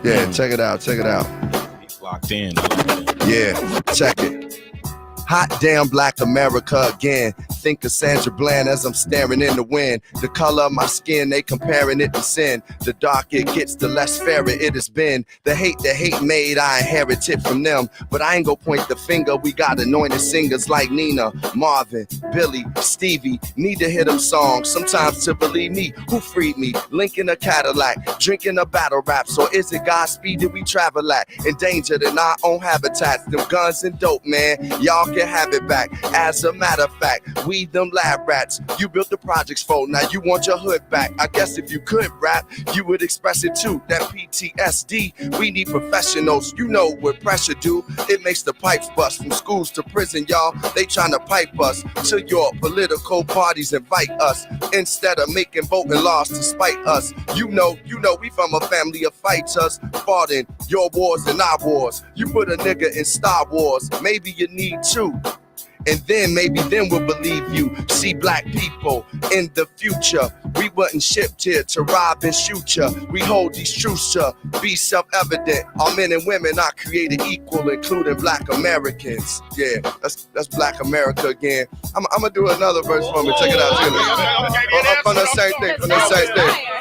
Yeah, check it out. He's locked in. Yeah, check it. Hot damn black America again. Think of Sandra Bland as I'm staring in the wind. The color of my skin, they comparing it to sin. The darker it gets, the less fair it has been. The hate made, I inherited from them. But I ain't gonna point the finger. We got anointed singers like Nina, Marvin, Billy, Stevie. Need to hear them songs sometimes to believe me. Who freed me? Lincoln a Cadillac, drinking a battle raps. Or is it Godspeed that we travel at? Endangered in our own habitats. Them guns and dope, man. Y'all can have it back. As a matter of fact, we them lab rats. You built the projects for, now you want your hood back. I guess if you could rap, you would express it too. That PTSD, we need professionals. You know what pressure do. It makes the pipes bust from schools to prison, y'all. They trying to pipe us to your political parties, invite us instead of making voting laws to spite us. You know, we from a family of fighters, fought in your wars and our wars. You put a nigga in Star Wars, maybe you need two. And then maybe then we'll believe you. See black people in the future. We wasn't shipped here to rob and shoot ya. We hold these truths to be self-evident. All men and women are created equal, including black Americans. Yeah, that's black America again. I'm gonna do another verse for me. Check it out. On the same thing.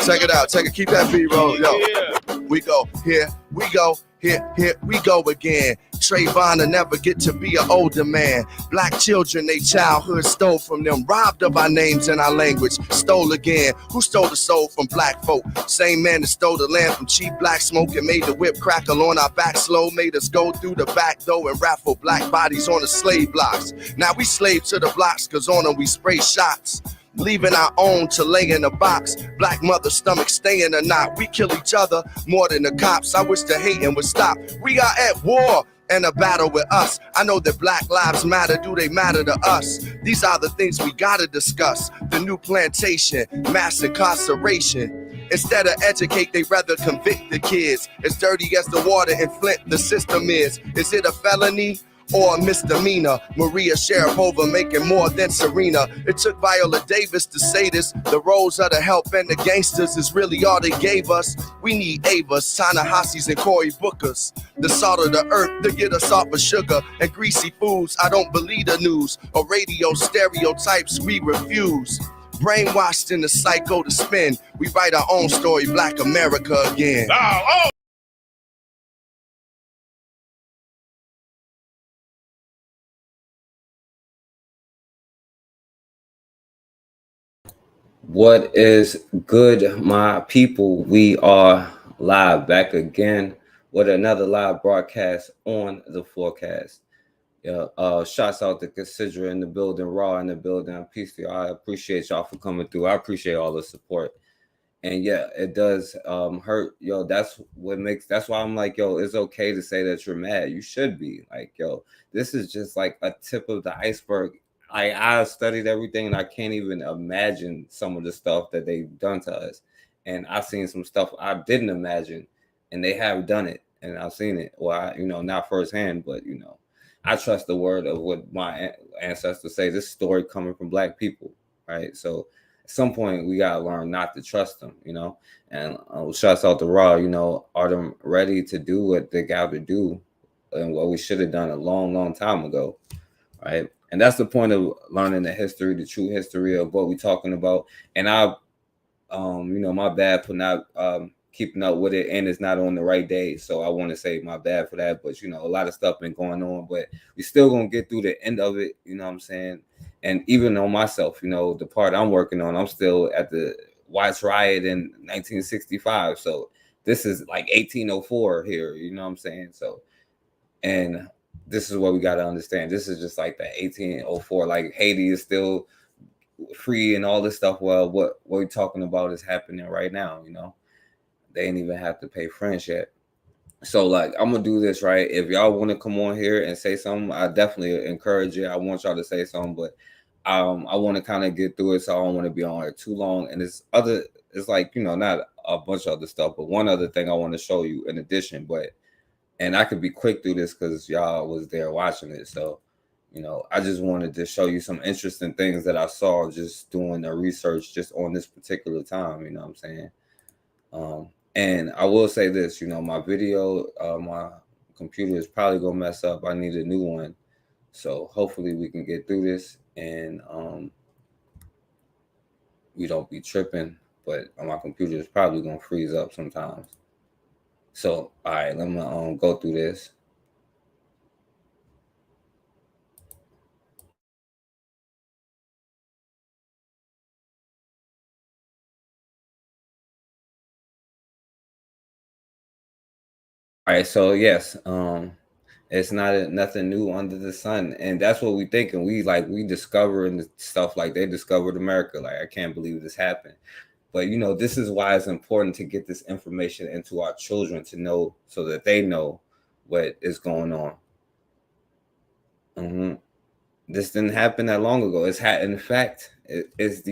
Check it out. Keep that beat roll. Yo, we go. Here we go. Here we go again. Trayvon will never get to be an older man. Black children, they childhood stole from them. Robbed of our names and our language. Stole again. Who stole the soul from black folk? Same man that stole the land from cheap black smoke and made the whip crackle on our back slow. Made us go through the back door and raffle black bodies on the slave blocks. Now we slave to the blocks, cause on them we spray shots. Leaving our own to lay in a box. Black mother stomach staying or not. We kill each other more than the cops. I wish the hating would stop. We are at war and a battle with us. I know that black lives matter. Do they matter to us? These are the things we gotta discuss. The new plantation, mass incarceration. Instead of educate, they rather convict the kids. As dirty as the water in Flint the system is. Is it a felony or a misdemeanor? Maria Sharapova making more than Serena. It took Viola Davis to say this. The roles of the help and the gangsters is really all they gave us. We need Avas, Ta-Nehisi's, and Cory Bookers. The salt of the earth to get us off of sugar and greasy foods. I don't believe the news or radio stereotypes we refuse. Brainwashed in the cycle to spin. We write our own story, Black America again. Oh. What is good, my people? We are live back again with another live broadcast on the forecast. Shouts out to Consider in the building, Raw in the building. Peace to y'all. I appreciate y'all for coming through. I appreciate all the support. And yeah, it does hurt. That's why I'm like, it's okay to say that you're mad. You should be. Like, this is just like a tip of the iceberg. I studied everything and I can't even imagine some of the stuff that they've done to us. And I've seen some stuff I didn't imagine, and they have done it, and I've seen it. Well, not firsthand, but I trust the word of what my ancestors say. This story coming from black people, right? So at some point we gotta learn not to trust them, And shouts out to Raw, are them ready to do what they got to do, and what we should have done a long, long time ago, right? And that's the point of learning the history, the true history of what we're talking about. And my bad for not keeping up with it, and it's not on the right day. So I want to say my bad for that. But a lot of stuff been going on, but we still gonna get through the end of it. You know what I'm saying? And even on myself, the part I'm working on, I'm still at the Watts Riot in 1965. So this is like 1804 here. You know what I'm saying? So, and this is what we got to understand. This is just like the 1804. Like Haiti is still free and all this stuff. Well, what we're talking about is happening right now. They ain't even have to pay French yet. So like, I'm gonna do this right. If y'all want to come on here and say something, I definitely encourage you. I want y'all to say something, but I want to kind of get through it, so I don't want to be on here too long. And it's like not a bunch of other stuff, but one other thing I want to show you in addition. And I could be quick through this because y'all was there watching it. So, I just wanted to show you some interesting things that I saw just doing the research just on this particular time. You know what I'm saying? And I will say this, you know, my video, my computer is probably gonna mess up. I need a new one. So hopefully we can get through this and we don't be tripping, but my computer is probably gonna freeze up sometimes. So all right, let me go through this. All right, so yes, it's not nothing new under the sun, and that's what we think. And we discovering the stuff like they discovered America. Like I can't believe this happened, but you know this is why it's important to get this information into our children to know, so that they know what is going on. This didn't happen that long ago. In fact, it's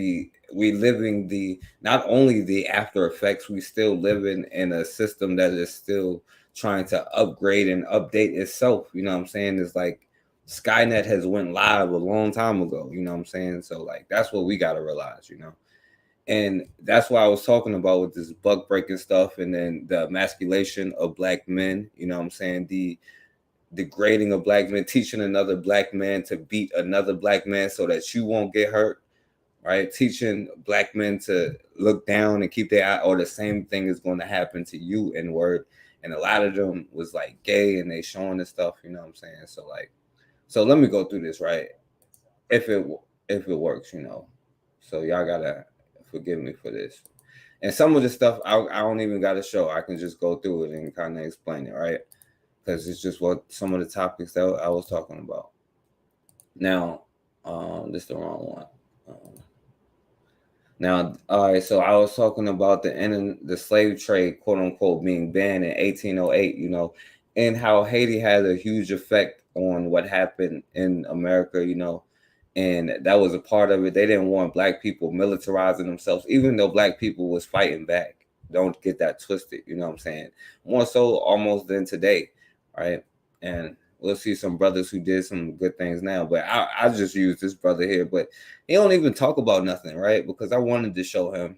we living the not only the after effects, we still living in a system that is still trying to upgrade and update itself. You know what I'm saying? It's like Skynet has went live a long time ago. You know what I'm saying? So like that's what we gotta realize, you know. And that's why I was talking about with this buck breaking stuff, and then the emasculation of black men. You know what I'm saying? The degrading a black man, teaching another black man to beat another black man so that you won't get hurt, right? Teaching black men to look down and keep their eye, or the same thing is going to happen to you in word. And a lot of them was like gay and they showing this stuff, you know what I'm saying? So like, so let me go through this, right? If it works, you know. So y'all gotta forgive me for this. And some of the stuff I don't even gotta show. I can just go through it and kind of explain it, right? Because it's just what some of the topics that I was talking about. Now, this is the wrong one. Now, all right, so I was talking about the slave trade, quote unquote, being banned in 1808, you know, and how Haiti had a huge effect on what happened in America, you know, and that was a part of it. They didn't want black people militarizing themselves, even though black people was fighting back. Don't get that twisted, you know what I'm saying? More so almost than today. Right, and we'll see some brothers who did some good things now, but I just use this brother here, but he don't even talk about nothing, right? Because I wanted to show him,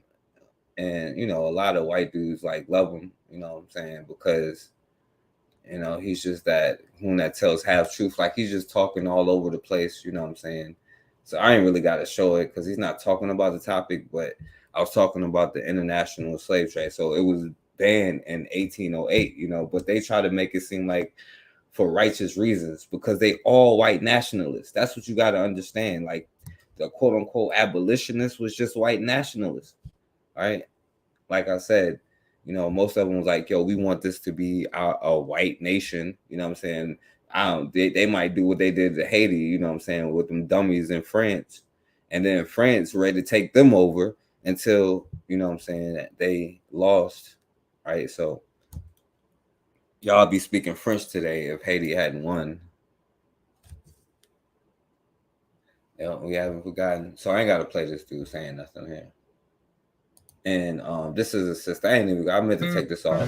and you know, a lot of white dudes like love him, you know what I'm saying? Because you know, he's just that one that tells half truth, like he's just talking all over the place, you know what I'm saying? So I ain't really got to show it because he's not talking about the topic, but I was talking about the international slave trade. So it was banned in 1808, you know, but they try to make it seem like for righteous reasons because they all white nationalists. That's what you got to understand. Like the quote unquote abolitionists was just white nationalists, right? Like I said, you know, most of them was like, yo, we want this to be a white nation, you know what I'm saying? They might do what they did to Haiti, you know what I'm saying, with them dummies in France. And then France ready to take them over until, you know what I'm saying, that they lost, right? So y'all be speaking French today if Haiti hadn't won. You know, we haven't forgotten. So I ain't got to play this dude saying nothing here. And this is a sister. I meant to take this off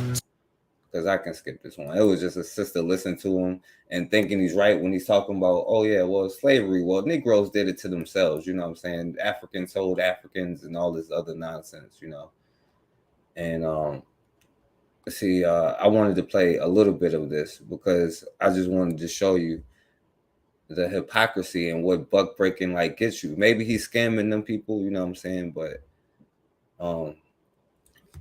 because I can skip this one. It was just a sister listening to him and thinking he's right when he's talking about, oh yeah, well, slavery. Well, Negroes did it to themselves, you know what I'm saying? Africans sold Africans and all this other nonsense, you know. And see, I wanted to play a little bit of this because I just wanted to show you the hypocrisy and what buck breaking like gets you. Maybe he's scamming them people, you know what I'm saying? But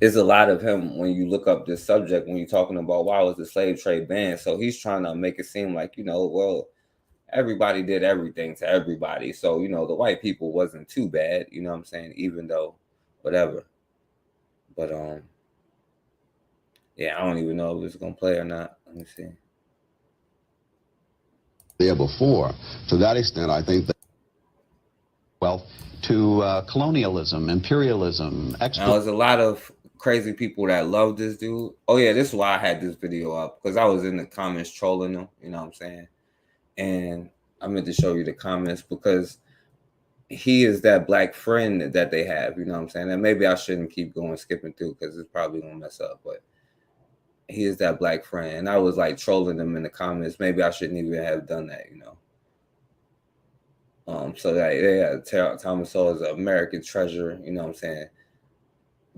there's a lot of him when you look up this subject when you're talking about why was the slave trade banned. So he's trying to make it seem like, you know, well, everybody did everything to everybody. So, you know, the white people wasn't too bad, you know what I'm saying? Even though whatever. But yeah, I don't even know if it's gonna play or not. Let me see. There before. To that extent, I think that, well, to colonialism, imperialism, Now, there's a lot of crazy people that love this dude. Oh yeah, this is why I had this video up, because I was in the comments trolling them, you know what I'm saying? And I meant to show you the comments because he is that black friend that they have, you know what I'm saying? And maybe I shouldn't keep going skipping through because it's probably gonna mess up, but he is that black friend. And I was like trolling them in the comments. Maybe I shouldn't even have done that, you know. So that yeah, Thomas Sowell is an American treasure, you know what I'm saying?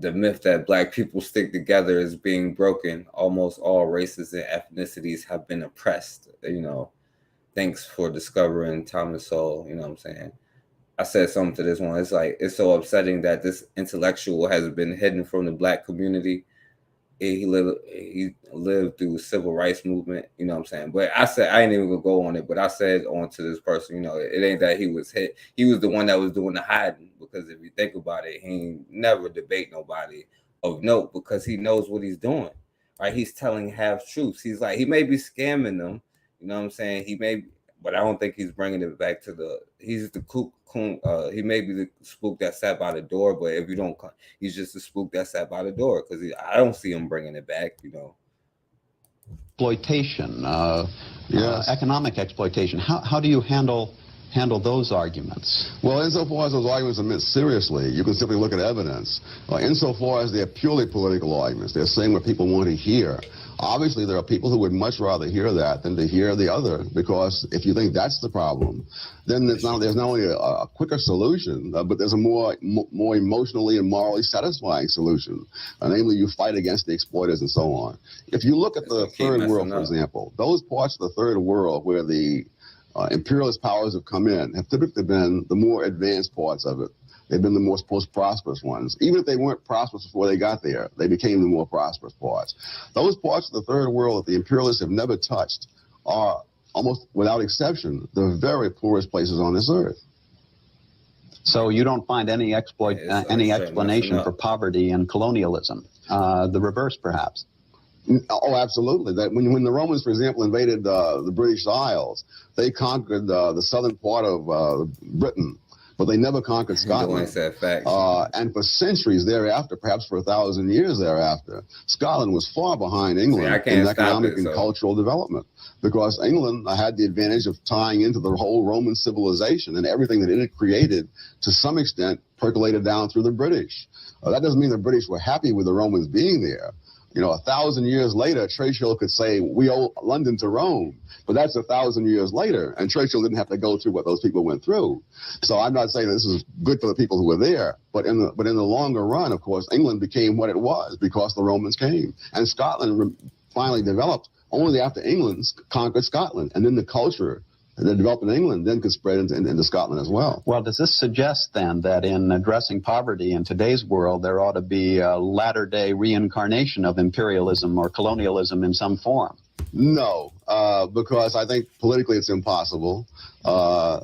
the myth that black people stick together is being broken. Almost all races and ethnicities have been oppressed. Thanks for discovering Thomas Sowell. You know what I'm saying? I said something to this one. It's like, it's so upsetting that this intellectual has been hidden from the black community. He lived through civil rights movement, you know what I'm saying? But I said, I ain't even gonna go on it, but I said on to this person, it ain't that he was hit. He was the one that was doing the hiding, because if you think about it, he ain't never debate nobody of note, because he knows what he's doing, right? He's telling half truths. He's like, he may be scamming them, you know what I'm saying? But I don't think he's bringing it back to he's the kook. He may be the spook that sat by the door, but if you don't, he's just the spook that sat by the door, because I don't see him bringing it back, Exploitation, Yes. economic exploitation. How do you handle those arguments? Well, insofar as those arguments are meant seriously, you can simply look at evidence. Insofar as they're purely political arguments, they're saying what people want to hear. Obviously, there are people who would much rather hear that than to hear the other, because if you think that's the problem, then there's not only a quicker solution, but there's a more emotionally and morally satisfying solution. Namely, you fight against the exploiters and so on. If you look at the third world, for example, those parts of the third world where the imperialist powers have come in have typically been the more advanced parts of it. They've been the most prosperous ones. Even if they weren't prosperous before they got there, they became the more prosperous parts. Those parts of the third world that the imperialists have never touched are, almost without exception, the very poorest places on this earth. So you don't find any explanation for poverty and colonialism. The reverse, perhaps. Oh, absolutely. That when the Romans, for example, invaded the British Isles, they conquered the southern part of Britain, but they never conquered Scotland. And for centuries thereafter, perhaps for 1,000 years thereafter, Scotland was far behind England in economic and cultural development, because England had the advantage of tying into the whole Roman civilization, and everything that it had created, to some extent, percolated down through the British. That doesn't mean the British were happy with the Romans being there. 1,000 years later, Churchill could say, we owe London to Rome. But that's 1,000 years later, and Churchill didn't have to go through what those people went through. So I'm not saying that this is good for the people who were there, but in the longer run, of course, England became what it was because the Romans came. And Scotland finally developed only after England conquered Scotland. And then the culture that developed in England then could spread into Scotland as well. Well, does this suggest then that in addressing poverty in today's world, there ought to be a latter-day reincarnation of imperialism or colonialism in some form? No, because I think politically it's impossible. I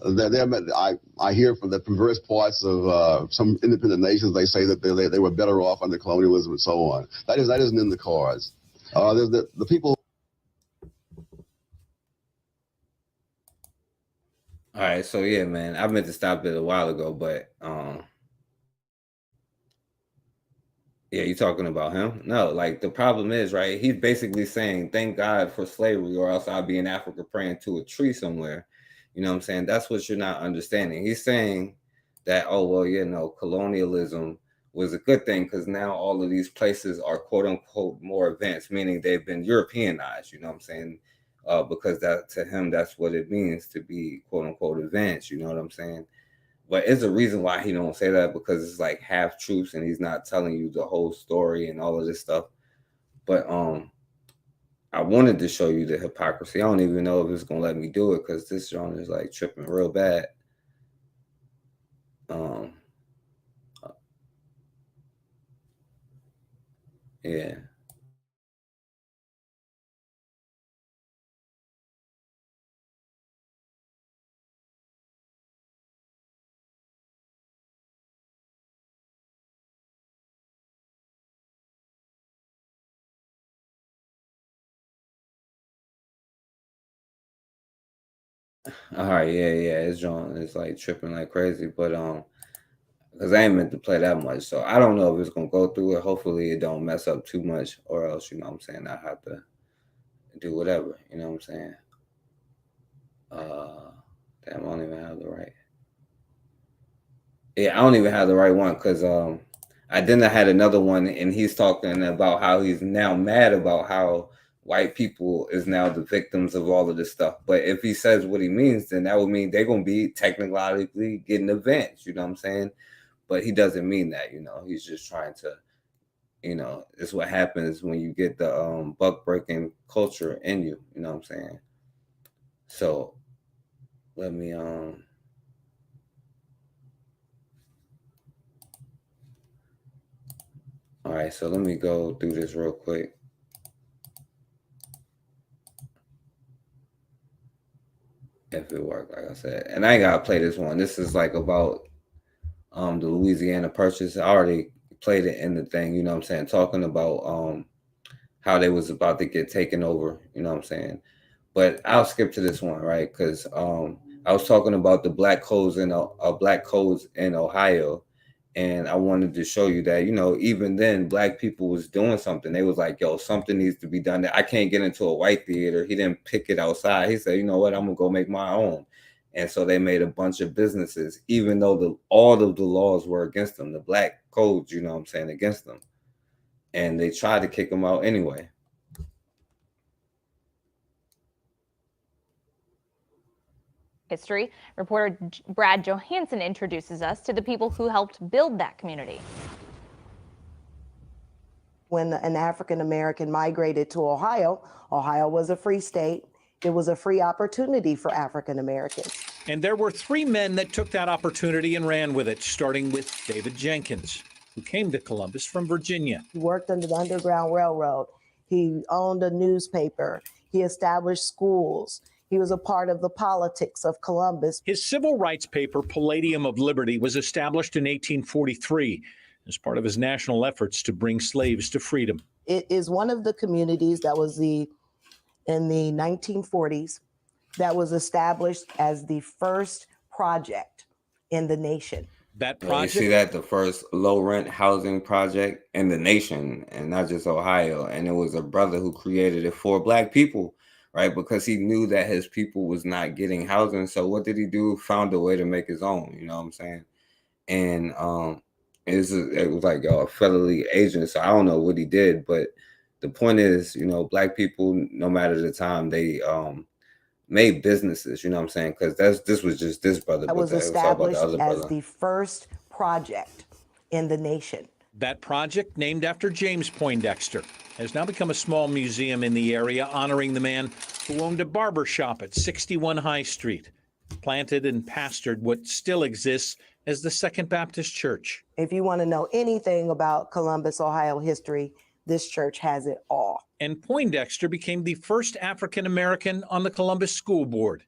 hear from various parts of some independent nations, they say that they were better off under colonialism and so on. That isn't in the cards. The people. All right, so yeah, man, I meant to stop it a while ago, but yeah, you talking about him? No, like the problem is, right? He's basically saying, thank God for slavery, or else I'll be in Africa praying to a tree somewhere. You know what I'm saying? That's what you're not understanding. He's saying that, oh, well, colonialism was a good thing because now all of these places are quote unquote more advanced, meaning they've been Europeanized, you know what I'm saying? Because that to him, that's what it means to be quote unquote advanced, you know what I'm saying? But it's a reason why he don't say that, because it's like half truths and he's not telling you the whole story and all of this stuff. But I wanted to show you the hypocrisy. I don't even know if it's gonna let me do it because this genre is like tripping real bad. Yeah. All right, yeah, it's John. It's like tripping like crazy, but because I ain't meant to play that much, so I don't know if it's gonna go through it. Hopefully, it don't mess up too much, or else, you know what I'm saying, I have to do whatever, you know what I'm saying. Damn, I don't even have the right. Yeah, I don't even have the right one because I had another one, and he's talking about how he's now mad about how white people is now the victims of all of this stuff. But if he says what he means, then that would mean they're going to be technically getting advanced, you know what I'm saying? But he doesn't mean that, you know, he's just trying to You know, it's what happens when you get the buck breaking culture in you. You know what I'm saying? So let me all right, so let me go through this real quick. If it worked, like I said. And I ain't gotta play this one. This is like about the Louisiana Purchase. I already played it in the thing, you know what I'm saying, talking about how they was about to get taken over, you know what I'm saying. But I'll skip to this one, right? Because I was talking about the black codes in Ohio, and I wanted to show you that, you know, even then black people was doing something. They was like, yo, something needs to be done. I can't get into a white theater. He didn't pick it outside. He said, you know what, I'm gonna go make my own. And so they made a bunch of businesses, even though all of the laws were against them, the black codes, you know what I'm saying, against them. And they tried to kick them out anyway. History. Reporter Brad Johansson introduces us to the people who helped build that community. When an African American migrated to Ohio, Ohio was a free state. It was a free opportunity for African Americans. And there were three men that took that opportunity and ran with it, starting with David Jenkins, who came to Columbus from Virginia. He worked under the Underground Railroad. He owned a newspaper. He established schools. He was a part of the politics of Columbus. His civil rights paper, Palladium of Liberty, was established in 1843 as part of his national efforts to bring slaves to freedom. It is one of the communities that was in the 1940s that was established as the first project in the nation. That project, you see that, the first low rent housing project in the nation, and not just Ohio. And it was a brother who created it for black people, right? Because he knew that his people was not getting housing. So what did he do? Found a way to make his own, you know what I'm saying? And it was like a federally agent. So I don't know what he did, but the point is, you know, black people, no matter the time, they made businesses, you know what I'm saying? Because this was just this brother. That was established as the first project in the nation. That project, named after James Poindexter, has now become a small museum in the area honoring the man who owned a barber shop at 61 High Street, planted and pastored what still exists as the Second Baptist Church. If you want to know anything about Columbus, Ohio history, this church has it all. And Poindexter became the first African-American on the Columbus School Board,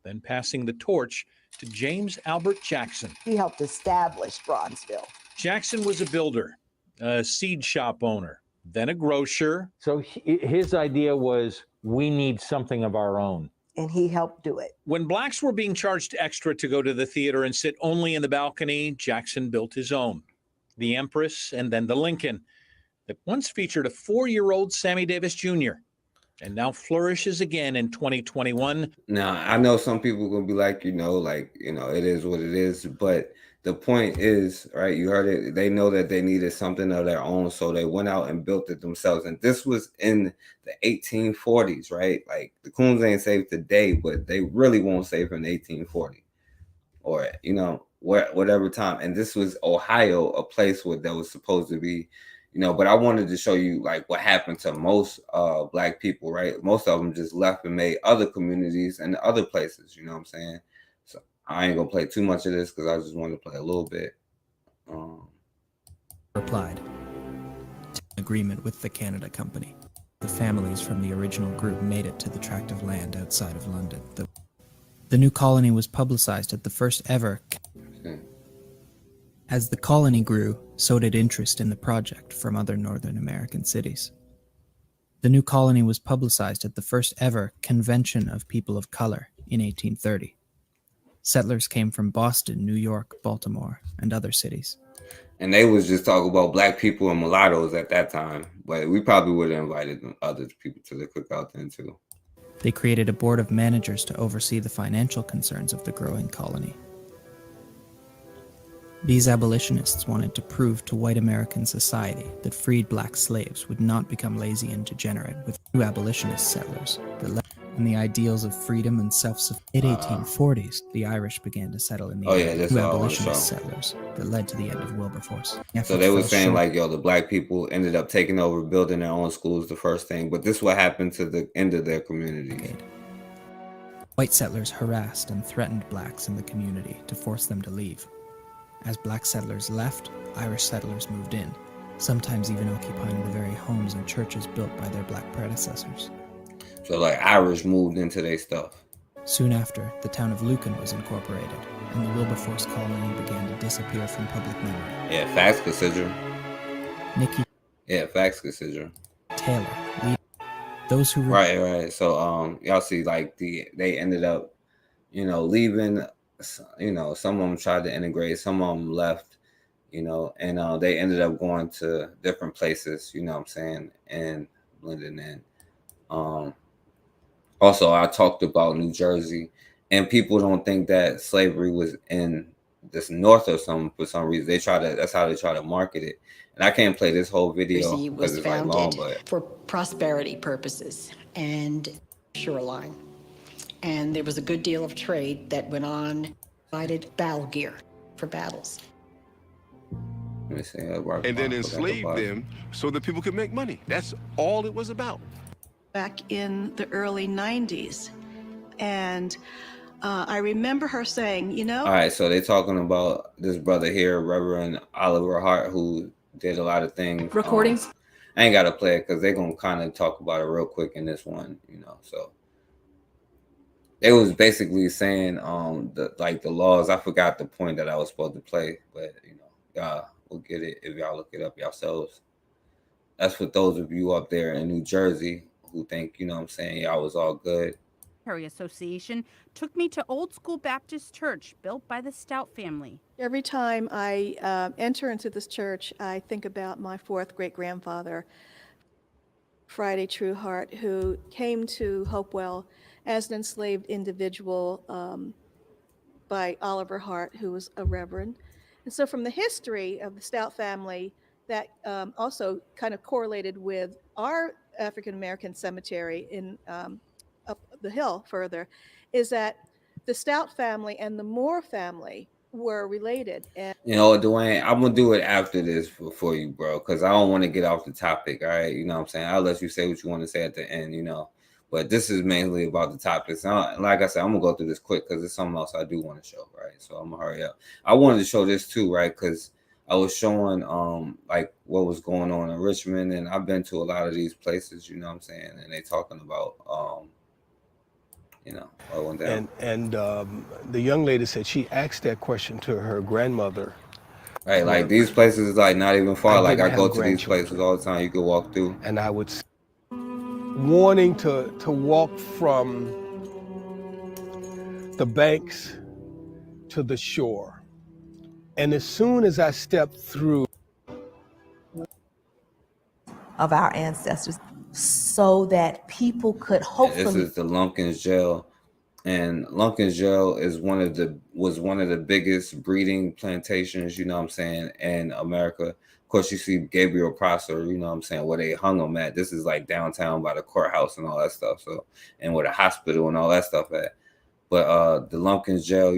then passing the torch to James Albert Jackson. He helped establish Bronzeville. Jackson was a builder, a seed shop owner, then a grocer. So his idea was, we need something of our own. And he helped do it. When blacks were being charged extra to go to the theater and sit only in the balcony, Jackson built his own, the Empress and then the Lincoln, that once featured a 4-year-old Sammy Davis Jr. and now flourishes again in 2021. Now, I know some people are going to be like, it is what it is. But the point is, right, you heard it, they know that they needed something of their own. So they went out and built it themselves. And this was in the 1840s, right? Like the Coons ain't safe today, but they really won't safe in 1840 or, whatever time. And this was Ohio, a place where that was supposed to be, but I wanted to show you like what happened to most black people, right? Most of them just left and made other communities and other places, you know what I'm saying? So I ain't gonna play too much of this because I just wanted to play a little bit. Replied to an agreement with the Canada Company. The families from the original group made it to the tract of land outside of London. The new colony was publicized at the first ever. As the colony grew, so did interest in the project from other Northern American cities. The new colony was publicized at the first ever Convention of People of Color in 1830. Settlers came from Boston, New York, Baltimore, and other cities. And they was just talking about black people and mulattoes at that time, but we probably would have invited other people to the cookout then too. They created a board of managers to oversee the financial concerns of the growing colony. These abolitionists wanted to prove to white American society that freed black slaves would not become lazy and degenerate with new abolitionist settlers. and the ideals of freedom and self-sufficiency. Mid-1840s, the Irish began to settle in the area that's through what I wanna abolitionist show. settlers that led to the end of Wilberforce. So they were saying like, yo, the black people ended up taking over, building their own schools, the first thing. But this is what happened to the end of their community. White settlers harassed and threatened blacks in the community to force them to leave. As black settlers left, Irish settlers moved in, sometimes even occupying the very homes and churches built by their black predecessors. So like Irish moved into their stuff. Soon after, the town of Lucan was incorporated, and the Wilberforce colony began to disappear from public memory. Yeah, facts, Cassandra. Nikki. Yeah, facts, Cassandra. Taylor. Those who right. So y'all see like they ended up, leaving. Some of them tried to integrate, some of them left, and they ended up going to different places, and blending in. Also, I talked about New Jersey, and people don't think that slavery was in this north or something for some reason. That's how they try to market it. And I can't play this whole video because it's like long, but for prosperity purposes and shoreline. And there was a good deal of trade that went on, provided battle gear for battles. Let me see. And then enslave them so that people could make money. That's all it was about. Back in the early 90s. And I remember her saying, All right, so they're talking about this brother here, Reverend Oliver Hart, who did a lot of things. Recordings? I ain't got to play it because they're going to kind of talk about it real quick in this one, so. It was basically saying the laws. I forgot the point that I was supposed to play, but y'all will get it if y'all look it up yourselves. That's for those of you up there in New Jersey who think, y'all was all good. Association took me to Old School Baptist Church built by the Stout family. Every time I enter into this church, I think about my fourth great-grandfather, Friday True Heart, who came to Hopewell as an enslaved individual by Oliver Hart, who was a reverend. And so from the history of the Stout family, that also kind of correlated with our African-American cemetery in up the hill further, is that the Stout family and the Moore family were related. And Dwayne, I'm gonna do it after this for you, bro, because I don't want to get off the topic. All right, what I'm saying? I'll let you say what you want to say at the end, but this is mainly about the topics. And like I said, I'm gonna go through this quick because there's something else I do want to show, right? So I'm gonna hurry up. I wanted to show this too, right? Because I was showing like what was going on in Richmond, and I've been to a lot of these places, and they talking about And the young lady said she asked that question to her grandmother. Right, like these places is like not even far. Like I go to these places all the time. You could walk through. And I would wanting to walk from the banks to the shore. And as soon as I stepped through of our ancestors, so that people could hopefully. This is the Lumpkins Jail, and Lumpkins Jail is was one of the biggest breeding plantations, in America. Of course, you see Gabriel Prosser, where they hung him at. This is like downtown by the courthouse and all that stuff. So, and where the hospital and all that stuff at. But the Lumpkins Jail,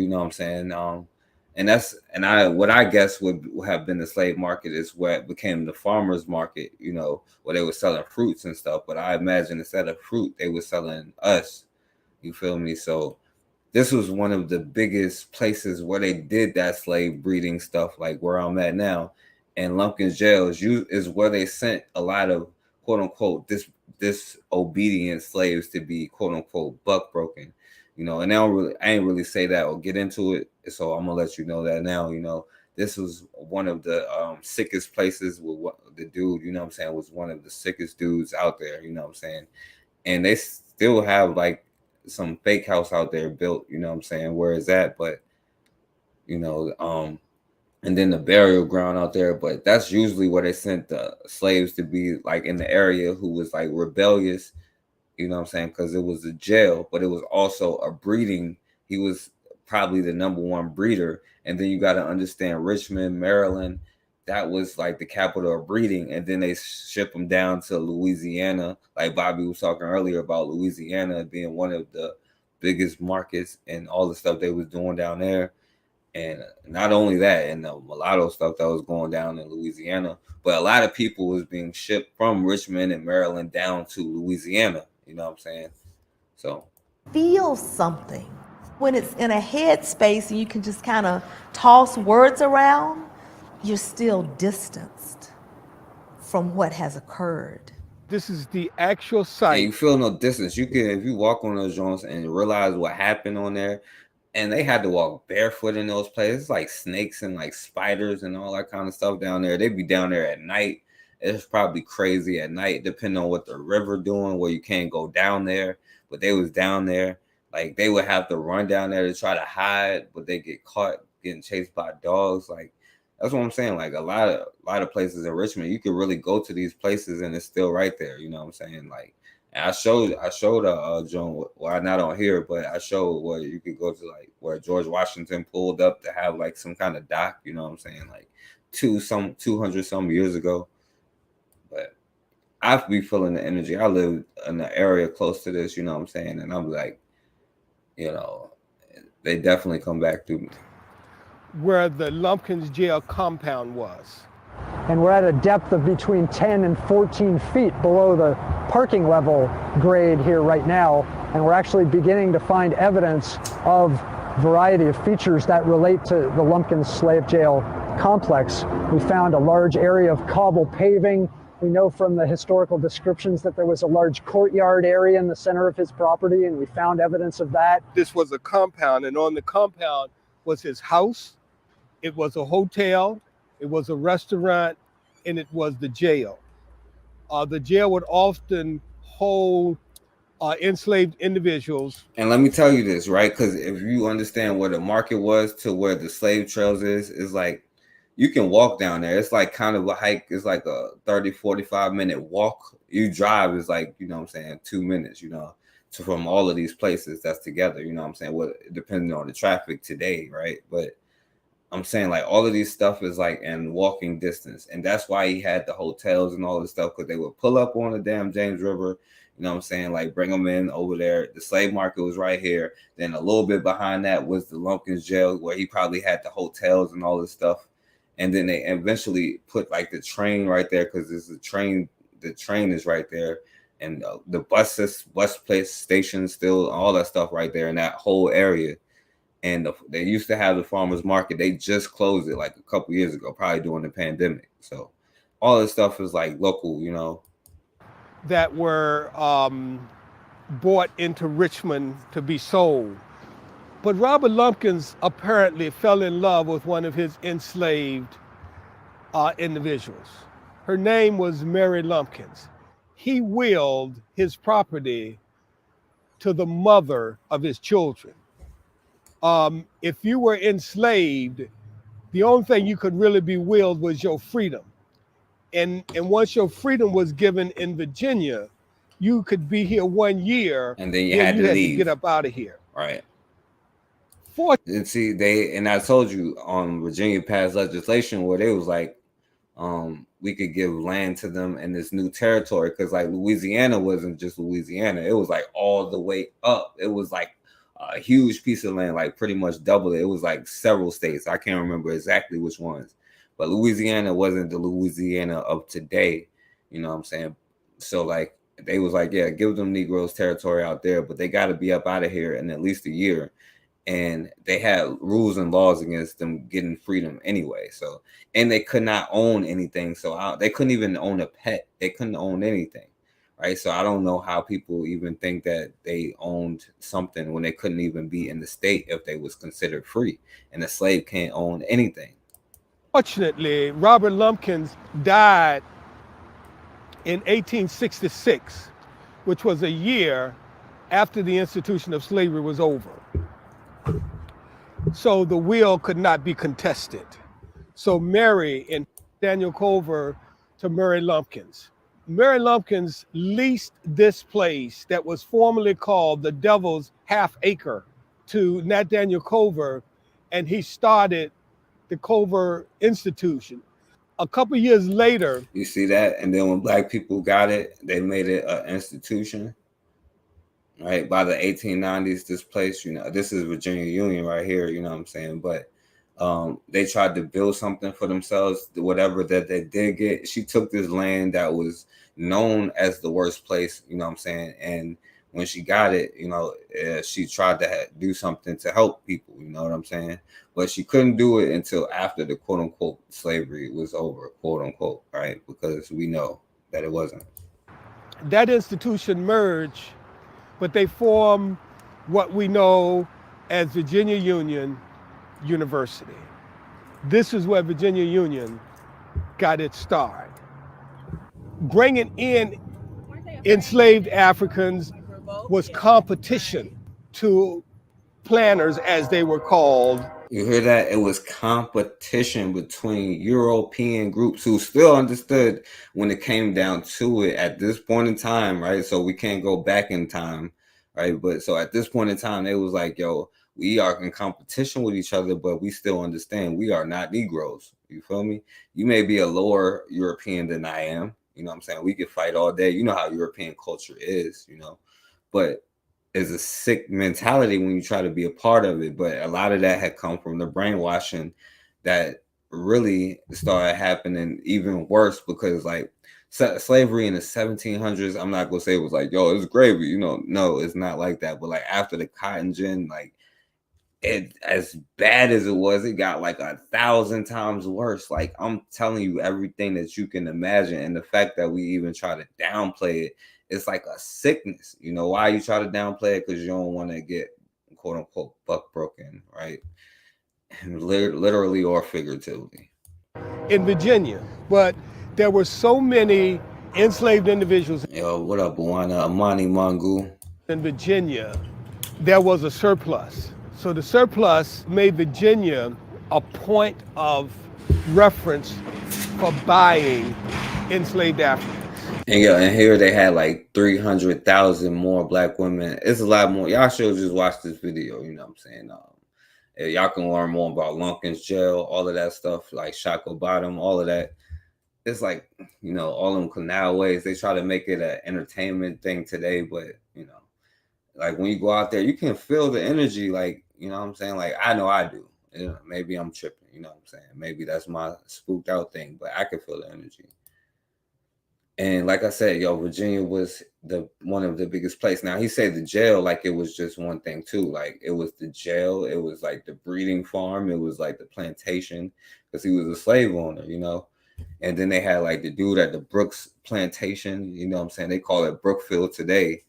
what I guess would have been the slave market is what became the farmers market, where they were selling fruits and stuff. But I imagine instead of fruit, they were selling us. You feel me? So this was one of the biggest places where they did that slave breeding stuff, like where I'm at now. And Lumpkins Jail is where they sent a lot of quote unquote disobedient slaves to be quote unquote buck broken. And I ain't really say that or get into it. So I'm gonna let you know that now. This was one of the sickest places with the dude, was one of the sickest dudes out there, and they still have like some fake house out there built, where is that? But and then the burial ground out there, but that's usually where they sent the slaves to be, like in the area who was like rebellious, because it was a jail, but it was also a breeding. He was probably the #1 breeder. And then you got to understand Richmond, Maryland, that was like the capital of breeding, and then they ship them down to Louisiana. Like Bobby was talking earlier about Louisiana being one of the biggest markets and all the stuff they was doing down there. And not only that, and the mulatto stuff that was going down in Louisiana, but a lot of people was being shipped from Richmond and Maryland down to Louisiana. You know what I'm saying? So feel something when it's in a headspace and you can just kind of toss words around. You're still distanced from what has occurred. This is the actual site. And you feel no distance. You can, if you walk on those joints and realize what happened on there, and they had to walk barefoot in those places, like snakes and like spiders and all that kind of stuff down there. They'd be down there at night. It's probably crazy at night, depending on what the river doing, where you can't go down there. But they was down there. Like they would have to run down there to try to hide, but they get caught getting chased by dogs. Like that's what I'm saying. Like a lot of places in Richmond, you could really go to these places and it's still right there. You know what I'm saying? Like, and I showed Joan, well, not on here, but I showed where you could go to, like where George Washington pulled up to have like some kind of dock. You know what I'm saying? Like 200 some years ago. But I be feeling the energy. I live in the area close to this. You know what I'm saying? And I'm like, you know, they definitely come back through me. Where the Lumpkins jail compound was. And we're at a depth of between 10 and 14 feet below the parking level grade here right now. And we're actually beginning to find evidence of a variety of features that relate to the Lumpkins slave jail complex. We found a large area of cobble paving. We know from the historical descriptions that there was a large courtyard area in the center of his property, and we found evidence of that. This was a compound, and on the compound was his house. It was a hotel, it was a restaurant, and it was the jail. The jail would often hold enslaved individuals. And let me tell you this, right? Because if you understand where the market was to where the slave trails is like, you can walk down there. It's like kind of a hike. It's like a 30, 45 minute walk. You drive is like, you know what I'm saying, 2 minutes, you know, from all of these places that's together, you know what I'm saying? Well, depending on the traffic today, right? But I'm saying like all of these stuff is like in walking distance. And that's why he had the hotels and all this stuff, because they would pull up on the damn James River, you know what I'm saying? Like bring them in over there. The slave market was right here. Then a little bit behind that was the Lumpkins jail, where he probably had the hotels and all this stuff. And then they eventually put like the train right there, because there's a train. The train is right there, and the bus place station, still all that stuff right there in that whole area. And they used to have the farmers market. They just closed it like a couple years ago, probably during the pandemic. So all this stuff is like local, you know. That were brought into Richmond to be sold. But Robert Lumpkins apparently fell in love with one of his enslaved individuals. Her name was Mary Lumpkins. He willed his property to the mother of his children. If you were enslaved, the only thing you could really be willed was your freedom. And once your freedom was given in Virginia, you could be here 1 year, and then you had to leave. Get up out of here. Right. And see, I told you on Virginia passed legislation where they was like, we could give land to them in this new territory, because like Louisiana wasn't just Louisiana, it was like all the way up. It was like a huge piece of land, like pretty much double it. It was like several states. I can't remember exactly which ones, but Louisiana wasn't the Louisiana of today. You know what I'm saying? So like they was like, yeah, give them Negroes territory out there, but they got to be up out of here in at least a year. And they had rules and laws against them getting freedom anyway. So, and they could not own anything. So they couldn't even own a pet. They couldn't own anything, right? So I don't know how people even think that they owned something when they couldn't even be in the state if they was considered free. And a slave can't own anything. Fortunately, Robert Lumpkins died in 1866, which was a year after the institution of slavery was over. So the will could not be contested. So Mary and Daniel Culver to Mary Lumpkins. Mary Lumpkins leased this place that was formerly called the Devil's Half Acre to Nathaniel Culver, and he started the Culver Institution. A couple years later, you see that, and then when black people got it, they made it an institution. Right, by the 1890s, this place, this is Virginia Union right here, you know what I'm saying? But they tried to build something for themselves, whatever that they did get. She took this land that was known as the worst place, you know what I'm saying? And when she got it, she tried to do something to help people, you know what I'm saying? But she couldn't do it until after the quote unquote slavery was over, quote unquote, right? Because we know that it wasn't. That institution merged, but they formed what we know as Virginia Union University. This is where Virginia Union got its start. Bringing in enslaved Africans was competition to planters, as they were called. You hear that? It was competition between European groups who still understood when it came down to it at this point in time, right? So we can't go back in time, right? But so at this point in time, they was like, yo, we are in competition with each other, but we still understand we are not Negroes. You feel me? You may be a lower European than I am. You know what I'm saying? We could fight all day. You know how European culture is, but it's a sick mentality when you try to be a part of it. But a lot of that had come from the brainwashing that really started happening even worse, because like slavery in the 1700s, I'm not gonna say it was like, yo, it's gravy, no, it's not like that. But like after the cotton gin, like it, as bad as it was, it got like 1,000 times worse. Like I'm telling you, everything that you can imagine. And the fact that we even try to downplay it, it's like a sickness. Why you try to downplay it? Because you don't want to get quote unquote buck broken, right? Literally or figuratively. In Virginia, but there were so many enslaved individuals. Yo, what up, Bwana? Amani Mangu. In Virginia, there was a surplus. So the surplus made Virginia a point of reference for buying enslaved Africans. And here they had like 300,000 more black women. It's a lot more. Y'all should just watch this video, you know what I'm saying? Y'all can learn more about Lumpkins jail, all of that stuff, like Shako Bottom, all of that. It's like, all them canal ways. They try to make it an entertainment thing today, but, like when you go out there, you can feel the energy, like, you know what I'm saying? Like, I know I do. Maybe I'm tripping, you know what I'm saying? Maybe that's my spooked out thing, but I can feel the energy. And like I said, Virginia was one of the biggest places. Now, he said the jail like it was just one thing too. Like it was the jail. It was like the breeding farm. It was like the plantation, because he was a slave owner, And then they had like the dude at the Brooks plantation, you know what I'm saying? They call it Brookfield today.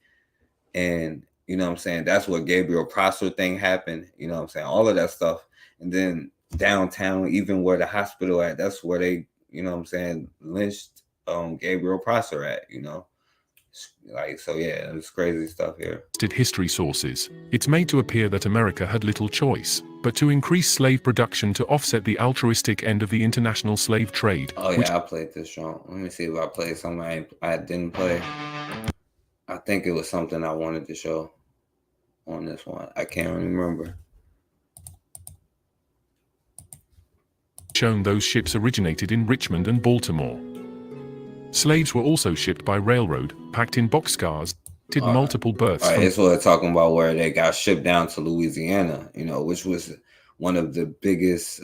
And, you know what I'm saying? That's what Gabriel Prosser thing happened, you know what I'm saying? All of that stuff. And then downtown, even where the hospital at, that's where they, you know what I'm saying, lynched Gabriel Prosser at, like, so yeah, it's crazy stuff here. History sources, it's made to appear that America had little choice but to increase slave production to offset the altruistic end of the international slave trade. Oh yeah, I played this song. Let me see if I played something I didn't play. I think it was something I wanted to show on this one. I can't remember. Shown those ships originated in Richmond and Baltimore. Slaves were also shipped by railroad, packed in boxcars, did multiple berths. All right, it's what they're talking about, where they got shipped down to Louisiana, which was one of the biggest,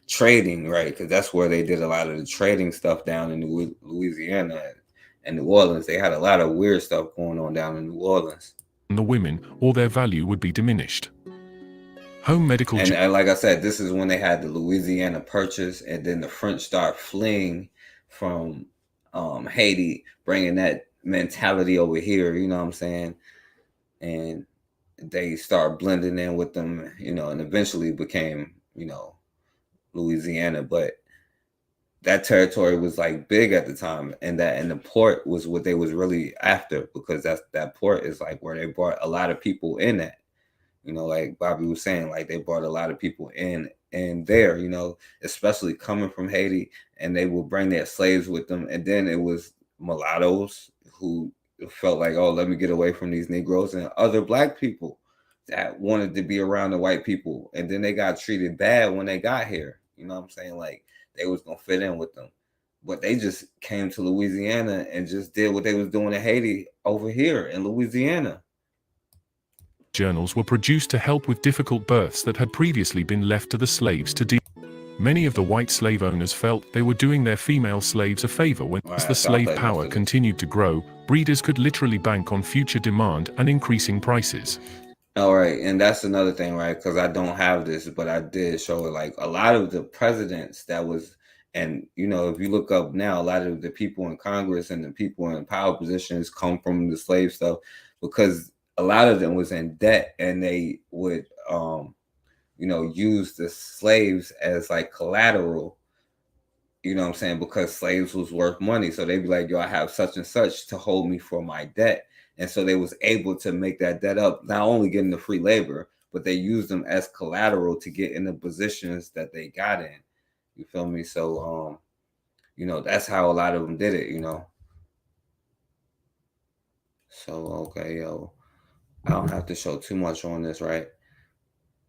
trading, right? Because that's where they did a lot of the trading stuff down in Louisiana and New Orleans. They had a lot of weird stuff going on down in New Orleans. And the women, or their value would be diminished. Home medical. And like I said, this is when they had the Louisiana Purchase, and then the French start fleeing from Haiti, bringing that mentality over here, you know what I'm saying? And they start blending in with them, and eventually became, Louisiana. But that territory was like big at the time, and the port was what they was really after, because that port is like where they brought a lot of people in at. Like Bobby was saying, like they brought a lot of people in and there, especially coming from Haiti, and they would bring their slaves with them. And then it was mulattoes who felt like, oh, let me get away from these Negroes, and other black people that wanted to be around the white people. And then they got treated bad when they got here. You know what I'm saying? Like they was gonna fit in with them. But they just came to Louisiana and just did what they was doing in Haiti over here in Louisiana. Journals were produced to help with difficult births that had previously been left to the slaves to deal. Many of the white slave owners felt they were doing their female slaves a favor when, as the slave power continued to grow, breeders could literally bank on future demand and increasing prices. All right, and that's another thing, right? Because I don't have this, but I did show it. Like a lot of the presidents that was, and you know, if you look up now, a lot of the people in Congress and the people in power positions come from the slave stuff, because a lot of them was in debt, and they would, you know, use the slaves as like collateral. You know what I'm saying? Because slaves was worth money, so they'd be like, "Yo, I have such and such to hold me for my debt." And so they was able to make that debt up, not only getting the free labor, but they used them as collateral to get in the positions that they got in. You feel me? So, you know, that's how a lot of them did it, you know. So, okay, yo, I don't have to show too much on this, right?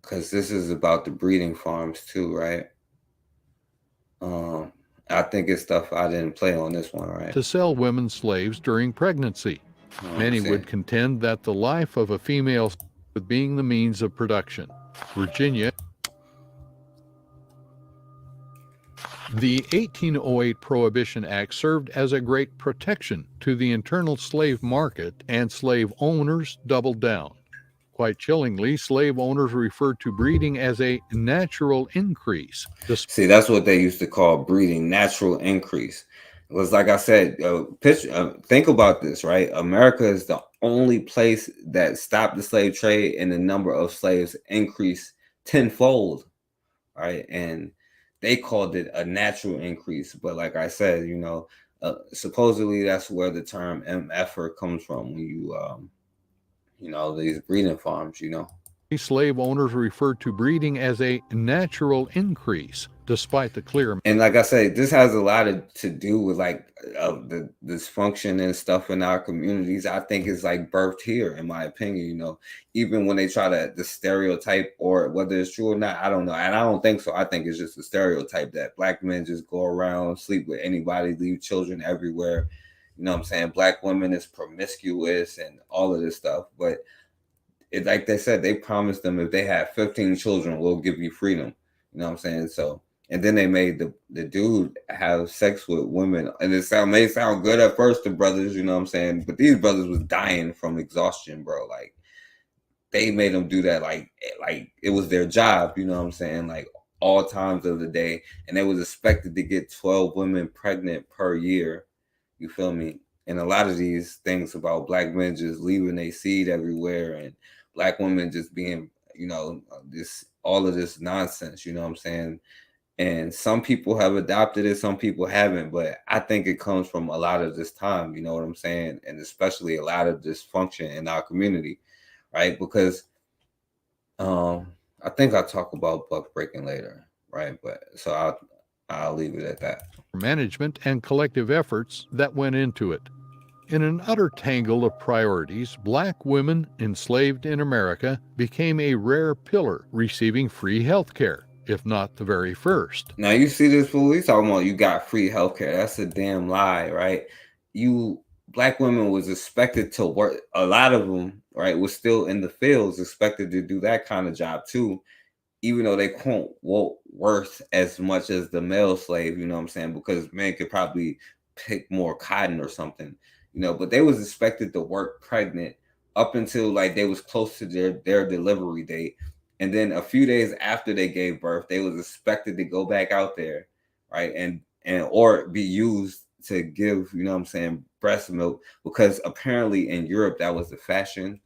Because this is about the breeding farms too, right? I think it's stuff I didn't play on this one, right? To sell women slaves during pregnancy. Many would contend that the life of a female was being the means of production. Virginia. The 1808 Prohibition Act served as a great protection to the internal slave market, and slave owners doubled down. Quite chillingly, slave owners referred to breeding as a natural increase. See, that's what they used to call breeding, natural increase. It was like I said, think about this, right? America is the only place that stopped the slave trade, and the number of slaves increased tenfold, right? And they called it a natural increase. But like I said, you know, supposedly that's where the term MFer comes from, when you, you know, these breeding farms, you know. Slave owners referred to breeding as a natural increase, despite the clear. And like I said, this has a lot to do with like the dysfunction and stuff in our communities. I think it's like birthed here, in my opinion. You know, even when they try the stereotype, or whether it's true or not, I don't know. And I don't think so. I think it's just a stereotype that black men just go around, sleep with anybody, leave children everywhere. You know what I'm saying? Black women is promiscuous and all of this stuff. But it, like they said, they promised them if they had 15 children, we'll give you freedom. You know what I'm saying? So, and then they made the dude have sex with women. And it may sound good at first to brothers, you know what I'm saying? But these brothers was dying from exhaustion, bro. Like, they made them do that like it was their job, you know what I'm saying? Like, all times of the day. And they was expected to get 12 women pregnant per year. You feel me? And a lot of these things about black men just leaving their seed everywhere, and black women just being, you know, all of this nonsense, you know what I'm saying? And some people have adopted it, some people haven't, but I think it comes from a lot of this time, you know what I'm saying? And especially a lot of dysfunction in our community, right? Because I think I'll talk about buck breaking later, right? But so I'll leave it at that. Management and collective efforts that went into it. In an utter tangle of priorities, black women enslaved in America became a rare pillar, receiving free health care, if not the very first. Now you see this fool, he's talking about you got free health care. That's a damn lie, right? Black women was expected to work, a lot of them, right, was still in the fields, expected to do that kind of job too, even though they won't worth as much as the male slave, you know what I'm saying? Because men could probably pick more cotton or something, you know, but they was expected to work pregnant up until like they was close to their delivery date. And then a few days after they gave birth, they was expected to go back out there, right? And or be used to give, you know what I'm saying, breast milk, because apparently in Europe that was the fashion.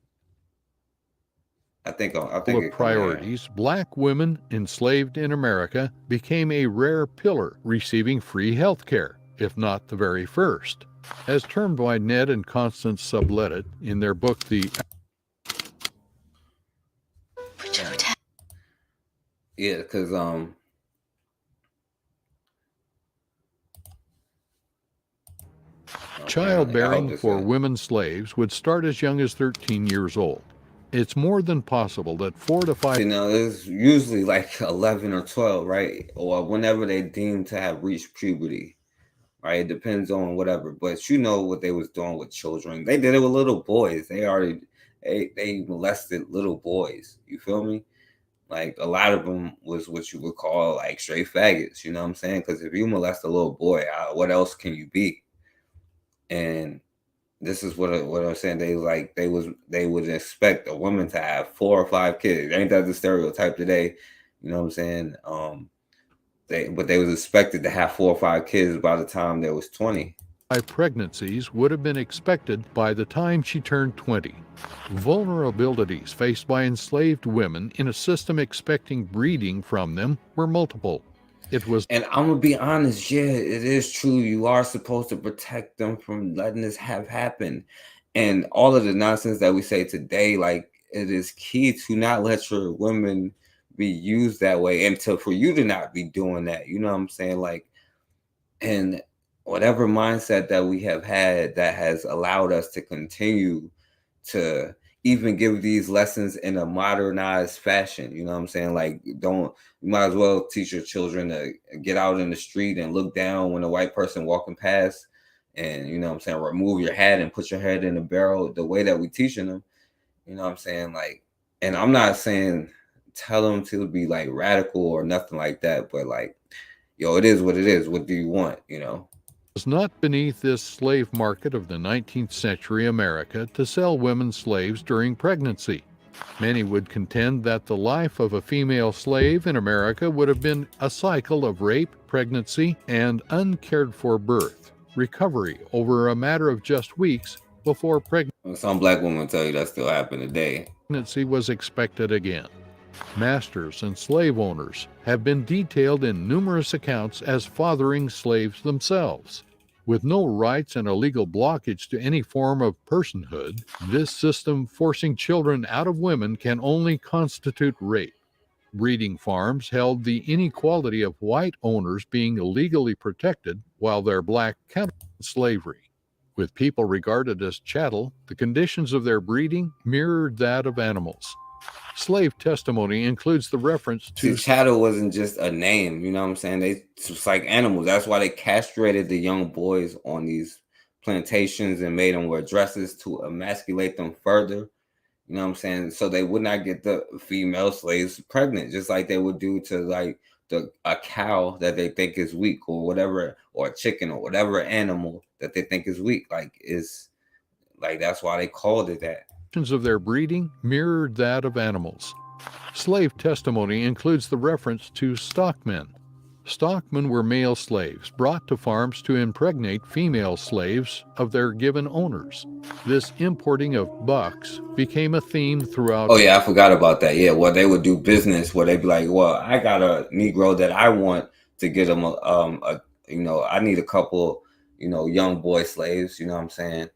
I think with priorities, black women enslaved in America became a rare pillar, receiving free health care, if not the very first. As termed by Ned and Constance Subletted in their book, Yeah, because childbearing for women slaves would start as young as 13 years old. It's more than possible that 4 to 5. You know, it's usually like 11 or 12, right? Or whenever they deem to have reached puberty, right? It depends on whatever. But you know what they was doing with children. They did it with little boys. They molested little boys. You feel me? Like a lot of them was what you would call like straight faggots. You know what I'm saying? Because if you molest a little boy, what else can you be? And this is what I'm saying. They would expect a woman to have 4 or 5 kids. Ain't that the stereotype today? You know what I'm saying? They was expected to have 4 or 5 kids by the time there was 20. Pregnancies would have been expected by the time she turned 20. Vulnerabilities faced by enslaved women in a system expecting breeding from them were multiple. And I'm gonna be honest, yeah, it is true. You are supposed to protect them from letting this have happen. And all of the nonsense that we say today, like it is key to not let your women be used that way, and for you to not be doing that. You know what I'm saying? Like, and whatever mindset that we have had that has allowed us to continue to even give these lessons in a modernized fashion. You know what I'm saying? Like, you might as well teach your children to get out in the street and look down when a white person walking past, and you know what I'm saying, remove your hat and put your head in the barrel, the way that we teaching them. You know what I'm saying? Like, and I'm not saying tell them to be like radical or nothing like that, but like, yo, it is what it is. What do you want? You know? It was not beneath this slave market of the 19th century America to sell women slaves during pregnancy. Many would contend that the life of a female slave in America would have been a cycle of rape, pregnancy, and uncared for birth, recovery over a matter of just weeks before pregnancy. Some black women tell you that still happened today. Pregnancy was expected again. Masters and slave owners have been detailed in numerous accounts as fathering slaves themselves. With no rights and a legal blockage to any form of personhood, this system forcing children out of women can only constitute rape. Breeding farms held the inequality of white owners being legally protected while their black counterparts slavery. With people regarded as chattel, the conditions of their breeding mirrored that of animals. Slave testimony includes the reference to chattel wasn't just a name, you know what I'm saying? It's just like animals. That's why they castrated the young boys on these plantations and made them wear dresses to emasculate them further. You know what I'm saying? So they would not get the female slaves pregnant, just like they would do to like a cow that they think is weak or whatever, or a chicken or whatever animal that they think is weak. Like, is like, that's why they called it that. Of their breeding mirrored that of animals. Slave testimony includes the reference to stockmen. Stockmen were male slaves brought to farms to impregnate female slaves of their given owners. This importing of bucks became a theme throughout. Oh yeah, I forgot about that. Yeah, well, they would do business where they'd be like, well, I got a Negro that I want to get him I need a couple, young boy slaves, you know what I'm saying?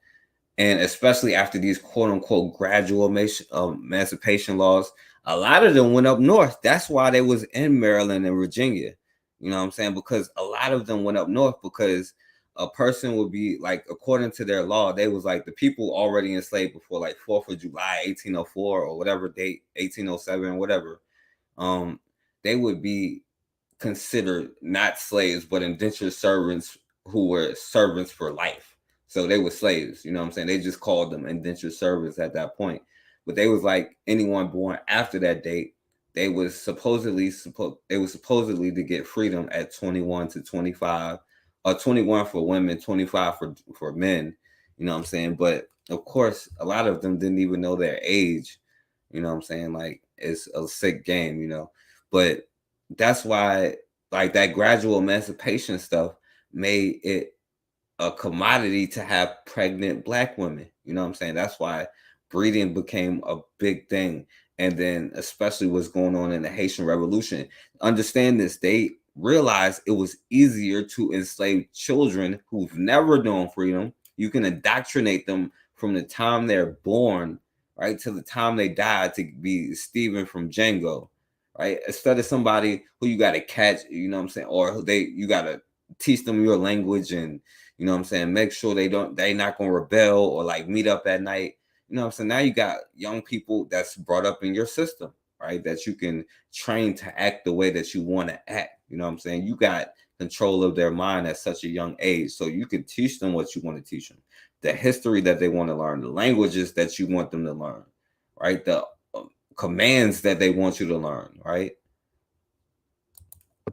And especially after these quote unquote gradual emancipation laws, a lot of them went up north. That's why they was in Maryland and Virginia. You know what I'm saying? Because a lot of them went up north because a person would be like, according to their law, they was like the people already enslaved before like 4th of July, 1804 or whatever date, 1807, whatever. They would be considered not slaves, but indentured servants who were servants for life. So they were slaves, you know what I'm saying? They just called them indentured servants at that point. But they was like anyone born after that date, they was supposedly to get freedom at 21 to 25, or 21 for women, 25 for men, you know what I'm saying? But of course, a lot of them didn't even know their age, you know what I'm saying? Like, it's a sick game, But that's why, like, that gradual emancipation stuff made it a commodity to have pregnant black women. You know what I'm saying? That's why breeding became a big thing. And then especially what's going on in the Haitian Revolution. Understand this, they realized it was easier to enslave children who've never known freedom. You can indoctrinate them from the time they're born, right, to the time they die, to be Stephen from Django, right? Instead of somebody who you got to catch, you know what I'm saying? Or you got to teach them your language and, you know what I'm saying, make sure they not going to rebel or like meet up at night. You know what I'm saying? Now you got young people that's brought up in your system, right? That you can train to act the way that you want to act. You know what I'm saying? You got control of their mind at such a young age. So you can teach them what you want to teach them, the history that they want to learn, the languages that you want them to learn, right? The commands that they want you to learn, right?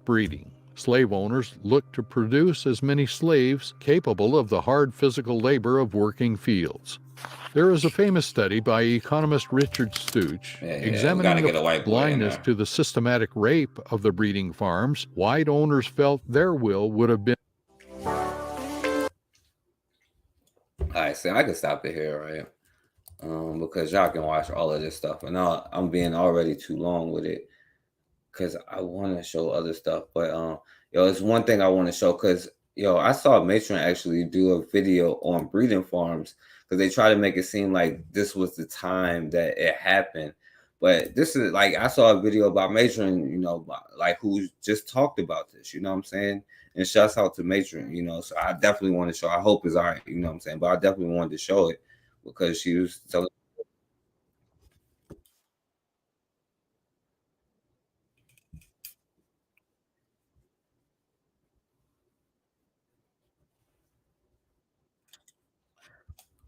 Breeding. Slave owners looked to produce as many slaves capable of the hard physical labor of working fields. There is a famous study by economist Richard Stooch examining the blindness to the systematic rape of the breeding farms. White owners felt their will would have been. All right, so I can stop it here, right? Because y'all can watch all of this stuff, and I'm being already too long with it because I want to show other stuff. But it's one thing I want to show because I saw Matron actually do a video on breeding farms because they try to make it seem like this was the time that it happened. But this is like, I saw a video about Matron, like who just talked about this, you know what I'm saying? And shouts out to Matron, so I definitely want to show. I hope it's all right, you know what I'm saying? But I definitely wanted to show it because she was telling.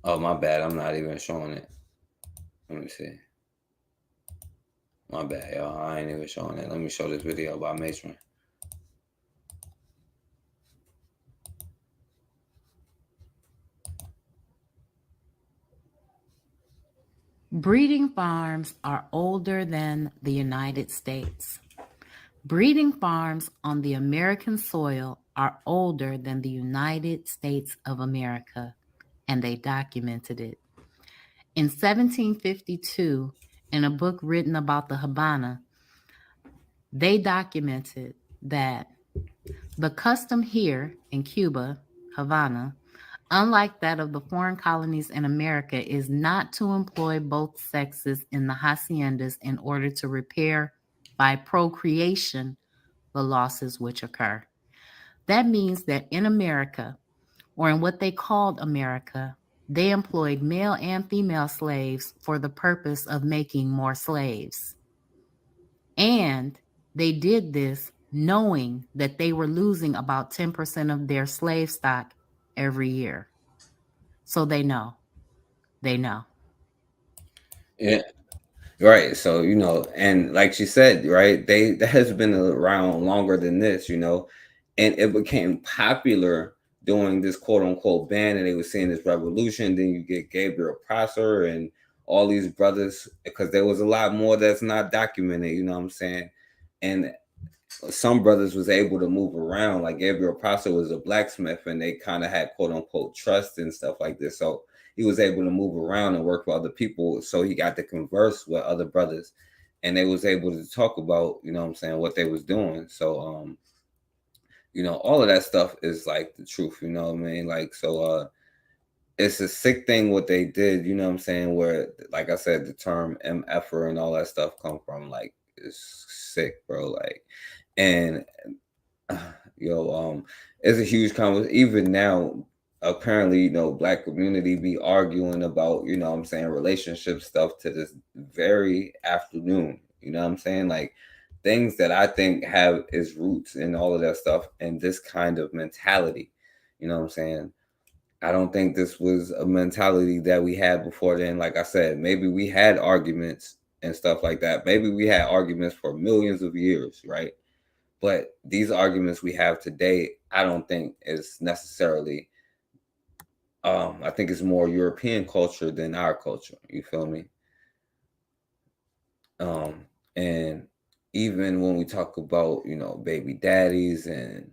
Oh, my bad. I'm not even showing it. Let me see. My bad, y'all. I ain't even showing it. Let me show this video about Matron. Breeding farms are older than the United States. Breeding farms on the American soil are older than the United States of America, and they documented it. In 1752, in a book written about the Havana, they documented that the custom here in Cuba, Havana, unlike that of the foreign colonies in America, is not to employ both sexes in the haciendas in order to repair by procreation the losses which occur. That means that in America, or in what they called America, they employed male and female slaves for the purpose of making more slaves. And they did this knowing that they were losing about 10% of their slave stock every year. So they know. Yeah. Right. So, and like she said, right, that has been around longer than this, and it became popular during this quote unquote ban, and they were seeing this revolution. Then you get Gabriel Prosser and all these brothers, because there was a lot more that's not documented, you know what I'm saying? And some brothers was able to move around, like Gabriel Prosser was a blacksmith, and they kind of had quote unquote trust and stuff like this. So he was able to move around and work for other people. So he got to converse with other brothers, and they was able to talk about, you know what I'm saying, what they was doing. So, all of that stuff is like the truth, you know what I mean? Like, so it's a sick thing what they did, you know what I'm saying? Where, like I said, the term MFer and all that stuff come from, like, it's sick, bro. Like, and it's a huge conversation. Even now, apparently, Black community be arguing about, you know what I'm saying, relationship stuff to this very afternoon, you know what I'm saying? Like, things that I think have its roots in all of that stuff and this kind of mentality, you know what I'm saying? I don't think this was a mentality that we had before then. Like I said, maybe we had arguments and stuff like that. Maybe we had arguments for millions of years, right? But these arguments we have today, I don't think is necessarily, I think it's more European culture than our culture. You feel me? And even when we talk about, baby daddies and,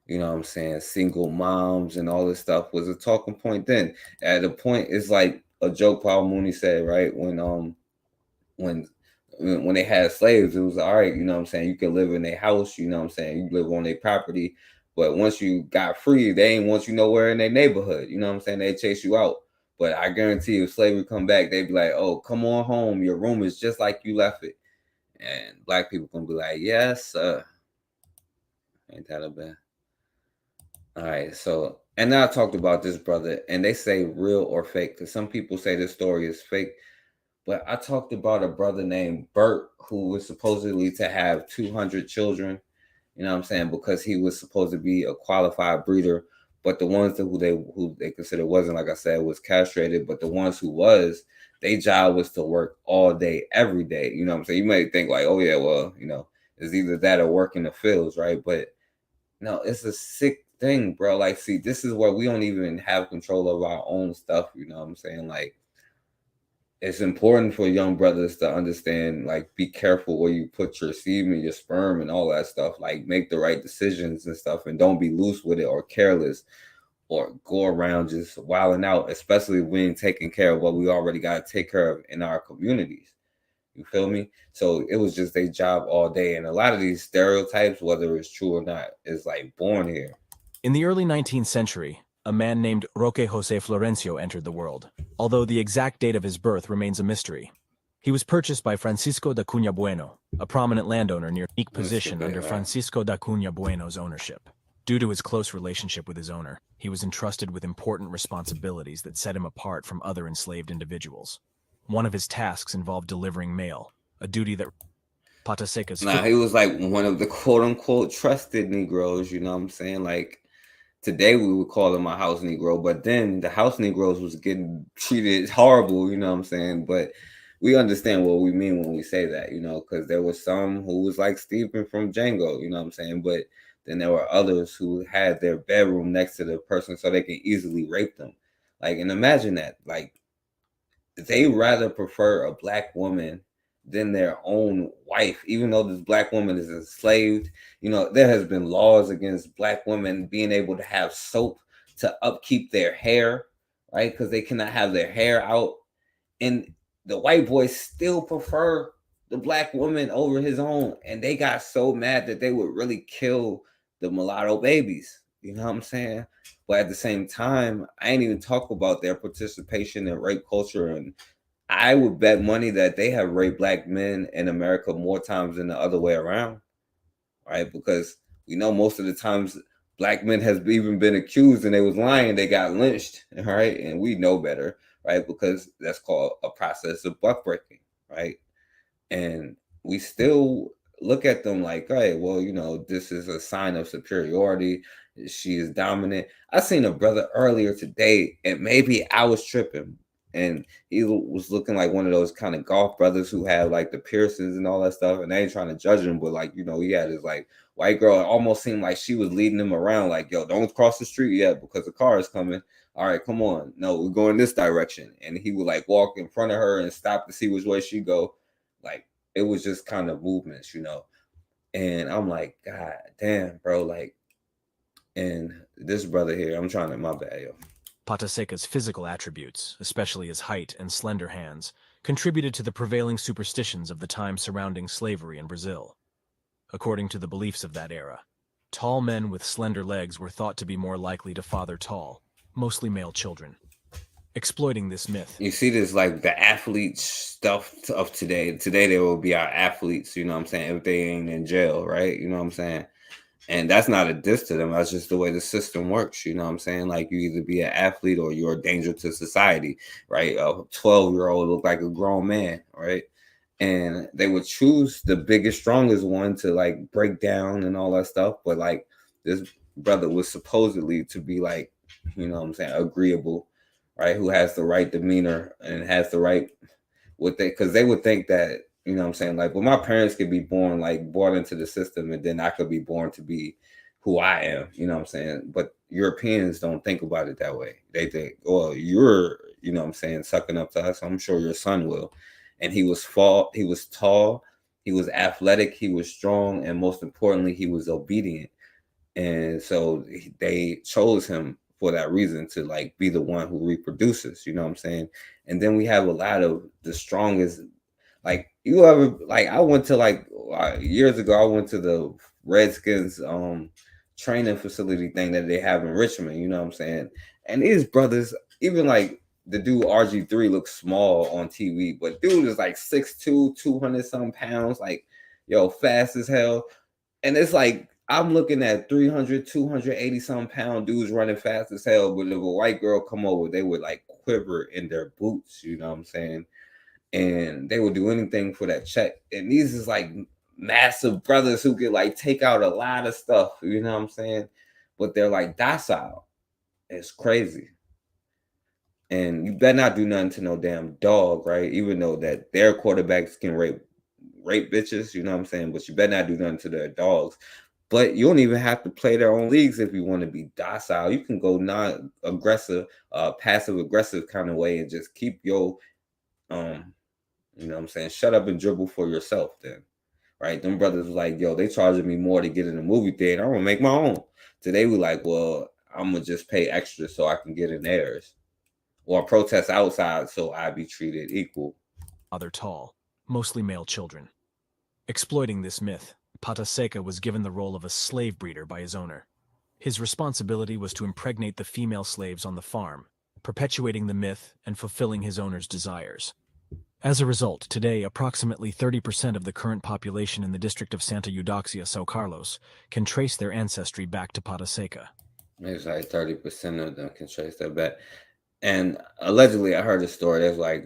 you know what I'm saying, single moms and all this stuff was a talking point then. At a point, it's like a joke Paul Mooney said, right? When they had slaves, it was all right, you know what I'm saying? You could live in their house, you know what I'm saying? You live on their property. But once you got free, they ain't want you nowhere in their neighborhood. You know what I'm saying? They chase you out. But I guarantee you, if slavery come back, they'd be like, oh, come on home. Your room is just like you left it. And Black people gonna be like, yes, ain't that a bad? All right, so And now I talked about this brother, and they say real or fake, because some people say this story is fake. But I talked about a brother named Bert who was supposedly to have 200 children, you know what I'm saying, because he was supposed to be a qualified breeder. But the ones who they consider wasn't, like I said, was castrated. But the ones who was, their job was to work all day, every day. You know what I'm saying? You might think like, oh yeah, well, you know, it's either that or work in the fields, right? But no, it's a sick thing, bro. Like, see, this is where we don't even have control of our own stuff. You know what I'm saying? Like, it's important for young brothers to understand, like, be careful where you put your semen, your sperm, and all that stuff. Like, make the right decisions and stuff, and don't be loose with it or careless or go around just wilding out, especially if we ain't taking care of what we already got to take care of in our communities. You feel me? So it was just their job all day. And a lot of these stereotypes, whether it's true or not, is like born here. In the early 19th century, a man named Roque Jose Florencio entered the world, although the exact date of his birth remains a mystery. He was purchased by Francisco da Cunha Bueno, a prominent landowner near a unique position under Francisco da Cunha Bueno's ownership. Due to his close relationship with his owner, he was entrusted with important responsibilities that set him apart from other enslaved individuals. One of his tasks involved delivering mail, a duty that Pataseca's... He was like one of the quote-unquote trusted Negroes, you know what I'm saying? Like, today we would call him a house Negro, but then the house Negroes was getting treated horrible, you know what I'm saying? But we understand what we mean when we say that, you know, because there was some who was like Stephen from Django, you know what I'm saying? But then there were others who had their bedroom next to the person so they can easily rape them. Like, and imagine that, like, they rather prefer a black woman than their own wife, even though this black woman is enslaved. You know, there has been laws against black women being able to have soap to upkeep their hair, right? Because they cannot have their hair out. And the white boys still prefer the black woman over his own. And they got so mad that they would really kill the mulatto babies. You know what I'm saying? But at the same time, I ain't even talk about their participation in rape culture. And I would bet money that they have raped black men in America more times than the other way around, right? Because we know most of the times black men has even been accused and they was lying, they got lynched, right? And we know better, right? Because that's called a process of buck breaking, right? And we still look at them like, hey, well, you know, this is a sign of superiority. She is dominant. I seen a brother earlier today, and maybe I was tripping, and he was looking like one of those kind of golf brothers who have like the piercings and all that stuff. And I ain't trying to judge him, but like, you know, he had his like white girl. It almost seemed like she was leading him around like, yo, don't cross the street yet because the car is coming. All right, come on. No, we're going this direction. And he would like walk in front of her and stop to see which way she go. Like, it was just kind of movements, you know. And I'm like, God damn, bro. Like, and this brother here, I'm trying to, my bad, yo. Pataseca's physical attributes, especially his height and slender hands, contributed to the prevailing superstitions of the time surrounding slavery in Brazil. According to the beliefs of that era, tall men with slender legs were thought to be more likely to father tall, mostly male children. Exploiting this myth. You see this, like, the athlete stuff of today. Today, they will be our athletes, you know what I'm saying, if they ain't in jail, right? You know what I'm saying? And that's not a diss to them. That's just the way the system works. You know what I'm saying? Like, you either be an athlete or you're a danger to society, right? A 12-year-old look like a grown man, right? And they would choose the biggest, strongest one to like break down and all that stuff. But like, this brother was supposedly to be like, you know what I'm saying, agreeable, right? Who has the right demeanor and has the right what they, because they would think that, you know what I'm saying? Like, well, my parents could be born, like, born into the system, and then I could be born to be who I am, you know what I'm saying? But Europeans don't think about it that way. They think, well, you're, you know what I'm saying, sucking up to us. I'm sure your son will. And he was tall, he was athletic, he was strong, and most importantly, he was obedient. And so they chose him for that reason, to like be the one who reproduces, you know what I'm saying? And then we have a lot of the strongest, like, you ever, like, I went to like years ago, I went to the Redskins training facility thing that they have in Richmond, you know what I'm saying? And these brothers, even like the dude RG3 looks small on TV, but dude is like 6'2", 200 some pounds, like, yo, fast as hell. And it's like, I'm looking at 300, 280 some pound dudes running fast as hell. But if a white girl come over, they would like quiver in their boots, you know what I'm saying? And they would do anything for that check. And these is like massive brothers who could like take out a lot of stuff, you know what I'm saying? But they're like docile. It's crazy. And you better not do nothing to no damn dog, right? Even though that their quarterbacks can rape bitches, you know what I'm saying? But you better not do nothing to their dogs. But you don't even have to play their own leagues if you want to be docile. You can go non-aggressive, passive-aggressive kind of way and just keep your, you know what I'm saying, shut up and dribble for yourself then, right? Them brothers was like, yo, they charging me more to get in the movie theater. I'm going to make my own. Today we like, well, I'm going to just pay extra so I can get in theirs. Or protest outside so I be treated equal. Other tall, mostly male children. Exploiting this myth, Pata Seca was given the role of a slave breeder by his owner. His responsibility was to impregnate the female slaves on the farm, perpetuating the myth and fulfilling his owner's desires. As a result, today approximately 30% of the current population in the district of Santa Eudoxia, São Carlos, can trace their ancestry back to Pata Seca. It's like 30% of them can trace their back. And allegedly, I heard a story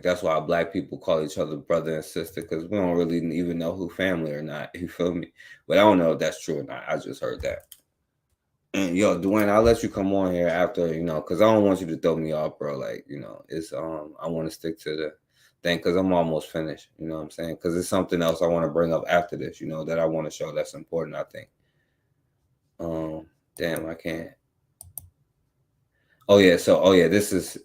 that's why Black people call each other brother and sister, because we don't really even know who family or not. You feel me? But I don't know if that's true or not. I just heard that. And yo, Dwayne, I'll let you come on here after, you know, because I don't want you to throw me off, bro. Like, you know, it's I want to stick to the thing because I'm almost finished. You know what I'm saying? Because it's something else I want to bring up after this, you know, that I want to show that's important, I think. Damn, I can't. Oh yeah, this is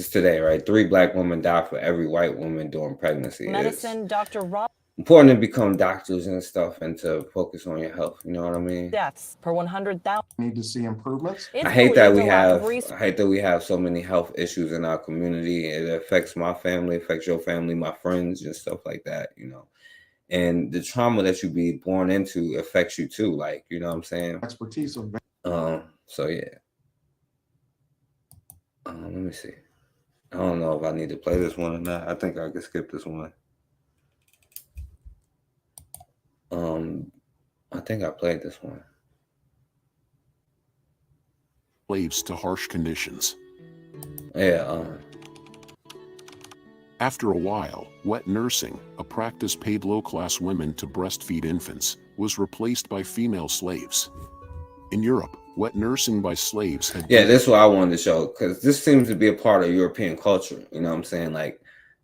today, right? 3 Black women die for every white woman during pregnancy. Medicine, Dr. Rob. Important to become doctors and stuff and to focus on your health. You know what I mean? Deaths per 100,000. Need to see improvements. I hate that we have so many health issues in our community. It affects my family, affects your family, my friends, and stuff like that. You know, and the trauma that you be born into affects you too. Like, you know what I'm saying? Expertise of. So yeah. Let me see. I don't know if I need to play this one or not. I think I could skip this one. I think I played this one. Slaves to harsh conditions. Yeah. After a while, wet nursing, a practice paid low-class women to breastfeed infants, was replaced by female slaves. In Europe, wet nursing by slaves had... Yeah, that's what I wanted to show, because this seems to be a part of European culture. You know what I'm saying? Like,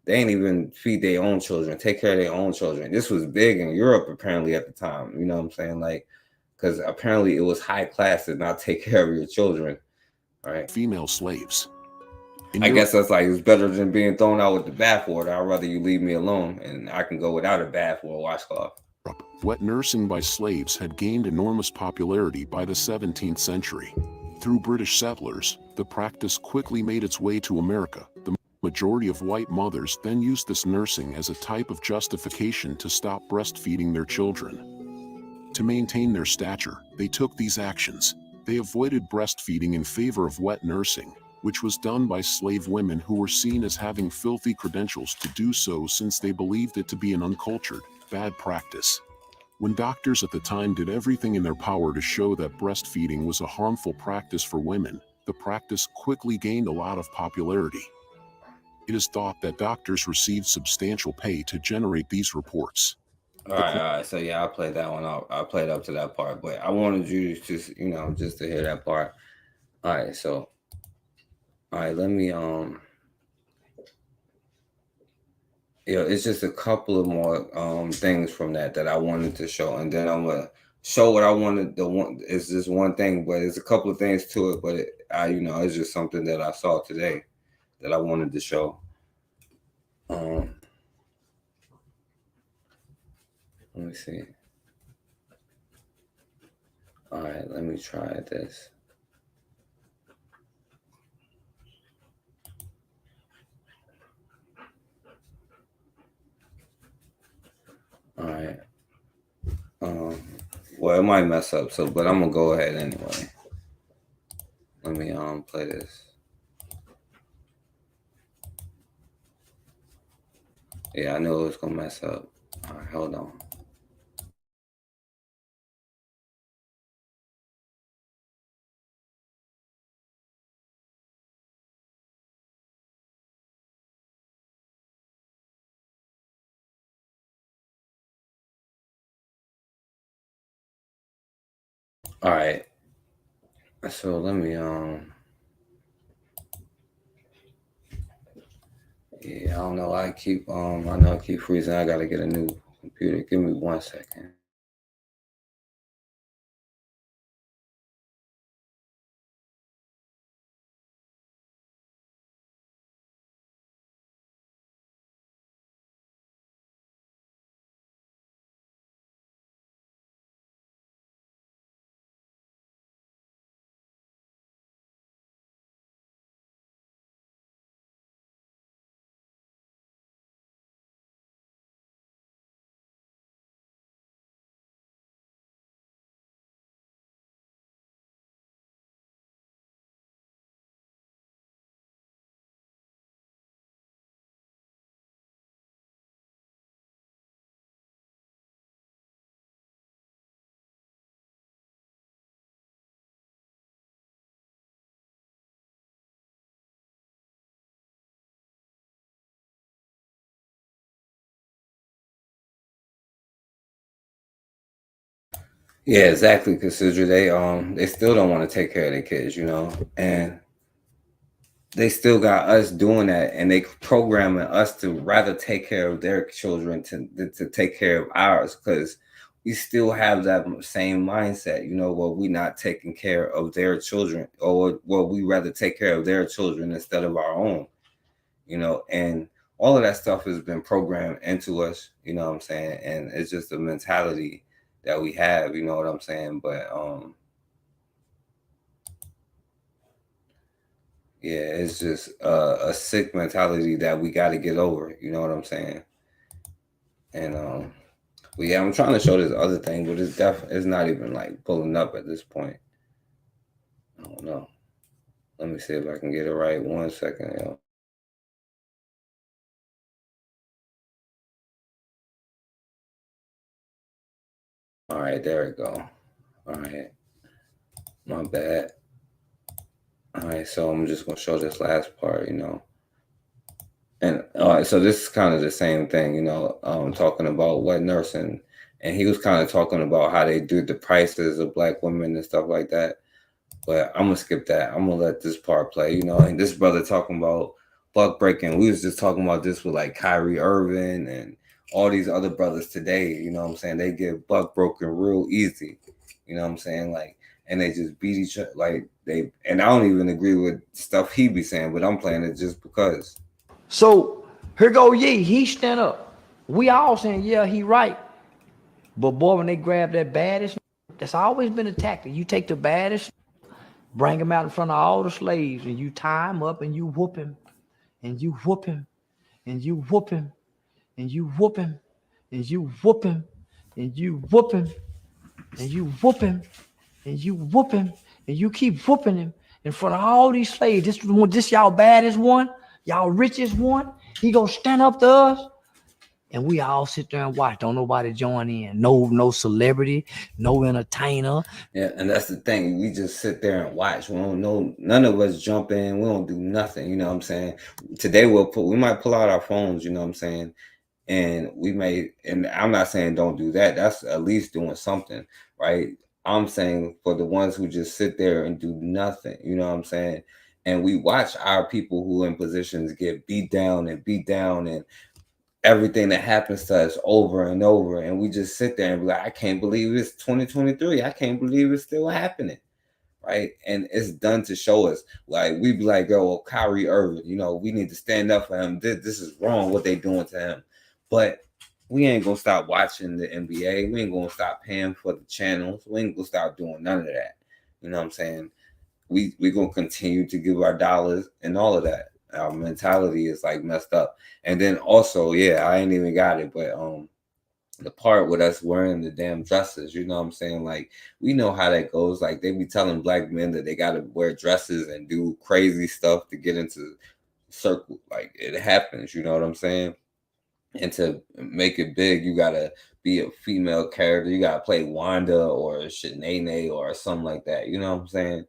they ain't even feed their own children, take care of their own children. This was big in Europe, apparently, at the time. You know what I'm saying? Like, because apparently it was high class to not take care of your children, right? Female slaves. I guess that's like, it's better than being thrown out with the bathwater. I'd rather you leave me alone, and I can go without a bath or a washcloth. Wet nursing by slaves had gained enormous popularity by the 17th century. Through British settlers, the practice quickly made its way to America. The majority of white mothers then used this nursing as a type of justification to stop breastfeeding their children. To maintain their stature, they took these actions. They avoided breastfeeding in favor of wet nursing, which was done by slave women who were seen as having filthy credentials to do so since they believed it to be an uncultured, bad practice. When doctors at the time did everything in their power to show that breastfeeding was a harmful practice for women, the practice quickly gained a lot of popularity. It is thought that doctors received substantial pay to generate these reports. All right. So yeah, I played that one out. I played up to that part, but I wanted you to just, you know, just to hear that part. All right. So, all right, let me, it's just a couple of more things from that I wanted to show, and then I'm gonna show what I wanted. It's just one thing, but it's a couple of things to it. But it's just something that I saw today that I wanted to show. Let me see. All right, let me try this. All right. Well, it might mess up, but I'm gonna go ahead anyway. Let me play this. Yeah, I knew it was gonna mess up. All right, hold on. All right. So let me yeah, I don't know. I know I keep freezing. I gotta get a new computer. Give me 1 second. Yeah, exactly. Consider they still don't want to take care of their kids, and they still got us doing that, and they programming us to rather take care of their children to take care of ours, because we still have that same mindset, where we not taking care of their children, or well, we rather take care of their children instead of our own, and all of that stuff has been programmed into us, you know what I'm saying? And it's just a mentality that we have, you know what I'm saying? But yeah, it's just a sick mentality that we got to get over, you know what I'm saying? And but yeah, I'm trying to show this other thing, but it's not even like pulling up at this point. I don't know. Let me see if I can get it right. 1 second, yo. All right, there we go. All right, my bad. All right, so I'm just gonna show this last part, And all right, so this is kind of the same thing, talking about wet nursing, and he was kind of talking about how they do the prices of Black women and stuff like that. But I'm gonna skip that. I'm gonna let this part play, And this brother talking about buck breaking. We was just talking about this with like Kyrie Irving and all these other brothers today. You know what I'm saying? They get buck broken real easy. You know what I'm saying? Like, and they just beat each other. Like and I don't even agree with stuff he be saying, but I'm playing it just because. So here go Ye. He stand up. We all saying, yeah, he right. But boy, when they grab that baddest, that's always been a tactic. You take the baddest, bring him out in front of all the slaves, and you tie him up and you whoop him, and you whoop him, and you whoop him, and you whoop him, and you whoop him, and you whoop him, and you whoop him, and you whoop him, and you keep whooping him in front of all these slaves. This y'all baddest one, y'all richest one. He gonna stand up to us, and we all sit there and watch. Don't nobody join in. No celebrity, no entertainer. Yeah, and that's the thing. We just sit there and watch. We don't know. None of us jump in. We don't do nothing. You know what I'm saying? Today we might pull out our phones. You know what I'm saying? And we may. And I'm not saying don't do that. That's at least doing something, right? I'm saying for the ones who just sit there and do nothing. You know what I'm saying? And we watch our people who in positions get beat down and everything that happens to us over and over, and we just sit there and be like, I can't believe it's 2023. I can't believe it's still happening, right? And it's done to show us. Like, we be like, yo, Kyrie Irving, we need to stand up for him. This is wrong what they doing to him. But we ain't gonna stop watching the NBA. We ain't gonna stop paying for the channels. We ain't gonna stop doing none of that. You know what I'm saying? We gonna continue to give our dollars and all of that. Our mentality is like messed up. And then also, yeah, I ain't even got it, but the part with us wearing the damn dresses, you know what I'm saying? Like, we know how that goes. Like, they be telling Black men that they gotta wear dresses and do crazy stuff to get into circle. Like, it happens, you know what I'm saying? And to make it big, you gotta be a female character. You gotta play Wanda or Shanae or something like that. You know what I'm saying?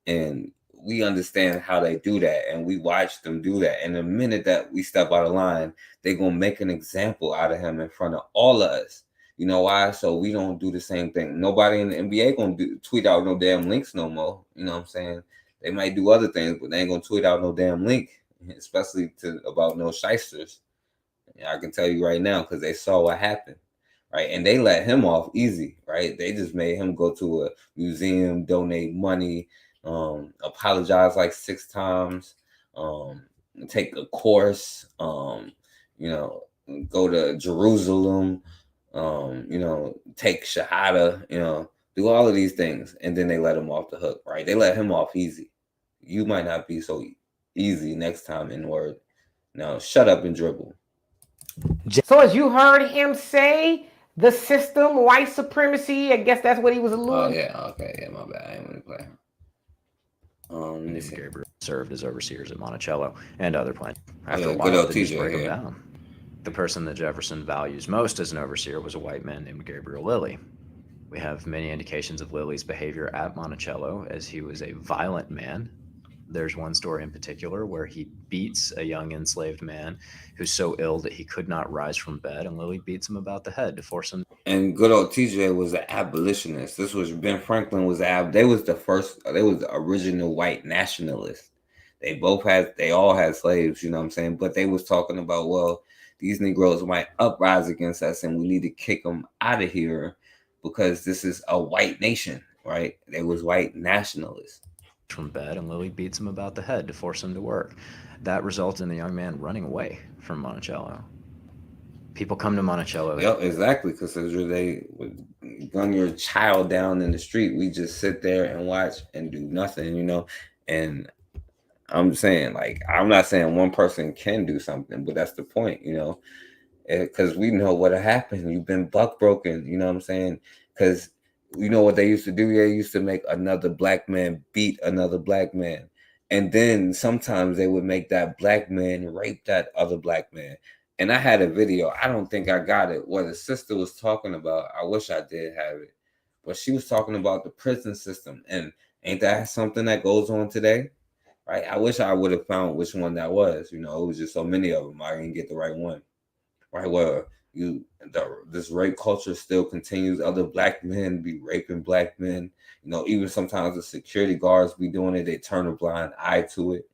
And we understand how they do that, and we watch them do that. And the minute that we step out of line, they're gonna make an example out of him in front of all of us. You know why? So we don't do the same thing. Nobody in the NBA gonna tweet out no damn links no more. You know what I'm saying? They might do other things, but they ain't gonna tweet out no damn link, especially about no shysters. I can tell you right now because they saw what happened, right? And they let him off easy, right? They just made him go to a museum, donate money, apologize like 6 times, take a course, you know, go to Jerusalem, you know, take Shahada, you know, do all of these things, and then they let him off the hook, right? They let him off easy. You might not be so easy next time, N-word. Now, shut up and dribble. So as you heard him say, the system, white supremacy, I guess that's what he was alluding. Oh, yeah, okay, yeah, my bad. I ain't want to play. Gabriel served as overseers at Monticello and other places. After Yeah, a good while, old they just TJ break them here. down. The person that Jefferson values most as an overseer was a white man named Gabriel Lilly. We have many indications of Lilly's behavior at Monticello, as he was a violent man. There's one story in particular where he beats a young enslaved man who's so ill that he could not rise from bed, and Lilly beats him about the head to force him. And good old TJ was an abolitionist. This was Ben Franklin was they was the first, they was the original white nationalists. They all had slaves, you know what I'm saying? But they was talking about, well, these Negroes might uprise against us and we need to kick them out of here because this is a white nation, right? They was white nationalists. From bed, and Lilly beats him about the head to force him to work. That results in the young man running away from Monticello. People come to Monticello. Yep, exactly, because they would gun your child down in the street. We just sit there and watch and do nothing, you know? And I'm saying, like, I'm not saying one person can do something, but that's the point, you know? Because we know what happened. You've been buck broken, you know what I'm saying? Because you know what they used to do? They used to make another black man beat another black man. And then sometimes they would make that black man rape that other black man. And I had a video, I don't think I got it, where the sister was talking about, I wish I did have it, but she was talking about the prison system. And ain't that something that goes on today? Right? I wish I would have found which one that was. You know, it was just so many of them. I didn't get the right one. Right? Where this rape culture still continues. Other black men be raping black men. You know, even sometimes the security guards be doing it. They turn a blind eye to it.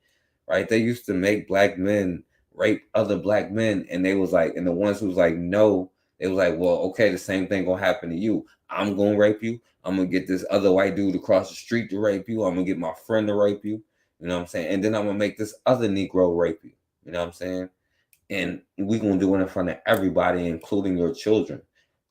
Right? They used to make black men rape other black men, and they was like, and the ones who was like, no, it was like, well, okay, the same thing gonna happen to you. I'm gonna rape you. I'm gonna get this other white dude across the street to rape you. I'm gonna get my friend to rape you. You know what I'm saying? And then I'm gonna make this other Negro rape you. You know what I'm saying? And we're gonna do it in front of everybody, including your children.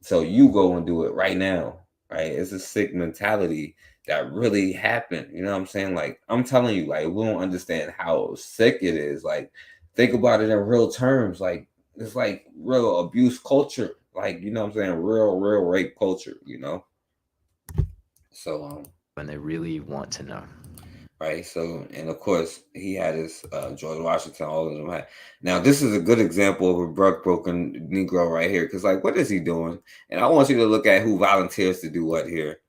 So you go and do it right now. Right? It's a sick mentality that really happened. You know what I'm saying? Like, I'm telling you, like, we don't understand how sick it is. Like, think about it in real terms. Like, it's like real abuse culture. Like, you know what I'm saying? Real rape culture, you know? So, when they really want to know. Right. So, and of course, he had his George Washington, all of them had. Now, this is a good example of a broken Negro right here. Because, like, what is he doing? And I want you to look at who volunteers to do what here.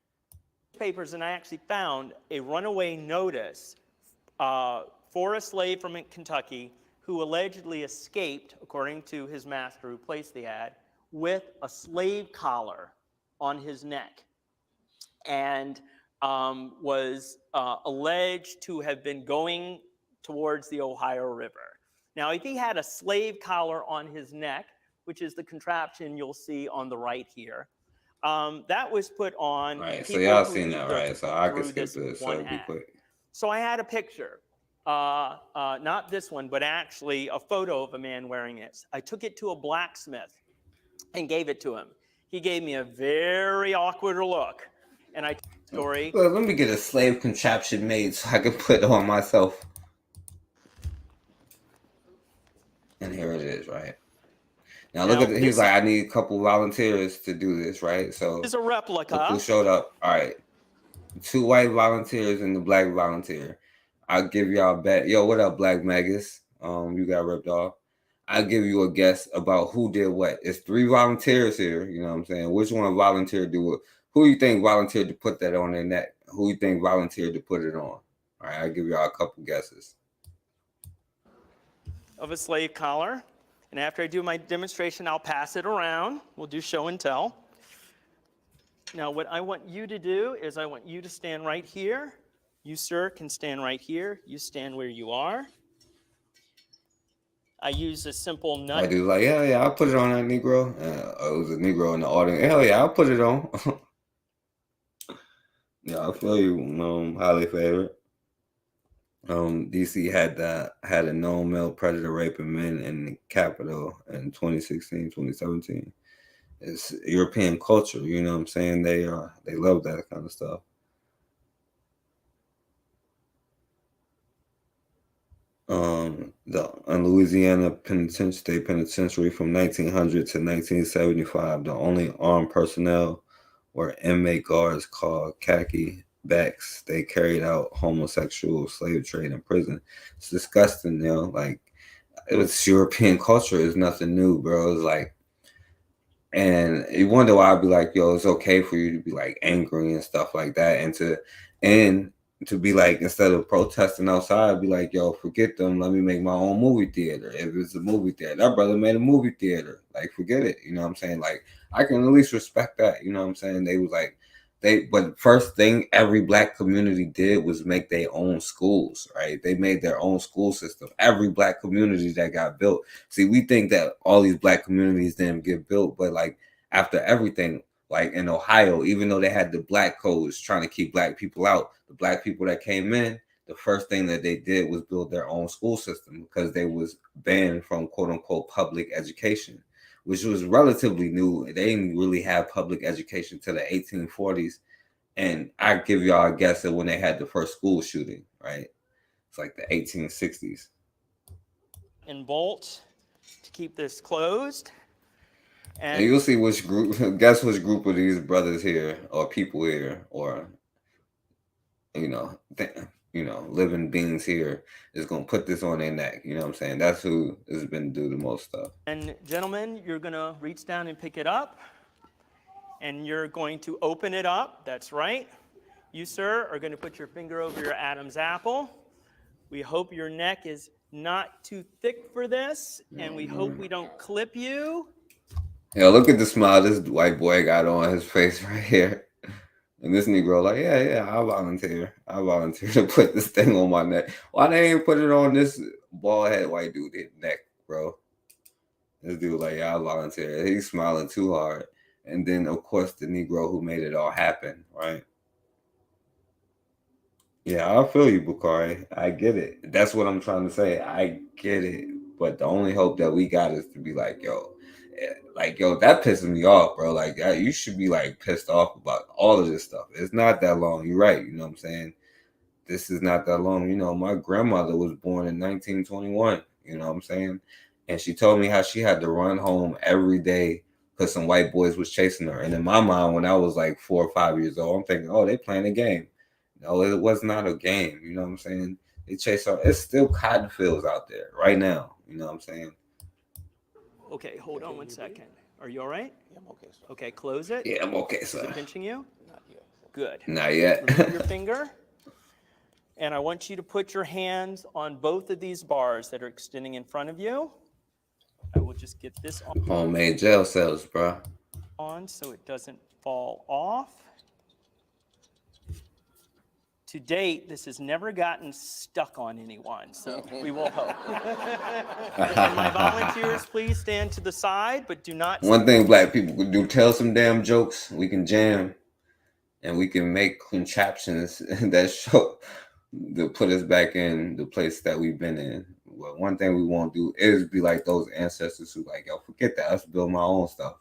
Papers, and I actually found a runaway notice for a slave from Kentucky who allegedly escaped, according to his master who placed the ad, with a slave collar on his neck, and was alleged to have been going towards the Ohio River. Now, if he had a slave collar on his neck, which is the contraption you'll see on the right here, that was put on. Right. So y'all seen that, right? So I can skip this. So it'll be quick. So I had a picture, not this one, but actually a photo of a man wearing it. I took it to a blacksmith and gave it to him. He gave me a very awkward look, and I told the story. Well, let me get a slave contraption made so I can put it on myself. And here it is, right? Now look at it. He's like, I need a couple volunteers to do this, right? So this is a replica. Look who showed up. All right. 2 white volunteers and the black volunteer. I'll give y'all a bet. Yo, what up, Black Magus? You got ripped off. I'll give you a guess about who did what. It's 3 volunteers here. You know what I'm saying? Which one volunteered to do it? Who you think volunteered to put that on their neck? Who you think volunteered to put it on? All right, I'll give y'all a couple guesses. Of a slave collar. And after I do my demonstration, I'll pass it around. We'll do show and tell. Now, what I want you to do is I want you to stand right here. You, sir, can stand right here. You stand where you are. I use a simple nut. My dude's like, hell yeah, I'll put it on that Negro. It was a Negro in the audience. Hell yeah, I'll put it on. Yeah, I feel you, highly favored. DC had a known male predator raping men in the Capitol in 2016, 2017. It's European culture, you know what I'm saying? They love that kind of stuff. The Louisiana State Penitentiary from 1900 to 1975, the only armed personnel were inmate guards called khaki backs. They carried out homosexual slave trade in prison. It's disgusting, like it was European culture. It's nothing new, bro. It's like, and you wonder why I'd be like, yo, it's okay for you to be like angry and stuff like that, and to be like, instead of protesting outside, be like, yo, forget them. Let me make my own movie theater. If it's a movie theater, that brother made a movie theater. Like, forget it. You know what I'm saying? Like, I can at least respect that. You know what I'm saying? They was like, but first thing every black community did was make their own schools, right? They made their own school system. Every black community that got built. See, we think that all these black communities didn't get built, but like after everything, like in Ohio, even though they had the black codes trying to keep black people out, the black people that came in, the first thing that they did was build their own school system because they was banned from quote unquote public education, which was relatively new. They didn't really have public education till the 1840s. And I give y'all a guess at when they had the first school shooting, right? It's like the 1860s. And bolt to keep this closed. And you'll see which group, guess which group of these brothers here or people here or, living beings here is going to put this on their neck. You know what I'm saying? That's who has been doing the most stuff. And gentlemen, you're going to reach down and pick it up. And you're going to open it up. That's right. You, sir, are going to put your finger over your Adam's apple. We hope your neck is not too thick for this. And we hope we don't clip you. Yo, look at the smile this white boy got on his face right here. And this Negro like, yeah, I'll volunteer. I'll volunteer to put this thing on my neck. Why they ain't put it on this bald head white dude's neck, bro? This dude like, yeah, I'll volunteer. He's smiling too hard. And then, of course, the Negro who made it all happen, right? Yeah, I feel you, Bukhari. I get it. That's what I'm trying to say. I get it. But the only hope that we got is to be like, yo, that pisses me off, bro. Like, you should be, like, pissed off about all of this stuff. It's not that long. You're right. You know what I'm saying? This is not that long. You know, my grandmother was born in 1921. You know what I'm saying? And she told me how she had to run home every day because some white boys was chasing her. And in my mind, when I was, like, 4 or 5 years old, I'm thinking, oh, they playing a game. No, it was not a game. You know what I'm saying? They chase her. It's still cotton fields out there right now. You know what I'm saying? Okay, hold on 1 second. Are you all right? Yeah, I'm okay, sir. Okay, close it. Yeah, I'm okay, sir. Is it pinching you? Not yet. Good. Not yet. Remove your finger. And I want you to put your hands on both of these bars that are extending in front of you. I will just get this on. Homemade jail cells, bro. On so it doesn't fall off. To date, this has never gotten stuck on anyone, so we will hope. My volunteers, please stand to the side, but do not. One thing black people could do, tell some damn jokes. We can jam, and we can make contraptions that show to put us back in the place that we've been in. Well, one thing we won't do is be like those ancestors who like, yo, forget that. Let's build my own stuff.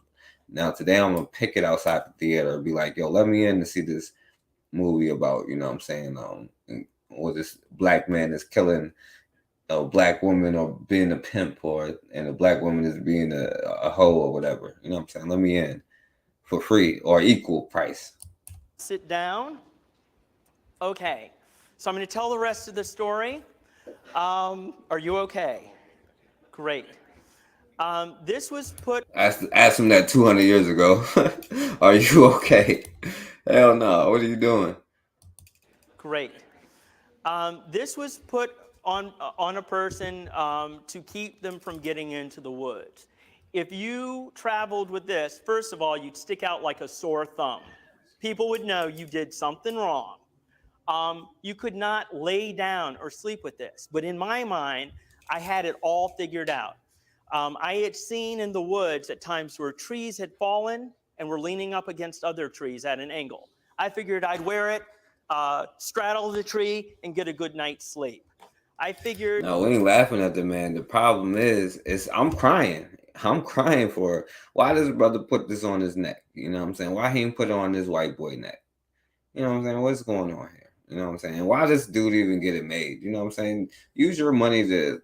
Now, today I'm going to pick it outside the theater and be like, yo, let me in to see this movie about, you know what I'm saying, or this black man is killing a black woman or being a pimp, and a black woman is being a hoe or whatever. You know what I'm saying? Let me in for free or equal price. Sit down. Okay. So I'm going to tell the rest of the story. Are you okay? Great. This was put. Ask him that 200 years ago. Are you okay? Hell no. What are you doing? Great. This was put on a person to keep them from getting into the woods. If you traveled with this, first of all, you'd stick out like a sore thumb. people would know you did something wrong. You could not lay down or sleep with this. But in my mind, I had it all figured out. I had seen in the woods at times where trees had fallen and were leaning up against other trees at an angle. I figured I'd wear it, straddle the tree, and get a good night's sleep. I figured... No, we ain't laughing at the man. The problem is I'm crying. I'm crying for it. Why does brother put this on his neck? You know what I'm saying? Why he didn't put it on this white boy neck? You know what I'm saying? What's going on here? You know what I'm saying? Why does dude even get it made? You know what I'm saying? Use your money to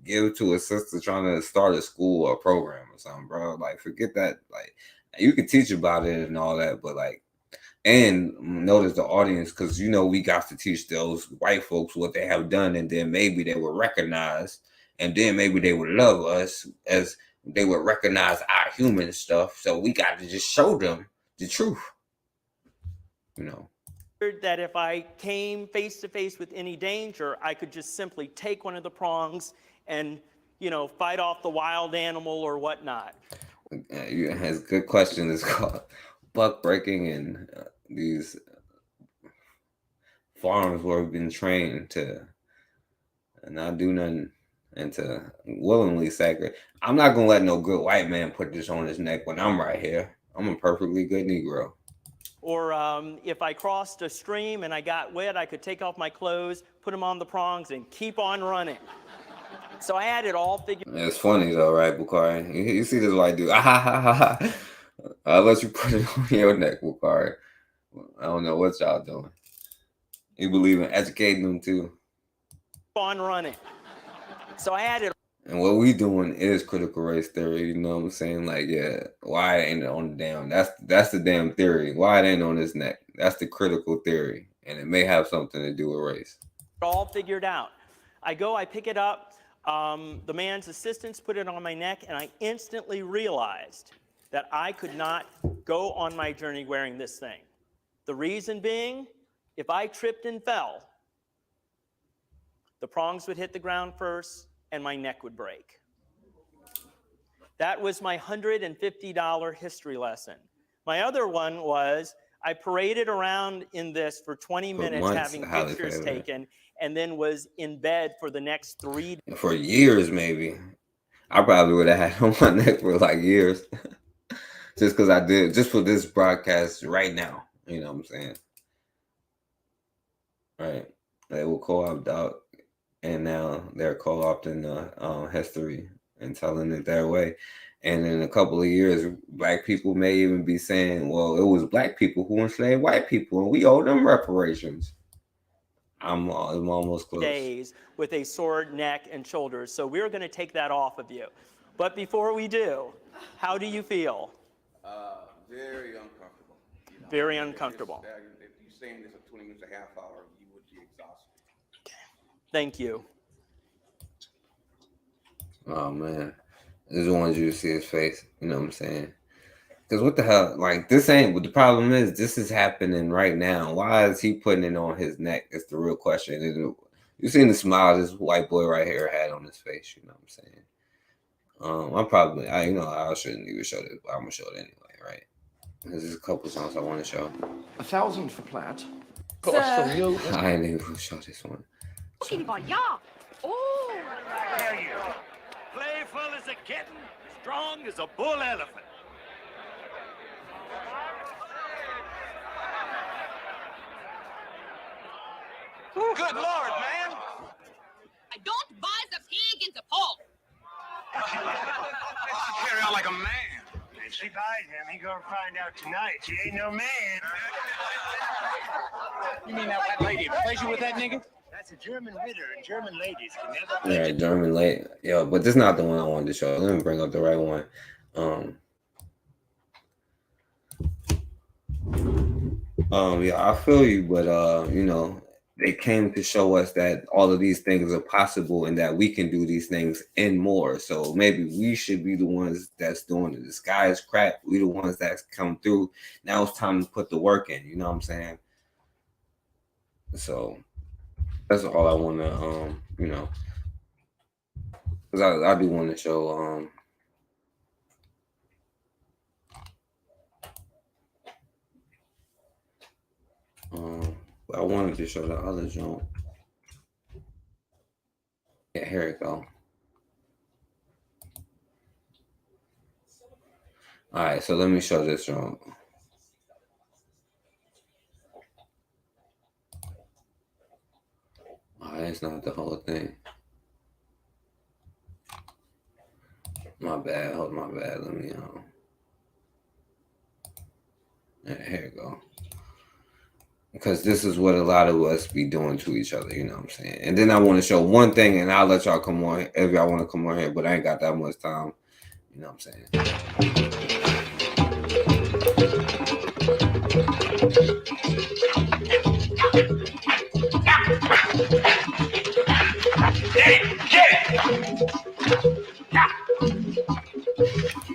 give to a sister trying to start a school or a program or something, bro. Like, forget that. Like, you can teach about it and all that, but like, and notice the audience, because you know we got to teach those white folks what they have done, and then maybe they will recognize, and then maybe they would love us as they would recognize our human stuff. So we got to just show them the truth, you know. That if I came face to face with any danger, I could just simply take one of the prongs and, you know, fight off the wild animal or whatnot. Has good question. It's called buck breaking, and these farms where we've been trained to not do nothing and to willingly sacrifice. I'm not gonna let no good white man put this on his neck when I'm right here. I'm a perfectly good Negro. Or if I crossed a stream and I got wet, I could take off my clothes, put them on the prongs, and keep on running. So I had it all figured. It's funny though, right, Bukari? You see this white dude? Ah, ha, ha, ha, ha. I'll let you put it on your neck, Bukari. I don't know what y'all doing. You believe in educating them too. Keep on running. So I had it. And what we doing is critical race theory, you know what I'm saying? Like, yeah, why it ain't on the damn? That's the damn theory. Why it ain't on his neck? That's the critical theory, and it may have something to do with race. All figured out. I go, I pick it up. The man's assistants put it on my neck, and I instantly realized that I could not go on my journey wearing this thing. The reason being, if I tripped and fell, the prongs would hit the ground first, and my neck would break. That was my $150 history lesson. My other one was I paraded around in this for 20 minutes having pictures taken, and then was in bed for the next 3 days. For years, maybe. I probably would have had on my neck for like years. Just because I did, just for this broadcast right now. You know what I'm saying? Right. They will co-opt out. And now they're co-opting history and telling it their way. And in a couple of years, black people may even be saying, well, it was black people who enslaved white people, and we owe them reparations. I'm almost close. Days with a sore neck and shoulders. So we're going to take that off of you. But before we do, how do you feel? Very uncomfortable. You know, very uncomfortable. If you're saying this for 20 minutes, a half hour, you would be exhausted. Thank you. Oh man, I just wanted you to see his face. You know what I'm saying? Because what the hell? Like, this ain't. But the problem is, this is happening right now. Why is he putting it on his neck? Is the real question. You seen the smile this white boy right here had on his face. You know what I'm saying? I'm probably. I shouldn't even show this, but I'm gonna show it anyway, right? There's a couple songs I want to show. 1,000 for Platt. I ain't even gonna show this one. Oh, there you go. Playful as a kitten, strong as a bull elephant. Good Lord, man. I don't buy the pig in the pole. Carry on like a man. If she buys him, he gonna find out tonight. She ain't no man. You mean that white lady plays you with that nigga? That's a German widow, and German ladies can never play. Yeah, German late. Yo, but this is not the one I wanted to show. Let me bring up the right one. Yeah, I feel you, but they came to show us that all of these things are possible and that we can do these things and more. So maybe we should be the ones that's doing it. The sky is cracked. We the ones that's come through. Now it's time to put the work in. You know what I'm saying? So that's all I want to, because I do want to show, I wanted to show the other joint. Yeah, here we go. All right, so let me show this joint. Oh, that's not the whole thing. My bad. Hold my bad. Let me yeah, here you go. Because this is what a lot of us be doing to each other, you know what I'm saying? And then I want to show one thing, and I'll let y'all come on if y'all want to come on here, but I ain't got that much time, you know what I'm saying?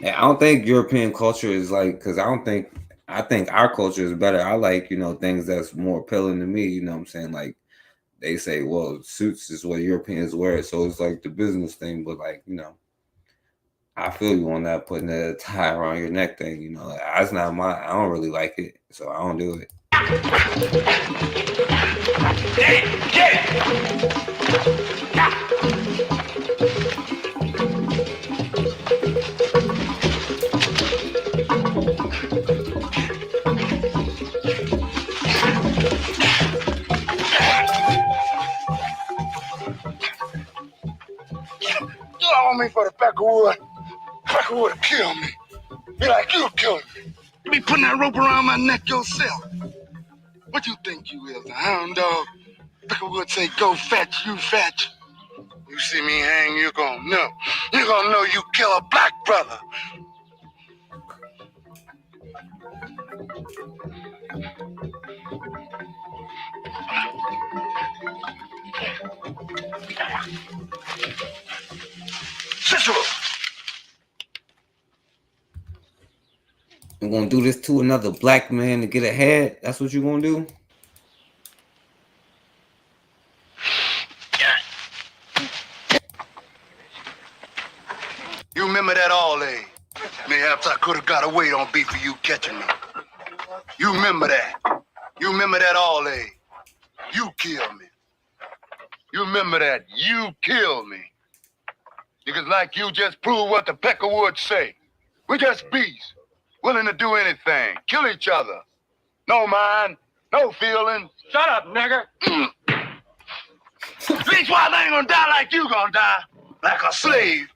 And I don't think European culture is like, because I think our culture is better. I like, you know, things that's more appealing to me, you know what I'm saying? Like they say, well, suits is what Europeans wear, so it's like the business thing, but like, you know, I feel you on that, putting a tie around your neck thing, you know, that's not I don't really like it, so I don't do it. You don't want me for the Peckerwood. Peckerwood will kill me. Be like you killed me. You be putting that rope around my neck yourself. What you think you is, a hound dog? Peckerwood say go fetch, you fetch. You see me hang, you gonna know. You gonna know you kill a black brother. Cicero! I'm gonna do this to another black man to get ahead. That's what you're gonna do? You remember that all day? Mayhaps I could have got away on beat for you catching me. You remember that? You remember that all day? You killed me. You remember that? You killed me. Niggas like you just prove what the Peckerwood say. We just beasts, willing to do anything, kill each other. No mind, no feeling. Shut up, nigger. At least why I ain't gonna die like you gonna die, like a slave.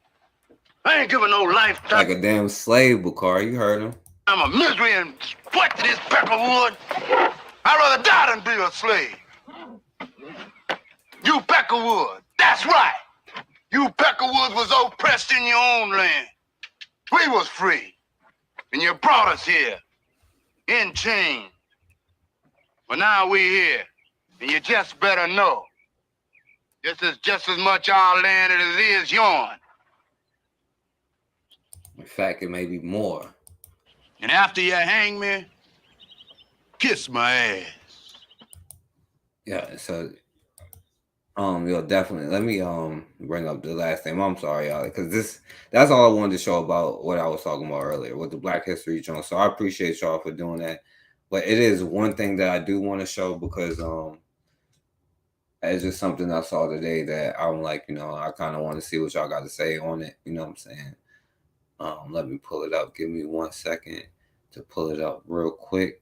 I ain't giving no lifetime. Like a damn slave, Bakari. You heard him. I'm a misery and sweat to this Peckerwood. I'd rather die than be a slave. You Peckerwood, that's right. You Peckerwoods was oppressed in your own land. We was free. And you brought us here, in chains. But now we here, and you just better know, this is just as much our land as it is yours. In fact, it may be more. And after you hang me, kiss my ass. Yeah, so yo, definitely. Let me bring up the last name. I'm sorry, y'all, because that's all I wanted to show about what I was talking about earlier with the Black History Joint. So I appreciate y'all for doing that. But it is one thing that I do want to show because it's just something I saw today that I'm like, you know, I kind of want to see what y'all got to say on it. You know what I'm saying? Let me pull it up. Give me 1 second to pull it up real quick.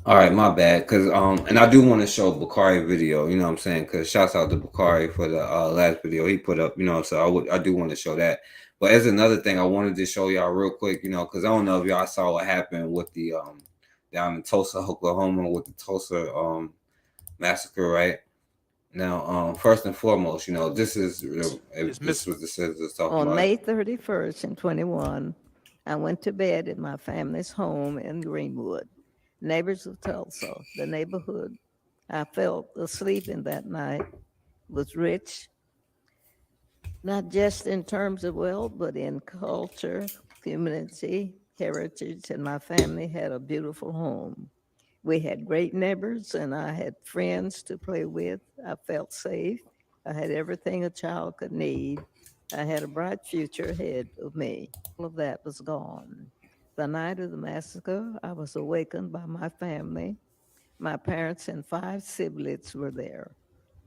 All right, my bad. Cause and I do want to show Bakari video, you know what I'm saying? Cause shouts out to Bakari for the last video he put up, you know, so I do want to show that. But as another thing, I wanted to show y'all real quick, you know, because I don't know if y'all saw what happened with the down in Tulsa, Oklahoma, with the Tulsa massacre, right? Now, first and foremost, you know, this is this was the citizens talking On about. May 31st in 21, I went to bed in my family's home in Greenwood, neighbors of Tulsa. The neighborhood I felt asleep in that night was rich, not just in terms of wealth, but in culture, community, heritage, and my family had a beautiful home. We had great neighbors, and I had friends to play with. I felt safe. I had everything a child could need. I had a bright future ahead of me. All of that was gone. The night of the massacre, I was awakened by my family. My parents and 5 siblings were there.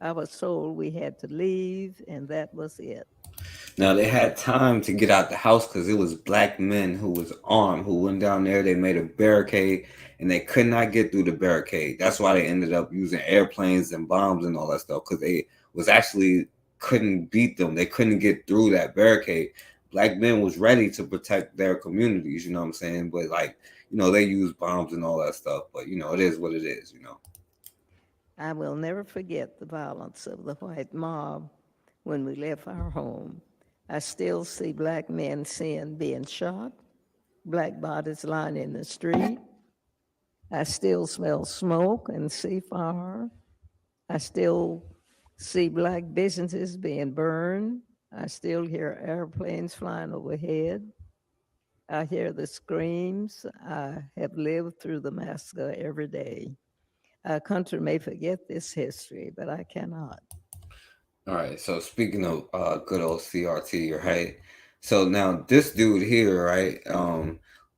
I was told we had to leave, and that was it. Now they had time to get out the house because it was black men who was armed who went down there. They made a barricade and they could not get through the barricade. That's why they ended up using airplanes and bombs and all that stuff, because they was actually couldn't beat them. They couldn't get through that barricade. Black men was ready to protect their communities, you know what I'm saying? But like, you know, they use bombs and all that stuff. But you know, it is what it is, you know. I will never forget the violence of the white mob when we left our home. I still see black men being shot, black bodies lying in the street. I still smell smoke and see fire. I still see black businesses being burned. I still hear airplanes flying overhead. I hear the screams. I have lived through the massacre every day. Our country may forget this history, but I cannot. All right. So speaking of good old CRT, right? So now this dude here, right?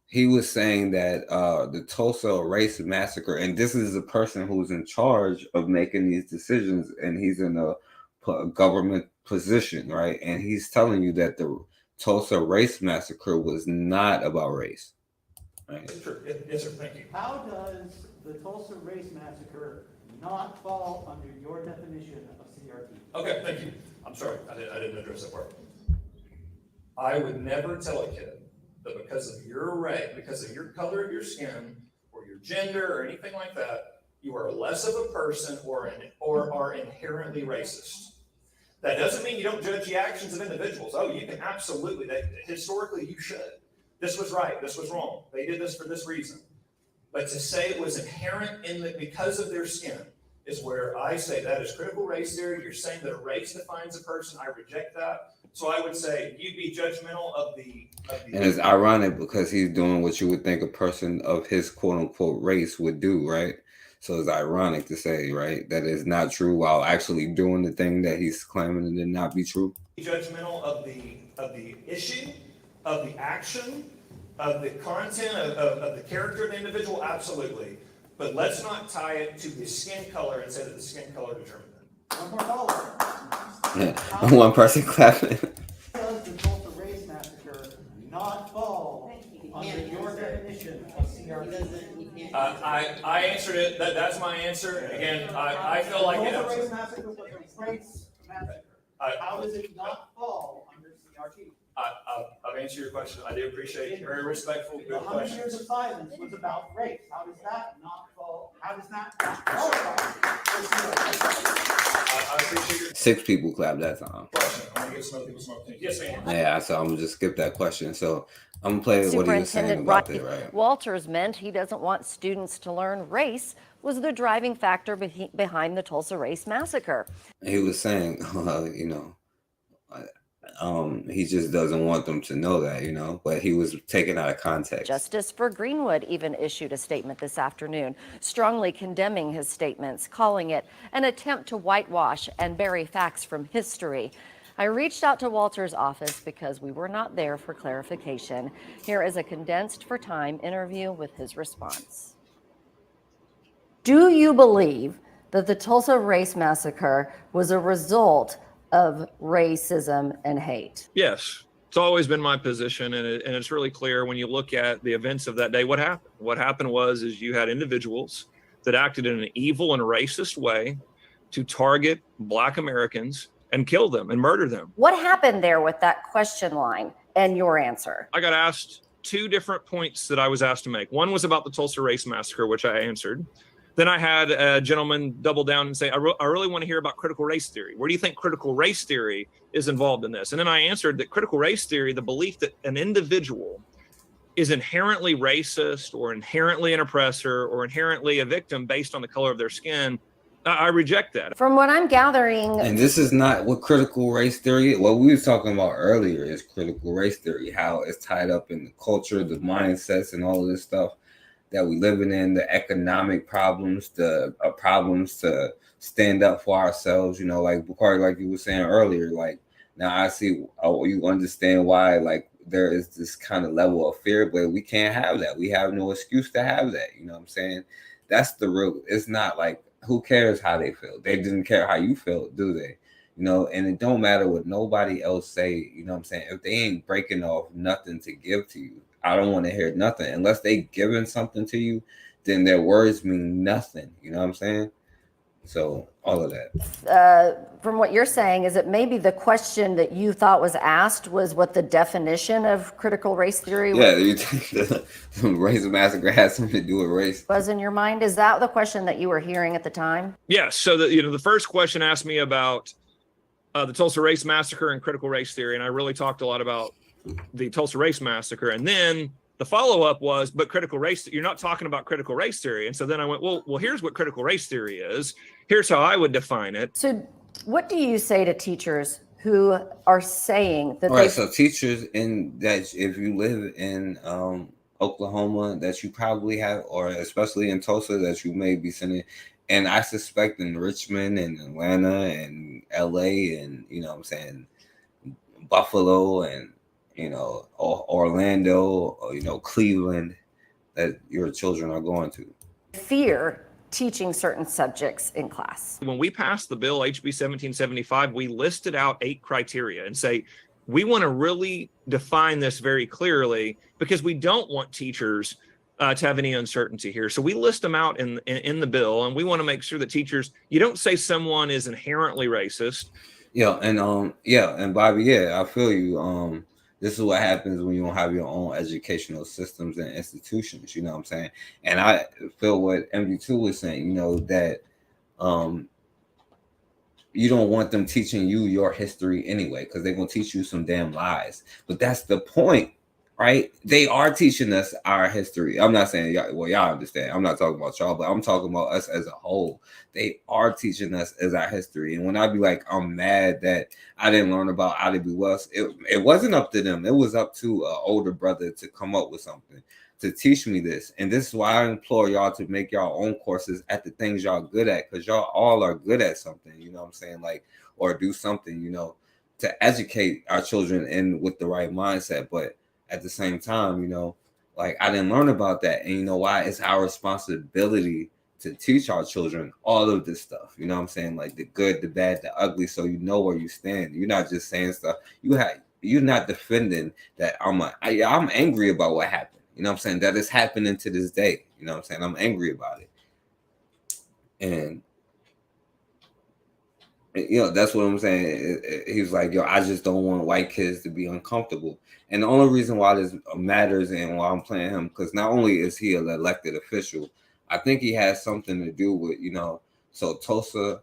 He was saying that the Tulsa race massacre, and this is the person who's in charge of making these decisions, and he's in a government position, right? And he's telling you that the Tulsa race massacre was not about race, right? Yes, sir. Thank you. How does the Tulsa race massacre not fall under your definition of CRT? Okay, thank you. I'm sorry, I didn't address that part. I would never tell a kid that because of your race, because of your color of your skin, or your gender, or anything like that, you are less of a person or are inherently racist. That doesn't mean you don't judge the actions of individuals. Oh, you can absolutely. Historically, you should. This was right. This was wrong. They did this for this reason. But to say it was inherent in because of their skin is where I say that is critical race theory. You're saying that a race defines a person. I reject that. So I would say you'd be judgmental of the. And it's ironic because he's doing what you would think a person of his quote unquote race would do, right? So it's ironic to say, right, that is not true while actually doing the thing that he's claiming to not be true. Judgmental of the issue, of the action, of the content, of the character of the individual, absolutely. But let's not tie it to the skin color and say that the skin color determined it. One more dollar. One person clapping. Does the Tulsa race massacre not fall under your definition of CRT? I answered it. That's my answer. Again, I feel like it. Tulsa race massacre was a race massacre. How does it not fall under CRT? I've answered your question. I do appreciate it. Very respectful, good question. 100 years of silence was about race. How does that not fall? How does that not fall? I appreciate your 6 people clapped that time. question. I want to get some other people smoking. Yes, ma'am. Yeah, so I'm gonna just skip that question. So I'm gonna play what he was saying about it, right? Walters meant he doesn't want students to learn race was the driving factor behind the Tulsa race massacre. He was saying, you know, he just doesn't want them to know that, you know, but he was taken out of context. Justice for Greenwood even issued a statement this afternoon, strongly condemning his statements, calling it an attempt to whitewash and bury facts from history. I reached out to Walter's office because we were not there for clarification. Here is a condensed for time interview with his response. Do you believe that the Tulsa race massacre was a result of racism and hate? Yes, it's always been my position, and it's really clear when you look at the events of that day. What happened? What happened was you had individuals that acted in an evil and racist way to target Black Americans and kill them and murder them. What happened there with that question line? and your answer. I got asked 2 different points that I was asked to make. One was about the Tulsa Race Massacre, which I answered. Then I had a gentleman double down and say, I really want to hear about critical race theory. Where do you think critical race theory is involved in this? And then I answered that critical race theory, the belief that an individual is inherently racist or inherently an oppressor or inherently a victim based on the color of their skin, I reject that. From what I'm gathering, And this is not what critical race theory, what we were talking about earlier is critical race theory, how it's tied up in the culture, the mindsets, and all of this stuff that we living in, the economic problems, the problems to stand up for ourselves, you know, like Bakari, like you were saying earlier, like now I see, you understand why, like there is this kind of level of fear, but we can't have that. We have no excuse to have that. You know what I'm saying? That's the real, it's not like, who cares how they feel? They didn't care how you feel, do they? You know, and it don't matter what nobody else say, you know what I'm saying? If they ain't breaking off nothing to give to you, I don't want to hear nothing. Unless they giving something to you, then their words mean nothing. You know what I'm saying? So all of that. From what you're saying, is it maybe the question that you thought was asked was what the definition of critical race theory Yeah, you think the race massacre has something to do with race? was in your mind? Is that the question that you were hearing at the time? Yes. So the first question asked me about the Tulsa Race Massacre and critical race theory, and I really talked a lot about the Tulsa Race Massacre. And then the follow-up was, but critical race, you're not talking about critical race theory. And so then I went, well, here's what critical race theory is. Here's how I would define it. So what do you say to teachers who are saying that All right, so teachers in that, if you live in Oklahoma, that you probably have, or especially in Tulsa, that you may be sending, and I suspect in Richmond and Atlanta and LA and, you know what I'm saying, Buffalo and, you know, Orlando, or, you know, Cleveland, that your children are going to fear teaching certain subjects in class? When we passed the bill, HB 1775, we listed out 8 criteria and say, we want to really define this very clearly because we don't want teachers to have any uncertainty here. So we list them out in the bill, and we want to make sure that teachers, you don't say someone is inherently racist. Yeah, and Bobby, yeah, I feel you. This is what happens when you don't have your own educational systems and institutions, you know what I'm saying? And I feel what MD2 was saying, you know, that you don't want them teaching you your history anyway, because they're going to teach you some damn lies. But that's the point, right? They are teaching us our history. I'm not saying, y'all understand. I'm not talking about y'all, but I'm talking about us as a whole. They are teaching us as our history. And when I be like, I'm mad that I didn't learn about Ida B. Wells, it wasn't up to them. It was up to an older brother to come up with something to teach me this. And this is why I implore y'all to make y'all own courses at the things y'all good at, because y'all all are good at something, you know what I'm saying? Like, or do something, you know, to educate our children in with the right mindset. But at the same time, you know, like I didn't learn about that. And you know why? It's our responsibility to teach our children all of this stuff. You know what I'm saying? Like the good, the bad, the ugly, so you know where you stand. You're not just saying stuff. You're not defending that I'm angry about what happened. You know what I'm saying? That is happening to this day. You know what I'm saying? I'm angry about it. And you know, that's what I'm saying. He's like, yo, I just don't want white kids to be uncomfortable. And the only reason why this matters and why I'm playing him, because not only is he an elected official, I think he has something to do with, you know, so Tulsa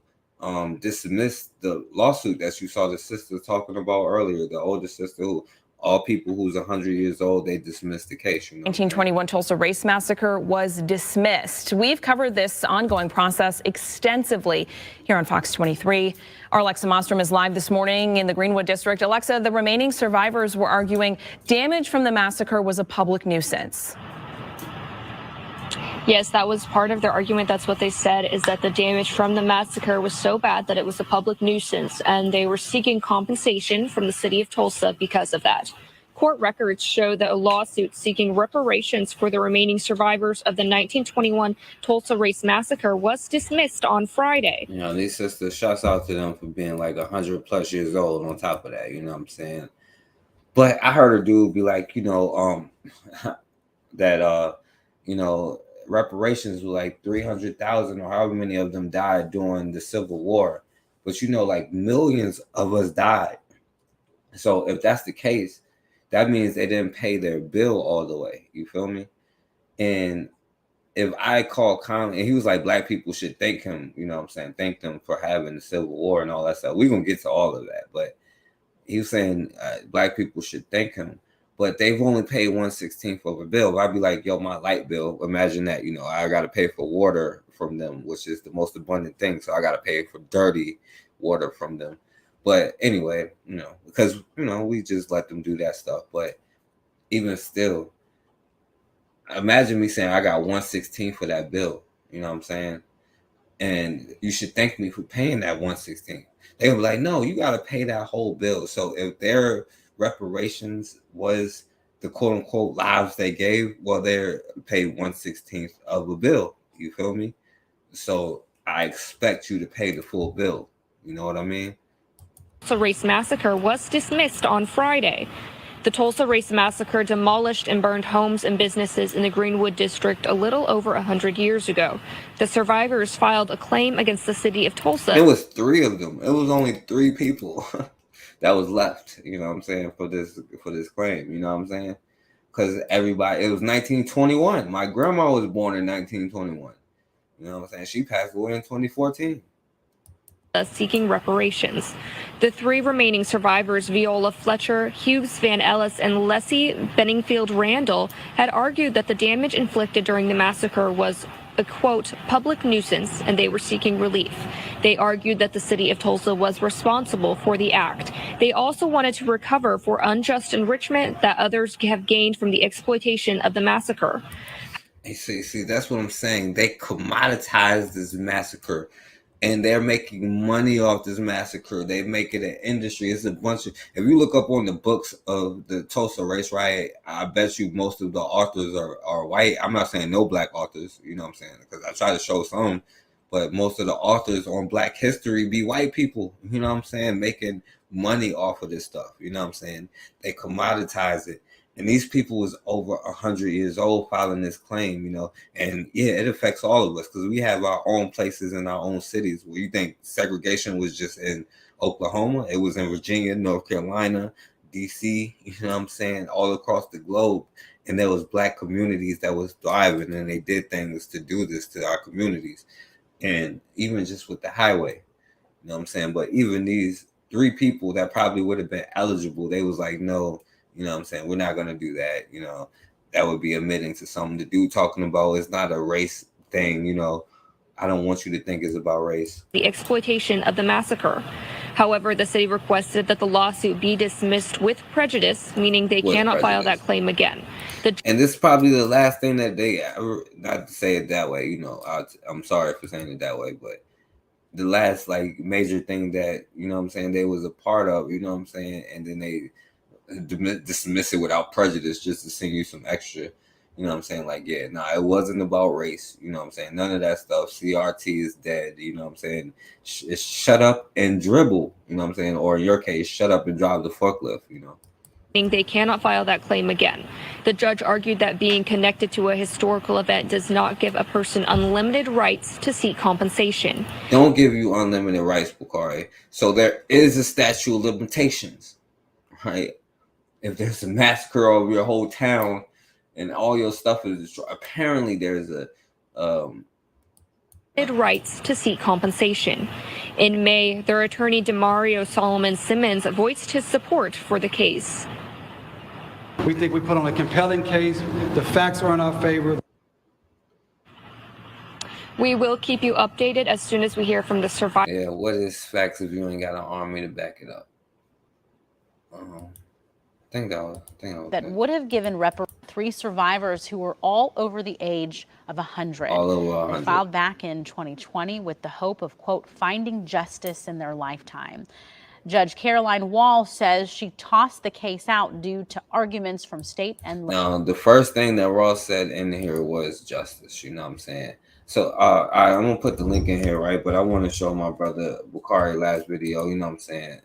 dismissed the lawsuit that you saw the sister talking about earlier, the older sister who all people who's 100 years old, they dismissed the case. You know? 1921 Tulsa Race Massacre was dismissed. We've covered this ongoing process extensively here on Fox 23. Our Alexa Mostrom is live this morning in the Greenwood District. Alexa, the remaining survivors were arguing damage from the massacre was a public nuisance. Yes, that was part of their argument. That's what they said, is that the damage from the massacre was so bad that it was a public nuisance, and they were seeking compensation from the city of Tulsa because of that. Court records show that a lawsuit seeking reparations for the remaining survivors of the 1921 Tulsa Race Massacre was dismissed on Friday. You know, these sisters, shouts out to them for being like 100+ years old on top of that, you know what I'm saying? But I heard a dude be like, you know, that, you know, reparations were like 300,000 or however many of them died during the Civil War. But, you know, like millions of us died. So if that's the case, that means they didn't pay their bill all the way. You feel me? And if I call Conley, and he was like, black people should thank him, you know what I'm saying? Thank them for having the Civil War and all that stuff. We're going to get to all of that. But he was saying black people should thank him. But they've only paid 1/16 of a bill. I'd be like, yo, my light bill, imagine that. You know, I got to pay for water from them, which is the most abundant thing. So I got to pay for dirty water from them. But anyway, you know, because, you know, we just let them do that stuff. But even still, imagine me saying I got 1/16 for that bill. You know what I'm saying? And you should thank me for paying that 1/16. They were like, no, you got to pay that whole bill. So if their reparations was the quote unquote lives they gave, well, they're paid 1/16 of a bill. You feel me? So I expect you to pay the full bill. You know what I mean? The race massacre was dismissed on Friday. The Tulsa Race Massacre demolished and burned homes and businesses in the Greenwood district a little over 100 years ago. The survivors filed a claim against the city of Tulsa. It was 3 of them. It was only 3 people that was left, you know what I'm saying, for this claim, you know what I'm saying? Because everybody, it was 1921. My grandma was born in 1921. You know what I'm saying? She passed away in 2014. Seeking reparations. The 3 remaining survivors, Viola Fletcher, Hughes Van Ellis, and Leslie Benningfield Randall, had argued that the damage inflicted during the massacre was a, quote, public nuisance, and they were seeking relief. They argued that the city of Tulsa was responsible for the act. They also wanted to recover for unjust enrichment that others have gained from the exploitation of the massacre. Hey, see, that's what I'm saying. They commoditized this massacre. And they're making money off this massacre. They make it an industry. It's a bunch of, if you look up on the books of the Tulsa Race Riot, I bet you most of the authors are white. I'm not saying no black authors, you know what I'm saying? Because I try to show some, but most of the authors on black history be white people, you know what I'm saying? Making money off of this stuff, you know what I'm saying? They commoditize it. And these people was over 100 years old filing this claim, you know, and yeah, it affects all of us because we have our own places in our own cities where you think segregation was just in Oklahoma. It was in Virginia, North Carolina, DC, you know what I'm saying, all across the globe. And there was black communities that was thriving and they did things to do this to our communities. And even just with the highway, you know what I'm saying? But even these 3 people that probably would have been eligible, they was like, no, you know what I'm saying? We're not going to do that. You know, that would be admitting to something. The dude talking about it's not a race thing. You know, I don't want you to think it's about race. The exploitation of the massacre. However, the city requested that the lawsuit be dismissed with prejudice, meaning they cannot file that claim again. And this is probably the last thing that they ever, not to say it that way, you know, I'm sorry for saying it that way, but the last like major thing that, you know what I'm saying, they was a part of, you know what I'm saying, and then they dismiss it without prejudice just to send you some extra, you know what I'm saying? Like, yeah, nah, it wasn't about race, you know what I'm saying? None of that stuff. CRT is dead, you know what I'm saying? It's shut up and dribble, you know what I'm saying? Or in your case, shut up and drive the forklift, you know? They cannot file that claim again. The judge argued that being connected to a historical event does not give a person unlimited rights to seek compensation. Don't give you unlimited rights, Bakari. So there is a statute of limitations, right? If there's a massacre over your whole town and all your stuff is destroyed, apparently there's a rights to seek compensation. In May, their attorney Demario Solomon Simmons voiced his support for the case. We think we put on a compelling case. The facts are in our favor. We will keep you updated as soon as we hear from the survivor. Yeah, what is facts if you ain't got an army to back it up? That would have given 3 survivors who were all over the age of 100. All over 100. They filed back in 2020 with the hope of, quote, finding justice in their lifetime. Judge Caroline Wall says she tossed the case out due to arguments from state and local. Now, the first thing that Ross said in here was justice, you know what I'm saying? So I'm gonna put the link in here, right? But I want to show my brother Bakari last video, you know what I'm saying?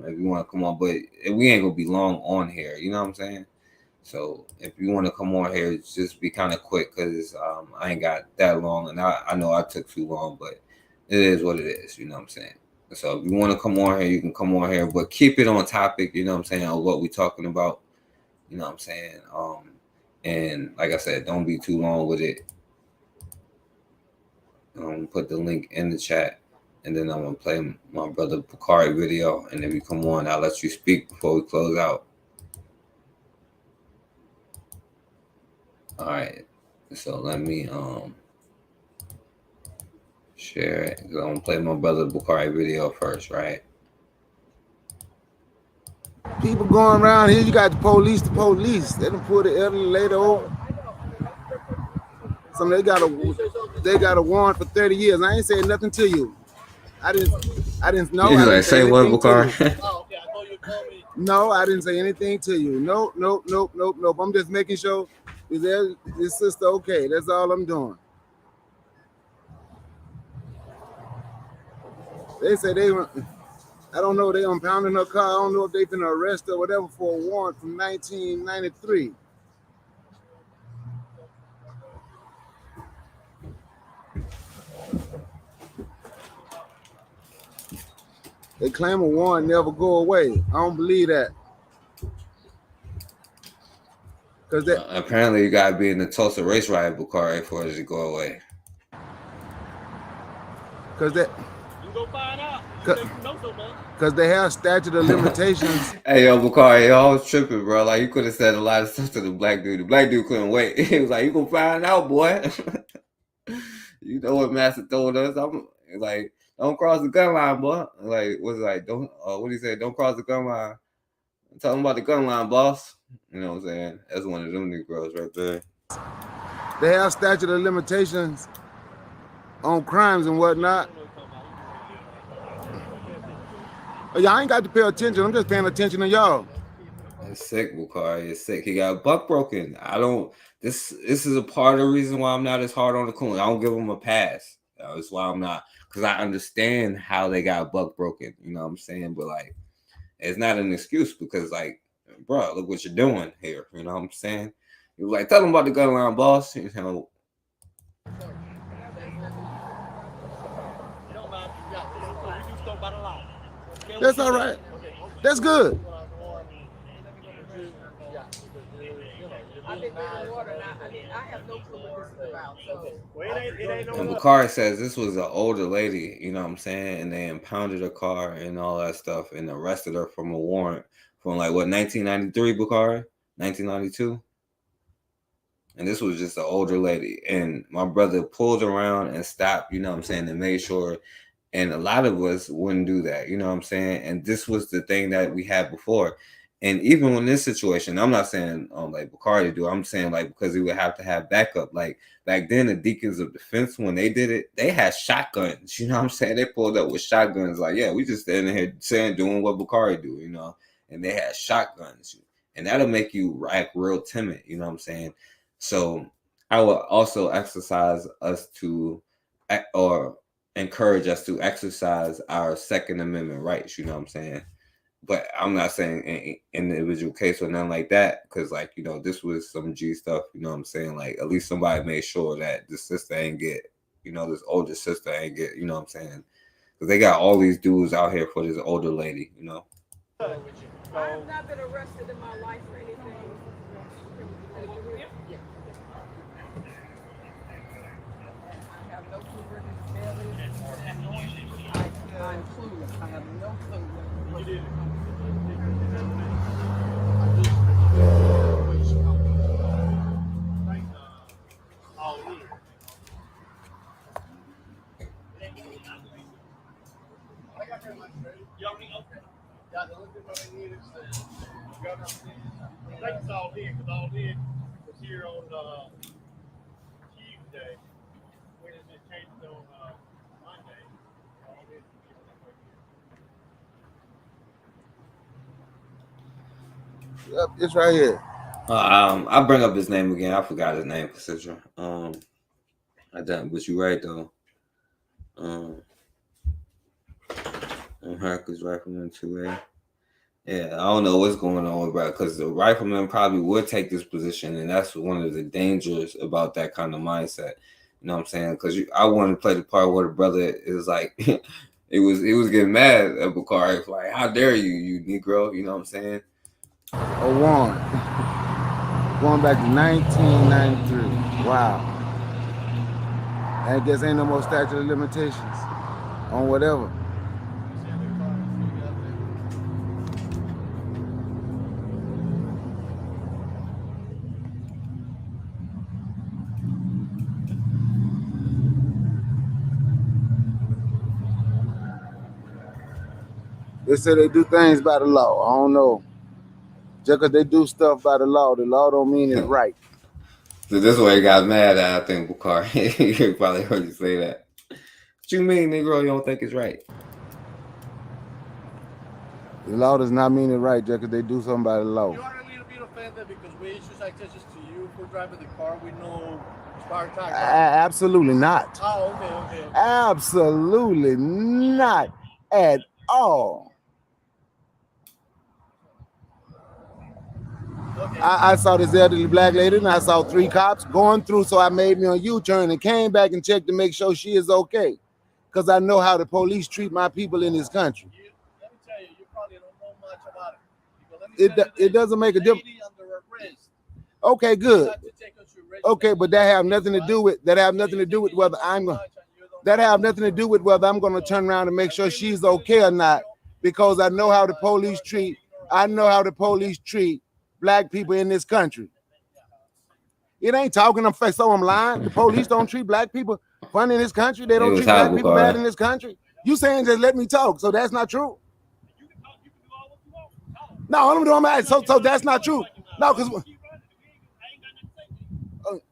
If you want to come on, but we ain't gonna be long on here, you know what I'm saying? So if you want to come on here, just be kind of quick because I ain't got that long, and I know I took too long, but it is what it is, you know what I'm saying? So if you want to come on here, you can come on here, but keep it on topic, you know what I'm saying, on what we're talking about. You know what I'm saying? And like I said, don't be too long with it. Put the link in the chat, and then I'm gonna play my brother Bakari video, and then we come on. I'll let you speak before we close out. All right. So let me share it. I'm gonna play my brother Bakari video first, right? People going around here, you got the police. They done pull the elderly lady over. Some they got a warrant for 30 years. I ain't saying nothing to you. I didn't know. He's like, say what, Bakari? No, I didn't say anything to you. Nope. I'm just making sure is this sister okay? That's all I'm doing. They say they were, I don't know, they impounding her car. I don't know if they finna arrest her or whatever for a warrant from 1993. They claim a warrant never go away. I don't believe that. Cause apparently you gotta be in the Tulsa race riot, Bakari, for it to go away. Cause that. Because they have statute of limitations. Hey, yo, Bakari, I was tripping, bro. Like, you could have said a lot of stuff to the black dude. The black dude couldn't wait. He was like, you gonna find out, boy. You know what Master told us? I'm like, don't cross the gun line, boy. Like, what's it like? Don't, what do you say? Don't cross the gun line. Tell them about the gun line, boss. You know what I'm saying? That's one of them Negroes right there. They have statute of limitations on crimes and whatnot. Y'all ain't got to pay attention. I'm just paying attention to y'all. It's sick, Bakari. It's sick. He got buck broken. I don't. This is a part of the reason why I'm not as hard on the coon. I don't give him a pass. That's why I'm not, because I understand how they got buck broken. You know what I'm saying? But like, it's not an excuse because like, bro, look what you're doing here. You know what I'm saying? You like, tell them about the gun line, boss. You know. That's all right. That's good. And Bakari says this was an older lady, you know what I'm saying? And they impounded her car and all that stuff and arrested her from a warrant from like, what, 1993, Bakari? 1992? And this was just an older lady. And my brother pulled around and stopped, you know what I'm saying, and made sure. And a lot of us wouldn't do that, you know what I'm saying? And this was the thing that we had before. And even in this situation, I'm not saying like Bakari to do, I'm saying like because he would have to have backup. Like back then, the Deacons of Defense, when they did it, they had shotguns, you know what I'm saying? They pulled up with shotguns like, yeah, we just standing here saying, doing what Bakari do, you know? And they had shotguns. And that'll make you act real timid, you know what I'm saying? So I would also exercise us to, or encourage us to exercise our Second Amendment rights, you know what I'm saying? But I'm not saying in individual case or nothing like that, because like, you know, this was some G stuff, you know what I'm saying? Like at least somebody made sure that the sister ain't get, you know, this older sister ain't get, you know what I'm saying? Because they got all these dudes out here for this older lady, you know? I have not been arrested in my life for anything. I have no clue where this mail is. I'm clueless. I have no clue where it is. That's all in, because all in was here on Tuesday. When it just changed on Monday. All in. Yep, it's right here. I'll bring up his name again. I forgot his name, Cassandra. I done, but you right though. Hercules Rifleman 2A. Yeah, I don't know what's going on, bro, because the rifleman probably would take this position, and that's one of the dangers about that kind of mindset. You know what I'm saying? Because I want to play the part where the brother is like, he was getting mad at Bakari, like, how dare you, you Negro? You know what I'm saying? A warrant. Going back to 1993. Wow. I guess ain't no more statute of limitations on whatever. They say they do things by the law. I don't know. Just because they do stuff by the law don't mean it's right. So this way he got mad at, I think, Bukari. He probably heard you say that. What you mean, Negro? You don't think it's right? The law does not mean it's right just because they do something by the law. You are a little bit offended because we issue citations to you for driving the car with no expired tag. Absolutely not. Oh, okay. Absolutely not at all. Okay. I saw this elderly black lady and I saw 3 cops going through, so I made me a U-turn and came back and checked to make sure she is okay. Because I know how the police treat my people in this country. Let me tell you, you probably don't know much about it. It doesn't make a difference. Okay, good. Okay, but that have nothing to do with whether I'm going. That have nothing to do with whether I'm going to turn around and make sure she's okay or not, because I know how the police treat. I know how the police treat black people in this country. It ain't talking. I'm lying. The police don't treat black people fun in this country. They don't treat black people bad in this country. You saying just let me talk, so that's not true. No, I'm doing my so that's not true. No, because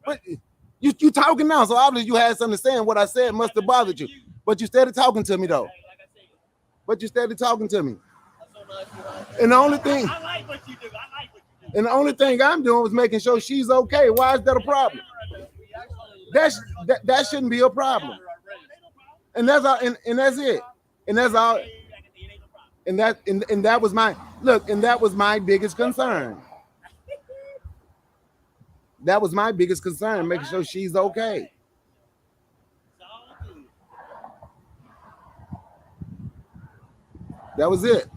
but you talking now, so obviously you had something to say, and what I said must have bothered you. But you started talking to me though. And the only thing. And the only thing I'm doing was making sure she's okay. Why is that a problem? That shouldn't be a problem. And that's all. And that's it. And that's all. And that was my look. And that was my biggest concern. That was my biggest concern, making sure she's okay. That was it.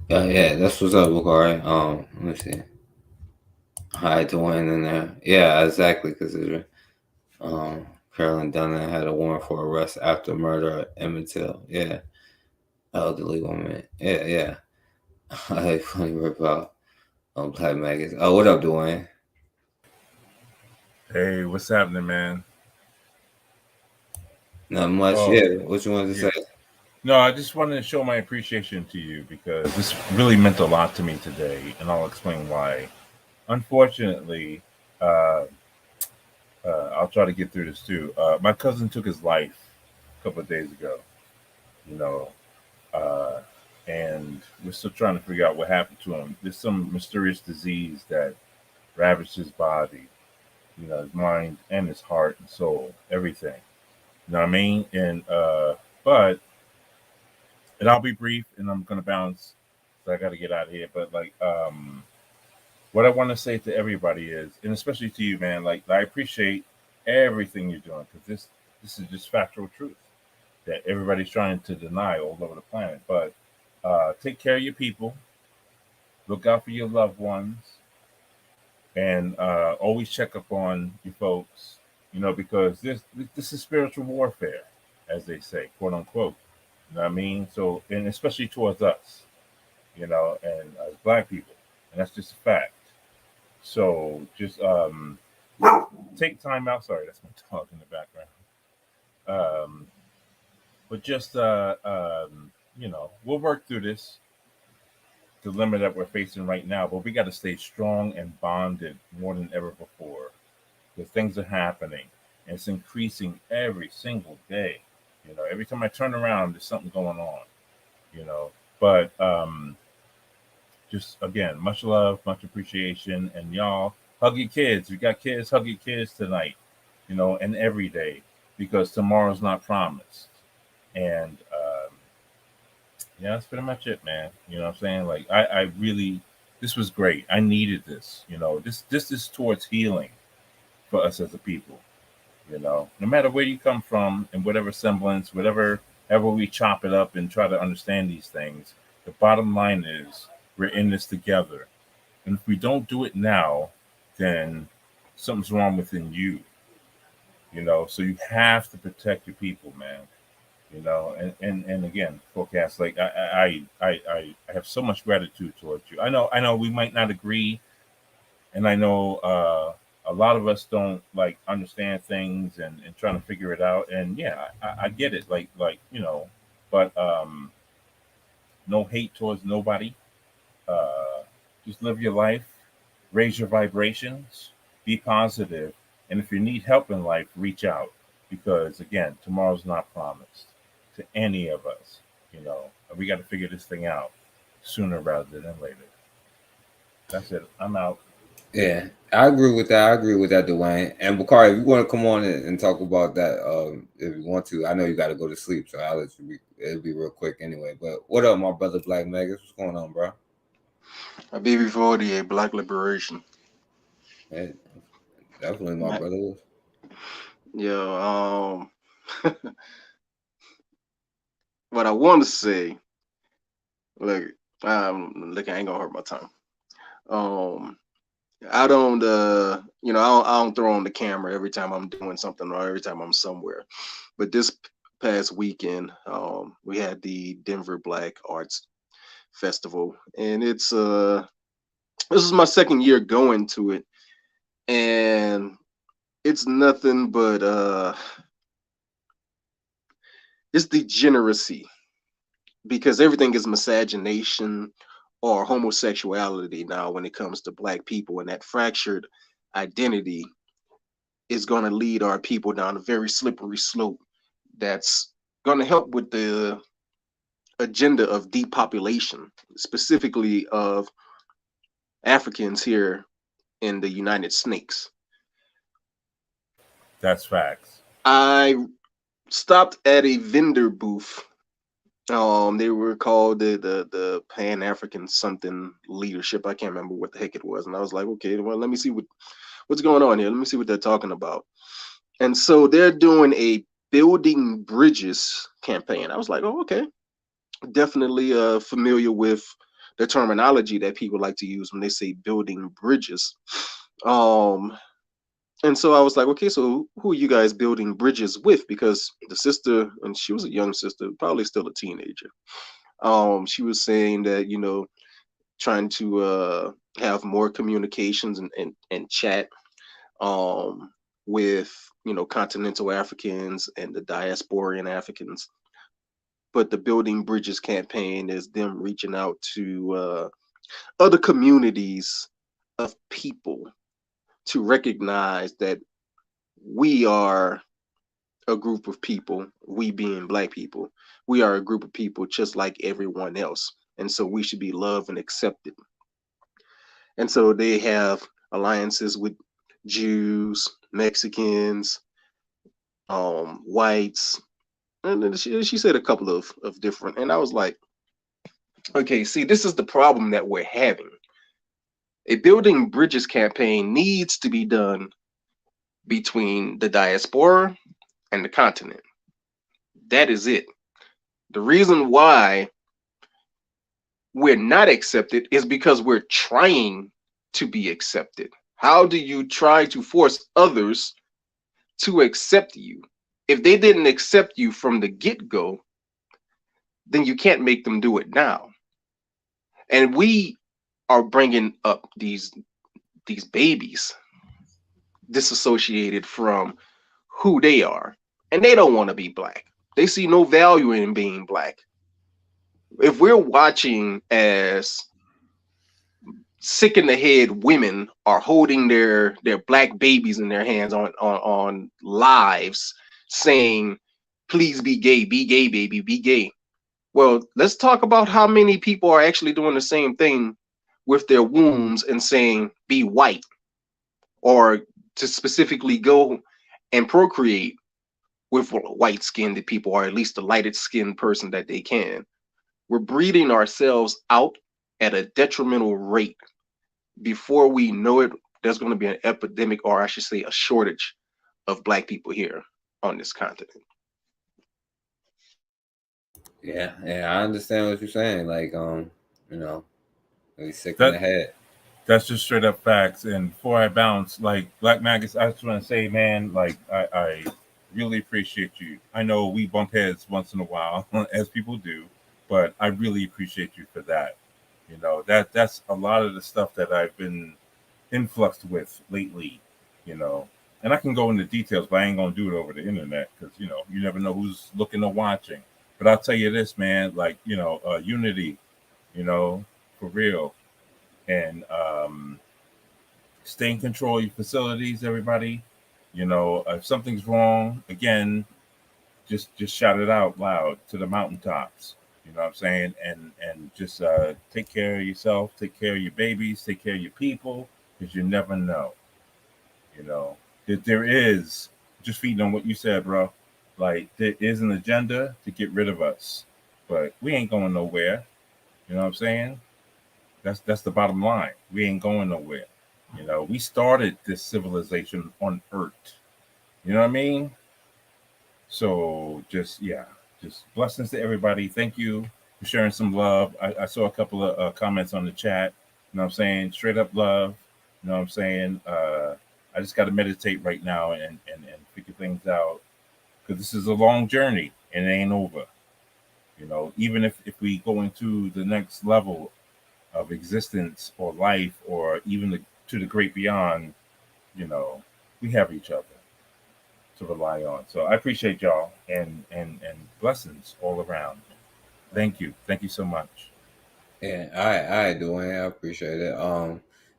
Yeah, that's what's up, Bukari. Let me see. Hi, Dwayne in there. Yeah, exactly. Because Carolyn Dunn had a warrant for arrest after murder at Emmett Till. Yeah, elderly woman. Yeah. I funny rip out on Black Maggots. Oh, what up, Dwayne? Hey, what's happening, man? Not much. What you wanted to say? No, I just wanted to show my appreciation to you because this really meant a lot to me today, and I'll explain why. Unfortunately, I'll try to get through this too. My cousin took his life a couple of days ago, and we're still trying to figure out what happened to him. There's some mysterious disease that ravaged his body, his mind and his heart and soul, everything. You know what I mean? And and I'll be brief, and I'm gonna bounce, so I got to get out of here. But what I want to say to everybody is, and especially to you, man, I appreciate everything you're doing, because this is just factual truth that everybody's trying to deny all over the planet. But take care of your people, look out for your loved ones, and always check up on your folks, because this is spiritual warfare, as they say, quote unquote. You know what I mean? So, and especially towards us, and as Black people, and that's just a fact. So just take time out. Sorry, that's my dog in the background. But just we'll work through this dilemma that we're facing right now. But we got to stay strong and bonded more than ever before, because things are happening and it's increasing every single day. Every time I turn around, there's something going on. But just again, much love, much appreciation, and y'all hug your kids. You got kids, hug your kids tonight, and every day, because tomorrow's not promised. And that's pretty much it, man. You know what I'm saying? I really, this was great. I needed this. This is towards healing for us as a people. No matter where you come from, and whatever semblance, however we chop it up and try to understand these things, The bottom line is we're in this together. And if we don't do it now, then something's wrong within you. You know, so you have to protect your people, man. You know, and again, forecast, like I have so much gratitude towards you. I know we might not agree, and I know a lot of us don't like understand things and trying to figure it out. And yeah, I get it, like you know, but no hate towards nobody. Just live your life, raise your vibrations, be positive, and if you need help in life, reach out, because again, tomorrow's not promised to any of us, you know. We got to figure this thing out sooner rather than later. That's it. I'm out. Yeah, I agree with that. Dwayne. And Bakari, if you want to come on and talk about that, if you want to, I know you got to go to sleep, so I'll let you be. It'll be real quick anyway. But what up, my brother Black Megas? What's going on, bro? BB48, Black Liberation. Hey, definitely my brother. Yeah. What I want to say, look, I ain't gonna hurt my tongue. I don't, you know, I don't throw on the camera every time I'm doing something or every time I'm somewhere. But this past weekend, we had the Denver Black Arts Festival, and it's this is my second year going to it, and it's nothing but it's degeneracy, because everything is miscegenation or homosexuality now when it comes to Black people, and that fractured identity is going to lead our people down a very slippery slope that's going to help with the agenda of depopulation, specifically of Africans here in the United Snakes. That's facts. I stopped at a vendor booth. They were called the Pan African something leadership. I can't remember what the heck it was. And I was like, okay, well, let me see what's going on here. Let me see what they're talking about. And so they're doing a building bridges campaign. I was like, oh, okay. Definitely familiar with the terminology that people like to use when they say building bridges. And so I was like, okay, so who are you guys building bridges with? Because the sister, and she was a young sister, probably still a teenager. She was saying that, you know, trying to have more communications and chat with, you know, continental Africans and the diasporian Africans. But the Building Bridges campaign is them reaching out to other communities of people to recognize that we are a group of people, we being Black people, we are a group of people just like everyone else. And so we should be loved and accepted. And so they have alliances with Jews, Mexicans, whites, and then she said a couple of different, and I was like, okay, see, this is the problem that we're having. A Building Bridges campaign needs to be done between the diaspora and the continent. That is it. The reason why we're not accepted is because we're trying to be accepted. How do you try to force others to accept you? If they didn't accept you from the get-go, then you can't make them do it now. And we are bringing up these babies disassociated from who they are, and they don't want to be Black. They see no value in being Black. If we're watching as sick in the head women are holding their Black babies in their hands on lives saying, please be gay, baby, be gay. Well, let's talk about how many people are actually doing the same thing with their wombs and saying, be white, or to specifically go and procreate with white-skinned people, or at least the lighted-skinned person that they can. We're breeding ourselves out at a detrimental rate. Before we know it, there's going to be an epidemic, or I should say a shortage of Black people here on this continent. Yeah, I understand what you're saying. Like, you know, he's sick in the head. That's just straight up facts. And before I bounce, like Black Magus, I just want to say, man, like I really appreciate you. I know we bump heads once in a while, as people do, but I really appreciate you for that. You know, that's a lot of the stuff that I've been influxed with lately, you know. And I can go into details, but I ain't gonna do it over the internet because you know you never know who's looking or watching. But I'll tell you this, man, like you know, unity, you know, for real, and stay in control of your facilities, everybody. You know, if something's wrong, again, just shout it out loud to the mountaintops. You know what I'm saying? And just take care of yourself, take care of your babies, take care of your people, because you never know. You know, there is, just feeding on what you said, bro. Like there is an agenda to get rid of us, but we ain't going nowhere. You know what I'm saying? That's the bottom line. We ain't going nowhere. You know, we started this civilization on Earth. You know what I mean? So just blessings to everybody. Thank you for sharing some love. I saw a couple of comments on the chat. You know what I'm saying? Straight up love. You know what I'm saying? I just got to meditate right now and figure things out because this is a long journey and it ain't over. You know, even if we go into the next level of existence or life or even to the great beyond, you know, we have each other to rely on. So I appreciate y'all and blessings all around. Thank you so much. Yeah, all right, Dwayne, I appreciate it.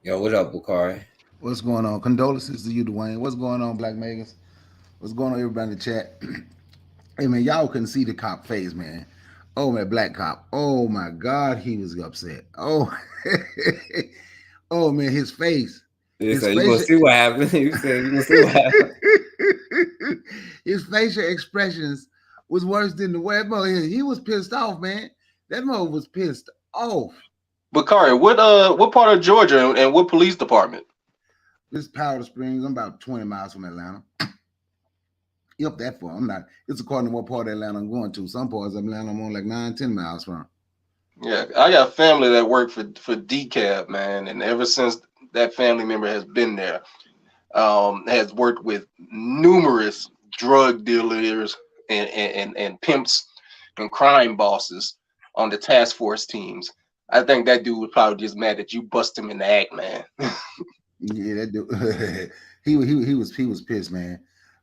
Yo, what up, Bukari? What's going on? Condolences to you, Dwayne. What's going on, Black Megas? What's going on, everybody in the chat? Hey, man, y'all couldn't see the cop face, man. Oh, man, black cop. Oh, my God, he was upset. Oh, oh, man, his face. You said you're going to see what happened. You said you're going to see what happened. His facial expressions was worse than the way he was pissed off, man. That mother was pissed off. Bakari, what part of Georgia and what police department? This Powder Springs. I'm about 20 miles from Atlanta. Up that far. I'm not. It's according to what part of Atlanta I'm going to. Some parts of Atlanta I'm on like 9-10 miles from. Yeah, I got family that work for DCAB, man, and ever since that family member has been there, has worked with numerous drug dealers and pimps and crime bosses on the task force teams. I think that dude was probably just mad that you bust him in the act, man. Yeah, that dude. he was pissed, man.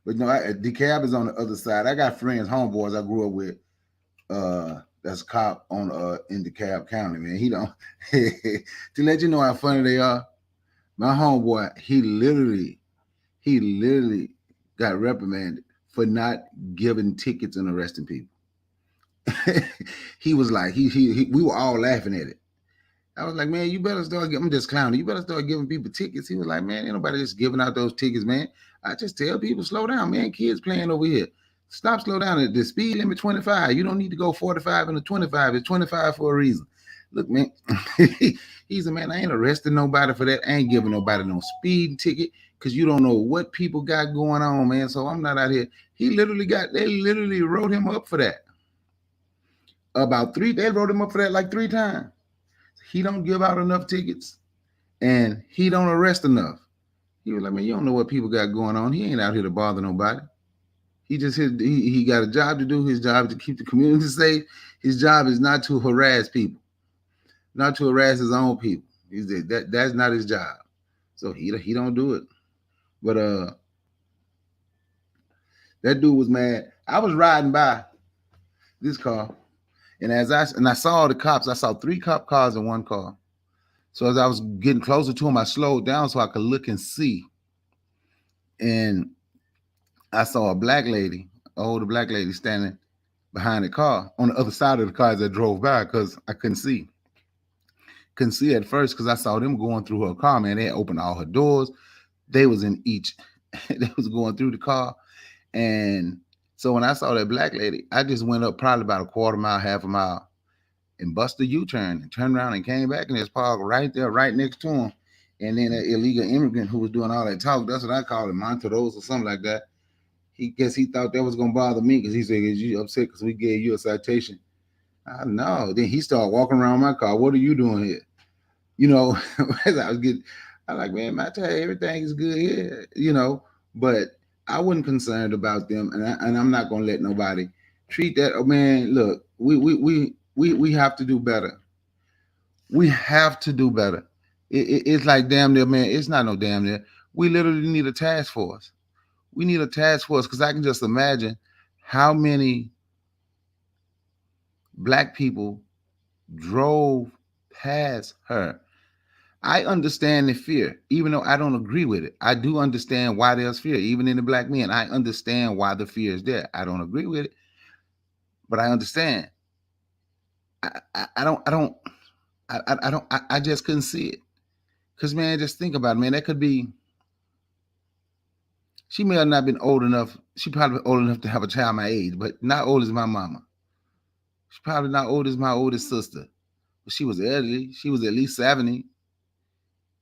But no, DeKalb is on the other side. I got friends, homeboys I grew up with. That's a cop on in DeKalb County, man. He don't to let you know how funny they are. My homeboy, he literally got reprimanded for not giving tickets and arresting people. He was like, we were all laughing at it. I was like, man, you better start I'm just clowning. You better start giving people tickets. He was like, man, ain't nobody just giving out those tickets, man. I just tell people, slow down, man. Kids playing over here. Stop, slow down. The speed limit 25. You don't need to go 45 and a 25. It's 25 for a reason. Look, man, he's a man. I ain't arresting nobody for that. I ain't giving nobody no speeding ticket because you don't know what people got going on, man. So I'm not out here. They literally wrote him up for that. They wrote him up for that like 3 times. He don't give out enough tickets and he don't arrest enough. He was like, man, you don't know what people got going on. He ain't out here to bother nobody. He just he got a job to do. His job is to keep the community safe. His job is not to harass people, not to harass his own people. That's not his job. So he don't do it. But that dude was mad. I was riding by this car, and I saw the cops. I saw 3 cop cars in one car. So as I was getting closer to him, I slowed down so I could look and see. And I saw a black lady, an older black lady, standing behind the car on the other side of the car as I drove by because I couldn't see. Couldn't see at first because I saw them going through her car, man. They had opened all her doors. They was in each. They was going through the car. And so when I saw that black lady, I just went up probably about a quarter mile, half a mile, and busted a U-turn and turned around and came back and just parked right there, right next to him. And then an illegal immigrant who was doing all that talk, that's what I call it, Montrose or something like that. He thought that was going to bother me because he said, is you upset because we gave you a citation? I know. Then he started walking around my car. What are you doing here? You know, as I was getting, I'm like, man, I tell you, everything is good here, you know, but I wasn't concerned about them. And I'm not going to let nobody treat that. Oh, man, look, we have to do better. We have to do better. It's like damn near, man. It's not no damn near. We literally need a task force. We need a task force because I can just imagine how many black people drove past her. I understand the fear, even though I don't agree with it. I do understand why there's fear, even in the black men. I understand why the fear is there. I don't agree with it, but I understand. I just couldn't see it. Because, man, just think about it, man. That could be, she may have not been old enough. She probably been old enough to have a child my age, but not old as my mama. She's probably not old as my oldest sister. But she was elderly. She was at least 70.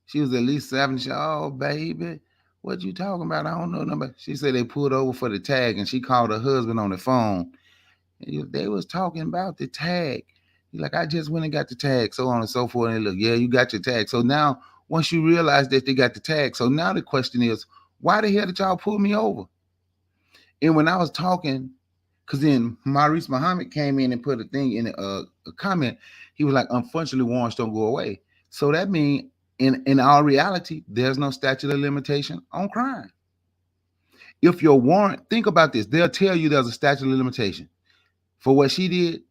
She was at least 70. She, oh, baby, what you talking about? I don't know nobody. She said they pulled over for the tag, and she called her husband on the phone. And they was talking about the tag. He's like, I just went and got the tag, so on and so forth. And look, yeah, you got your tag. So now, once you realize that they got the tag, so now the question is, why the hell did y'all pull me over? And when I was talking, because then Maurice Muhammad came in and put a thing in a comment, he was like, unfortunately, warrants don't go away. So that means, in our reality, there's no statute of limitation on crime. If your warrant, think about this, they'll tell you there's a statute of limitation. For what she did,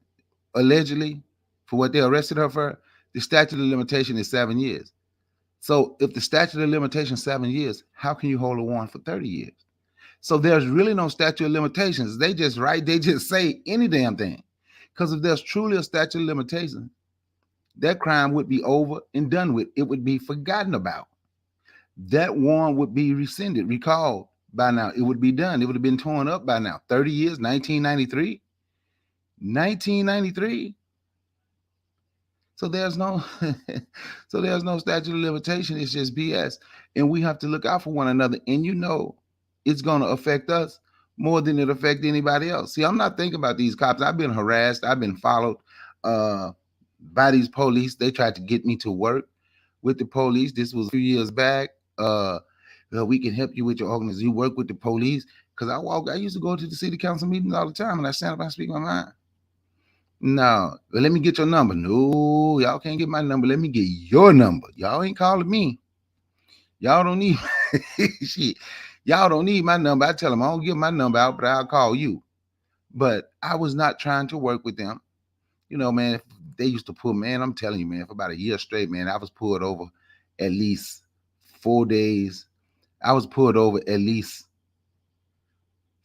allegedly, for what they arrested her for, the statute of limitation is 7 years. So if the statute of limitation is 7 years, how can you hold a warrant for 30 years? So there's really no statute of limitations. They just say any damn thing. Because if there's truly a statute of limitations, that crime would be over and done with. It would be forgotten about. That warrant would be rescinded, recalled by now. It would be done. It would have been torn up by now. 30 years, 1993. 1993. So there's no statute of limitation. It's just BS. And we have to look out for one another. And you know it's going to affect us more than it affect anybody else. See, I'm not thinking about these cops. I've been harassed. I've been followed by these police. They tried to get me to work with the police. This was a few years back. We can help you with your organization. You work with the police. Because I used to go to the city council meetings all the time, and I stand up and speak my mind. No, but let me get your number. No, y'all can't get my number. Let me get your number. Y'all ain't calling me. Y'all don't need shit. Y'all don't need my number. I tell them I don't give my number out, but I'll call you. But I was not trying to work with them. You know, man, they used to pull, man, I'm telling you, man, for about a year straight, man, I was pulled over at least 4 days. I was pulled over at least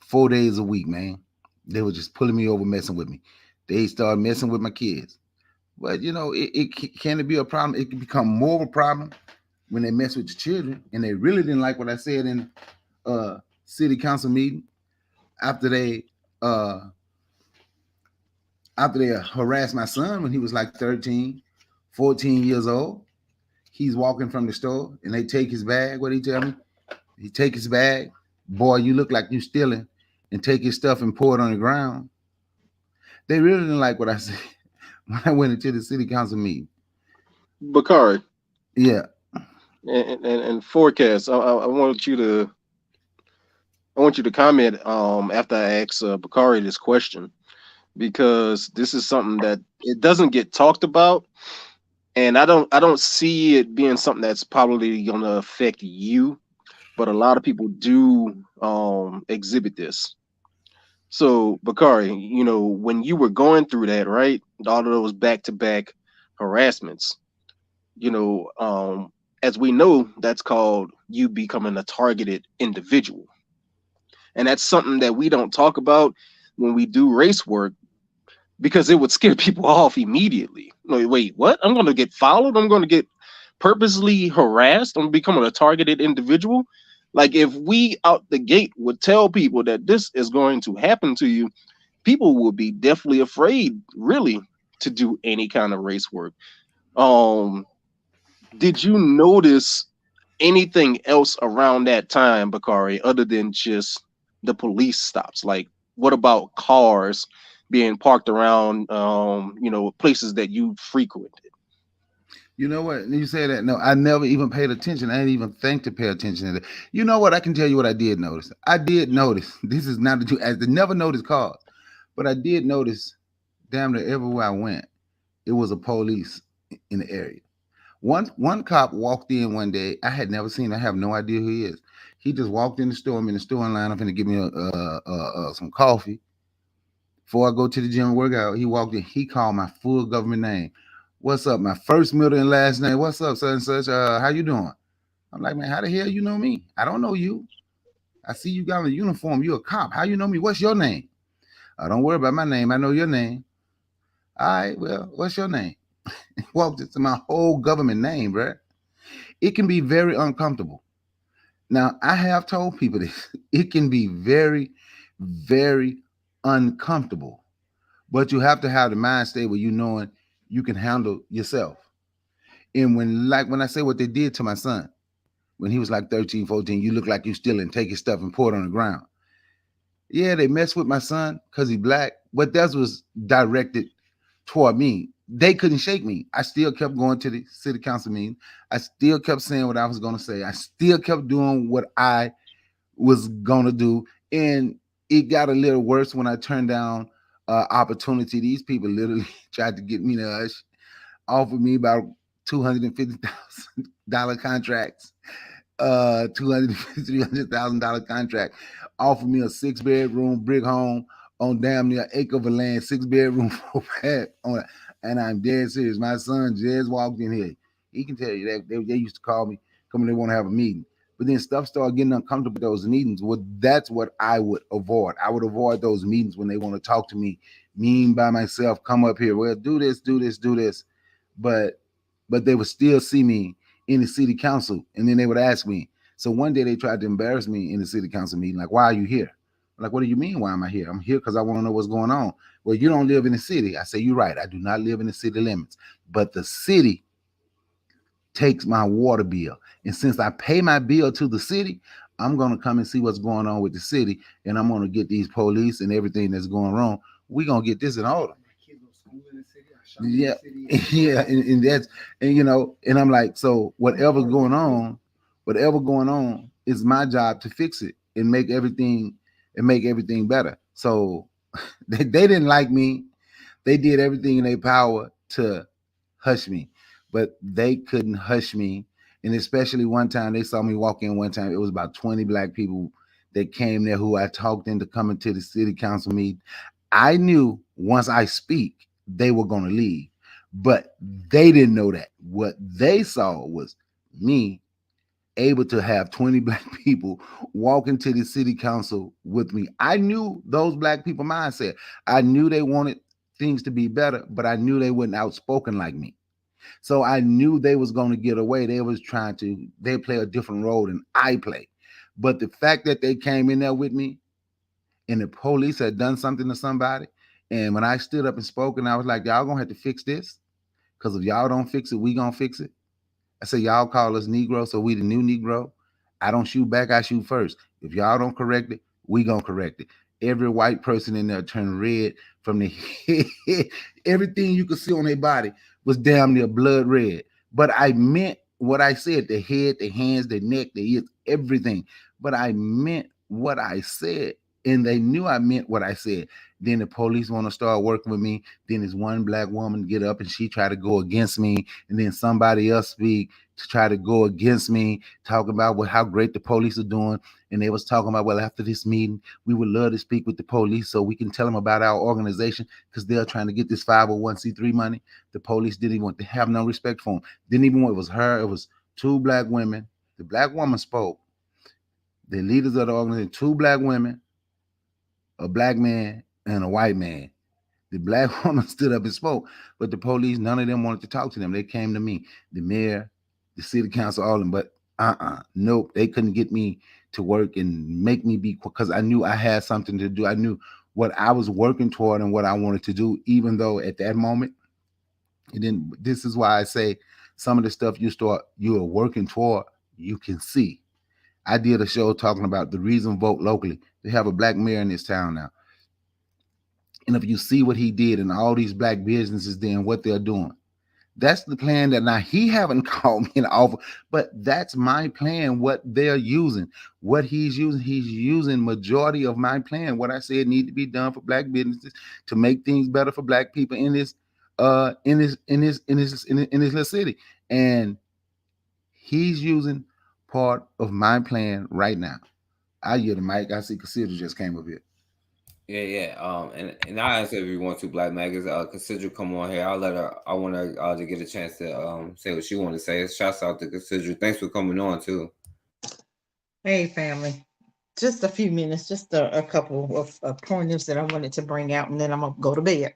4 days a week, man. They were just pulling me over, messing with me. They started messing with my kids. But, you know, can it be a problem? It can become more of a problem when they mess with your children. And they really didn't like what I said in city council meeting after they harassed my son when he was like 13, 14 years old. He's walking from the store and they take his bag. What did he tell me? He take his bag. Boy, you look like you stealing, and take his stuff and pour it on the ground. They really didn't like what I said when I went into the city council meeting. Bakari. Yeah. And forecast. I want you to comment after I ask Bakari this question, because this is something that it doesn't get talked about, and I don't see it being something that's probably going to affect you, but a lot of people do exhibit this. So, Bakari, you know, when you were going through that, right, all of those back-to-back harassments, you know, as we know, that's called you becoming a targeted individual. And that's something that we don't talk about when we do race work, because it would scare people off immediately. Like, wait, what? I'm going to get followed? I'm going to get purposely harassed? I'm becoming a targeted individual? Like, if we out the gate would tell people that this is going to happen to you, people will be definitely afraid, really, to do any kind of race work. Did you notice anything else around that time, Bakari, other than just the police stops? Like, what about cars being parked around, places that you frequented. You know what? You say that. No, I never even paid attention. I didn't even think to pay attention to that. You know what? I can tell you what I did notice. I did notice. This is not that you as the never noticed cause, but I did notice damn near everywhere I went, it was a police in the area. One cop walked in one day. I had never seen. I have no idea who he is. He just walked in the store. I'm in the store in line. I'm finna give me some coffee. Before I go to the gym and work out, he walked in. He called my full government name. What's up? My first, middle, and last name. What's up, such and such? How you doing? I'm like, man, how the hell you know me? I don't know you. I see you got a uniform. You a cop. How you know me? What's your name? Don't worry about my name. I know your name. All right, well, what's your name? Walked into my whole government name, bro. It can be very uncomfortable. Now, I have told people this. It can be very, very uncomfortable. But you have to have the mind state where you knowing you can handle yourself. And when I say what they did to my son, when he was like 13, 14, you look like you stealing, take his stuff and pour it on the ground. Yeah, they messed with my son because he's black, but that was directed toward me. They couldn't shake me. I still kept going to the city council meeting. I still kept saying what I was going to say. I still kept doing what I was going to do. And it got a little worse when I turned down opportunity. These people literally tried to get me to hush, offered me about $250,000 contracts, $300,000 contract, offered me a 6-bedroom brick home on damn near an acre of land, 6-bedroom on it. And I'm dead serious. My son just walked in here. He can tell you that they used to call me, come and they want to have a meeting. But then stuff started getting uncomfortable at those meetings. Well, that's what I would avoid. I would avoid those meetings when they want to talk to me by myself, come up here, well, do this. But they would still see me in the city council. And then they would ask me. So one day they tried to embarrass me in the city council meeting. Like, why are you here? I'm like, what do you mean, why am I here? I'm here because I want to know what's going on. Well, you don't live in the city. I say, you're right. I do not live in the city limits. But the city takes my water bill. And since I pay my bill to the city, I'm going to come and see what's going on with the city. And I'm going to get these police and everything that's going wrong. We're going to get this in order. Yeah. And that's, and and I'm like, so whatever's going on is my job to fix it and make everything better. So they didn't like me. They did everything in their power to hush me, but they couldn't hush me. And especially one time they saw me walk in one time, it was about 20 black people that came there who I talked into coming to the city council meeting. I knew once I speak, they were going to leave, but they didn't know that. What they saw was me able to have 20 black people walk into the city council with me. I knew those black people mindset. I knew they wanted things to be better, but I knew they weren't outspoken like me. So I knew they was going to get away. They play a different role than I play. But the fact that they came in there with me and the police had done something to somebody, and when I stood up and spoke, and I was like, y'all gonna have to fix this, because if y'all don't fix it, we gonna fix it. I said, y'all call us Negro, so we the new Negro. I don't shoot back, I shoot first. If y'all don't correct it, we gonna correct it. Every white person in there turned red from the head. Everything you could see on their body was damn near blood red. But I meant what I said, the head, the hands, the neck, the ears, everything. But I meant what I said. And they knew I meant what I said. Then the police want to start working with me. Then this one black woman get up and she try to go against me. And then somebody else speak to try to go against me, talking about how great the police are doing. And they was talking about, well, after this meeting, we would love to speak with the police so we can tell them about our organization, because they're trying to get this 501c3 money. The police didn't even want to have no respect for them. Didn't even want, it was her. It was 2 black women. The black woman spoke. The leaders of the organization, 2 black women, a black man, and a white man. The black woman stood up and spoke, but the police, none of them wanted to talk to them. They came to me, the mayor, the city council, all of them, but nope, they couldn't get me to work and make me be, because I knew I had something to do. I knew what I was working toward and what I wanted to do, even though at that moment, it didn't. This is why I say some of the stuff you are working toward, you can see. I did a show talking about the reason vote locally. They have a black mayor in this town now. And if you see what he did and all these black businesses then what they're doing, that's the plan. That now he haven't called me an offer, but that's my plan. What they're using, what he's using majority of my plan. What I said need to be done for black businesses to make things better for black people in this little city. And he's using part of my plan right now. I hear the mic. I see Cassandra just came up here. Yeah. And I answer if you want to, Black Maggers. Cassandra come on here. I'll let her. I want her to get a chance to say what she want to say. Shouts out to Cassandra. Thanks for coming on too. Hey, family. Just a few minutes, just a couple of pointers that I wanted to bring out, and then I'm gonna go to bed.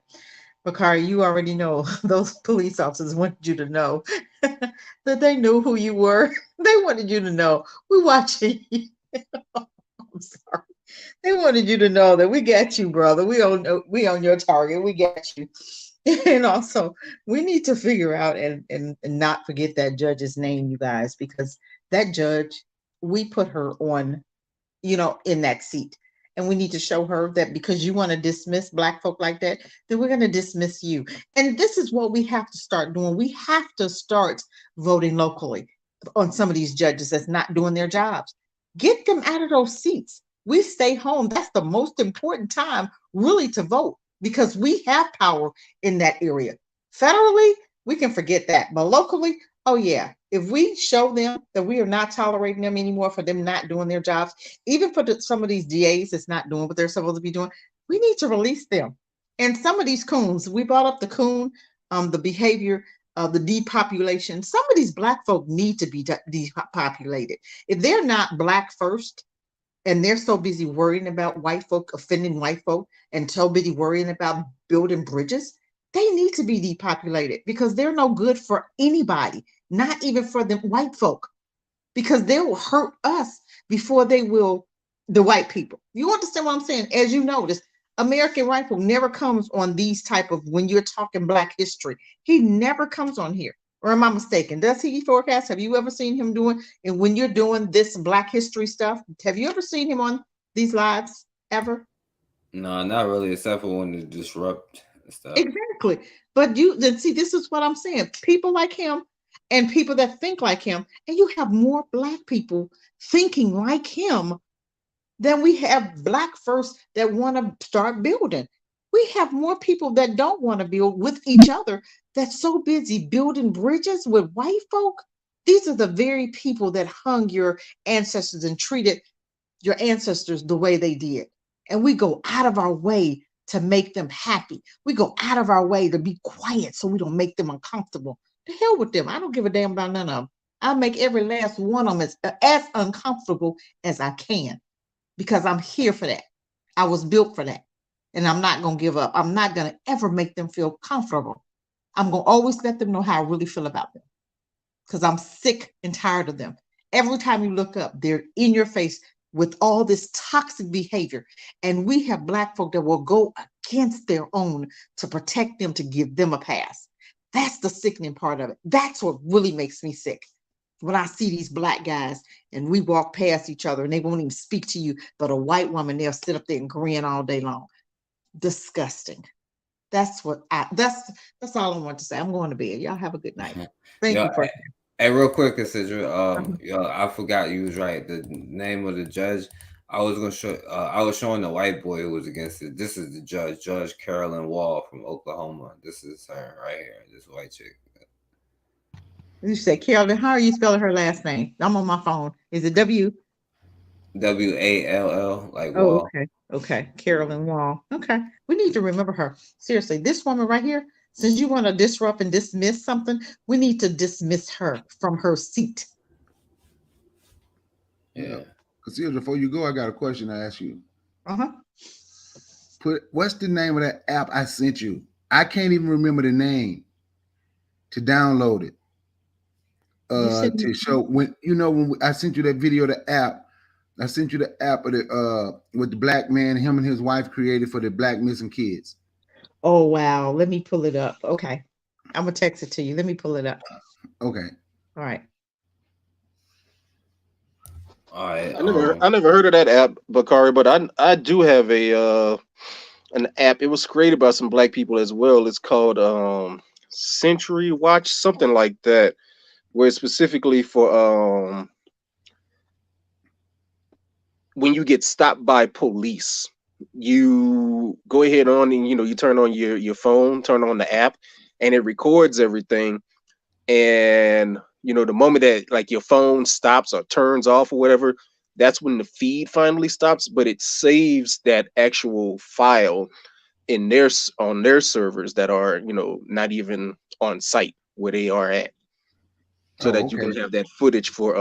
Bakari, you already know those police officers wanted you to know that they knew who you were. They wanted you to know we watching you. I'm sorry. They wanted you to know that we got you, brother. We on your target. We got you. And also, we need to figure out and not forget that judge's name, you guys, because that judge, we put her on, in that seat. And we need to show her that because you want to dismiss Black folk like that, then we're going to dismiss you. And this is what we have to start doing. We have to start voting locally on some of these judges that's not doing their jobs. Get them out of those seats. We stay home. That's the most important time really to vote because we have power in that area. Federally, we can forget that. But locally, oh yeah, if we show them that we are not tolerating them anymore for them not doing their jobs, even for some of these DAs that's not doing what they're supposed to be doing, we need to release them. And some of these coons, we brought up the coon, the behavior, the depopulation. Some of these Black folk need to be depopulated. If they're not Black first, and they're so busy worrying about white folk, offending white folk, and so busy worrying about building bridges, they need to be depopulated because they're no good for anybody, not even for the white folk, because they will hurt us before they will the white people. You understand what I'm saying? As you notice, American Rifle never comes on these type of, when you're talking Black history, he never comes on here. Or am I mistaken? Does he forecast? Have you ever seen him doing, and when you're doing this Black history stuff, have you ever seen him on these lives ever? No, not really, except for when to disrupt and stuff. Exactly. But you then see, this is what I'm saying. People like him and people that think like him, and you have more Black people thinking like him than we have Black first that want to start building. We have more people that don't want to build with each other, that's so busy building bridges with white folk. These are the very people that hung your ancestors and treated your ancestors the way they did. And we go out of our way to make them happy. We go out of our way to be quiet so we don't make them uncomfortable. The hell with them. I don't give a damn about none of them. I'll make every last one of them as uncomfortable as I can because I'm here for that. I was built for that. And I'm not going to give up. I'm not going to ever make them feel comfortable. I'm going to always let them know how I really feel about them because I'm sick and tired of them. Every time you look up, they're in your face with all this toxic behavior. And we have Black folk that will go against their own to protect them, to give them a pass. That's the sickening part of it. That's what really makes me sick. When I see these Black guys and we walk past each other and they won't even speak to you, but a white woman, they'll sit up there and grin all day long. Disgusting. That's all I want to say. I'm going to bed. Y'all have a good night. Thank you for Hey, real quick, Cassandra, I forgot you was right. The name of the judge, I was showing the white boy who was against it. This is the judge, Judge Carolyn Wall from Oklahoma. This is her right here, this white chick. You say Carolyn, how are you spelling her last name? I'm on my phone. Is it W? W-A-L-L, like Wall. Wall. Okay. Carolyn Wall. Okay. We need to remember her. Seriously, this woman right here, since you want to disrupt and dismiss something, we need to dismiss her from her seat. Yeah. Cassandra, before you go, I got a question to ask you. Uh-huh. What's the name of that app I sent you? I can't even remember the name to download it. To show when I sent you that video, the app. I sent you the app of the with the Black man, him and his wife created for the Black missing kids. Oh wow, let me pull it up. Okay, I'm gonna text it to you. Let me pull it up. Okay. All right. All right. I never heard of that app, Bakari, but I do have a an app. It was created by some black people as well. It's called Century Watch, something like that, where it's specifically for when you get stopped by police. You go ahead on and you turn on your phone, turn on the app, and it records everything. And the moment that like your phone stops or turns off or whatever, that's when the feed finally stops, but it saves that actual file in on their servers that are not even on site where they are at, so Oh, that you can okay. have that footage for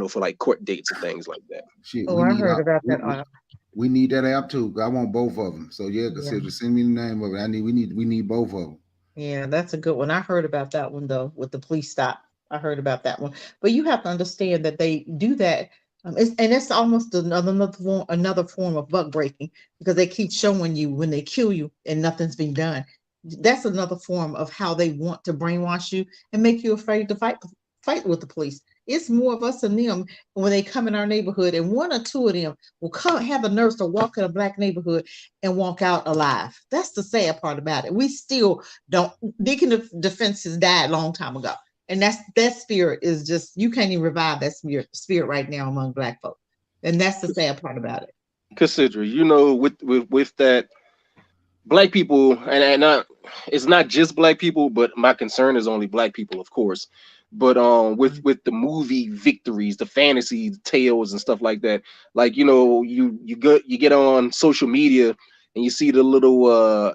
for like court dates and things like that. Shit, Oh, we I need heard our, about that app. we need that app too. I want both of them. So yeah, Yeah. consider send me the name of it. We need both of them. Yeah, that's a good one. I heard about that one though, with the police stop. I heard about that one. But you have to understand that they do that. And it's almost another form of buck breaking, because they keep showing you when they kill you and nothing's being done. That's another form of how they want to brainwash you and make you afraid to fight with the police. It's more of us than them when they come in our neighborhood, and one or two of them will come have the nerve to walk in a black neighborhood and walk out alive. That's the sad part about it. We still don't. Deacon of Defense has died a long time ago, and that spirit is just, you can't even revive that spirit right now among black folk, and that's the sad part about it. Consider, with that, black people, and not, it's not just black people, but my concern is only black people, of course. But with the movie victories, the fantasy tales and stuff like that, like you get on social media and you see the little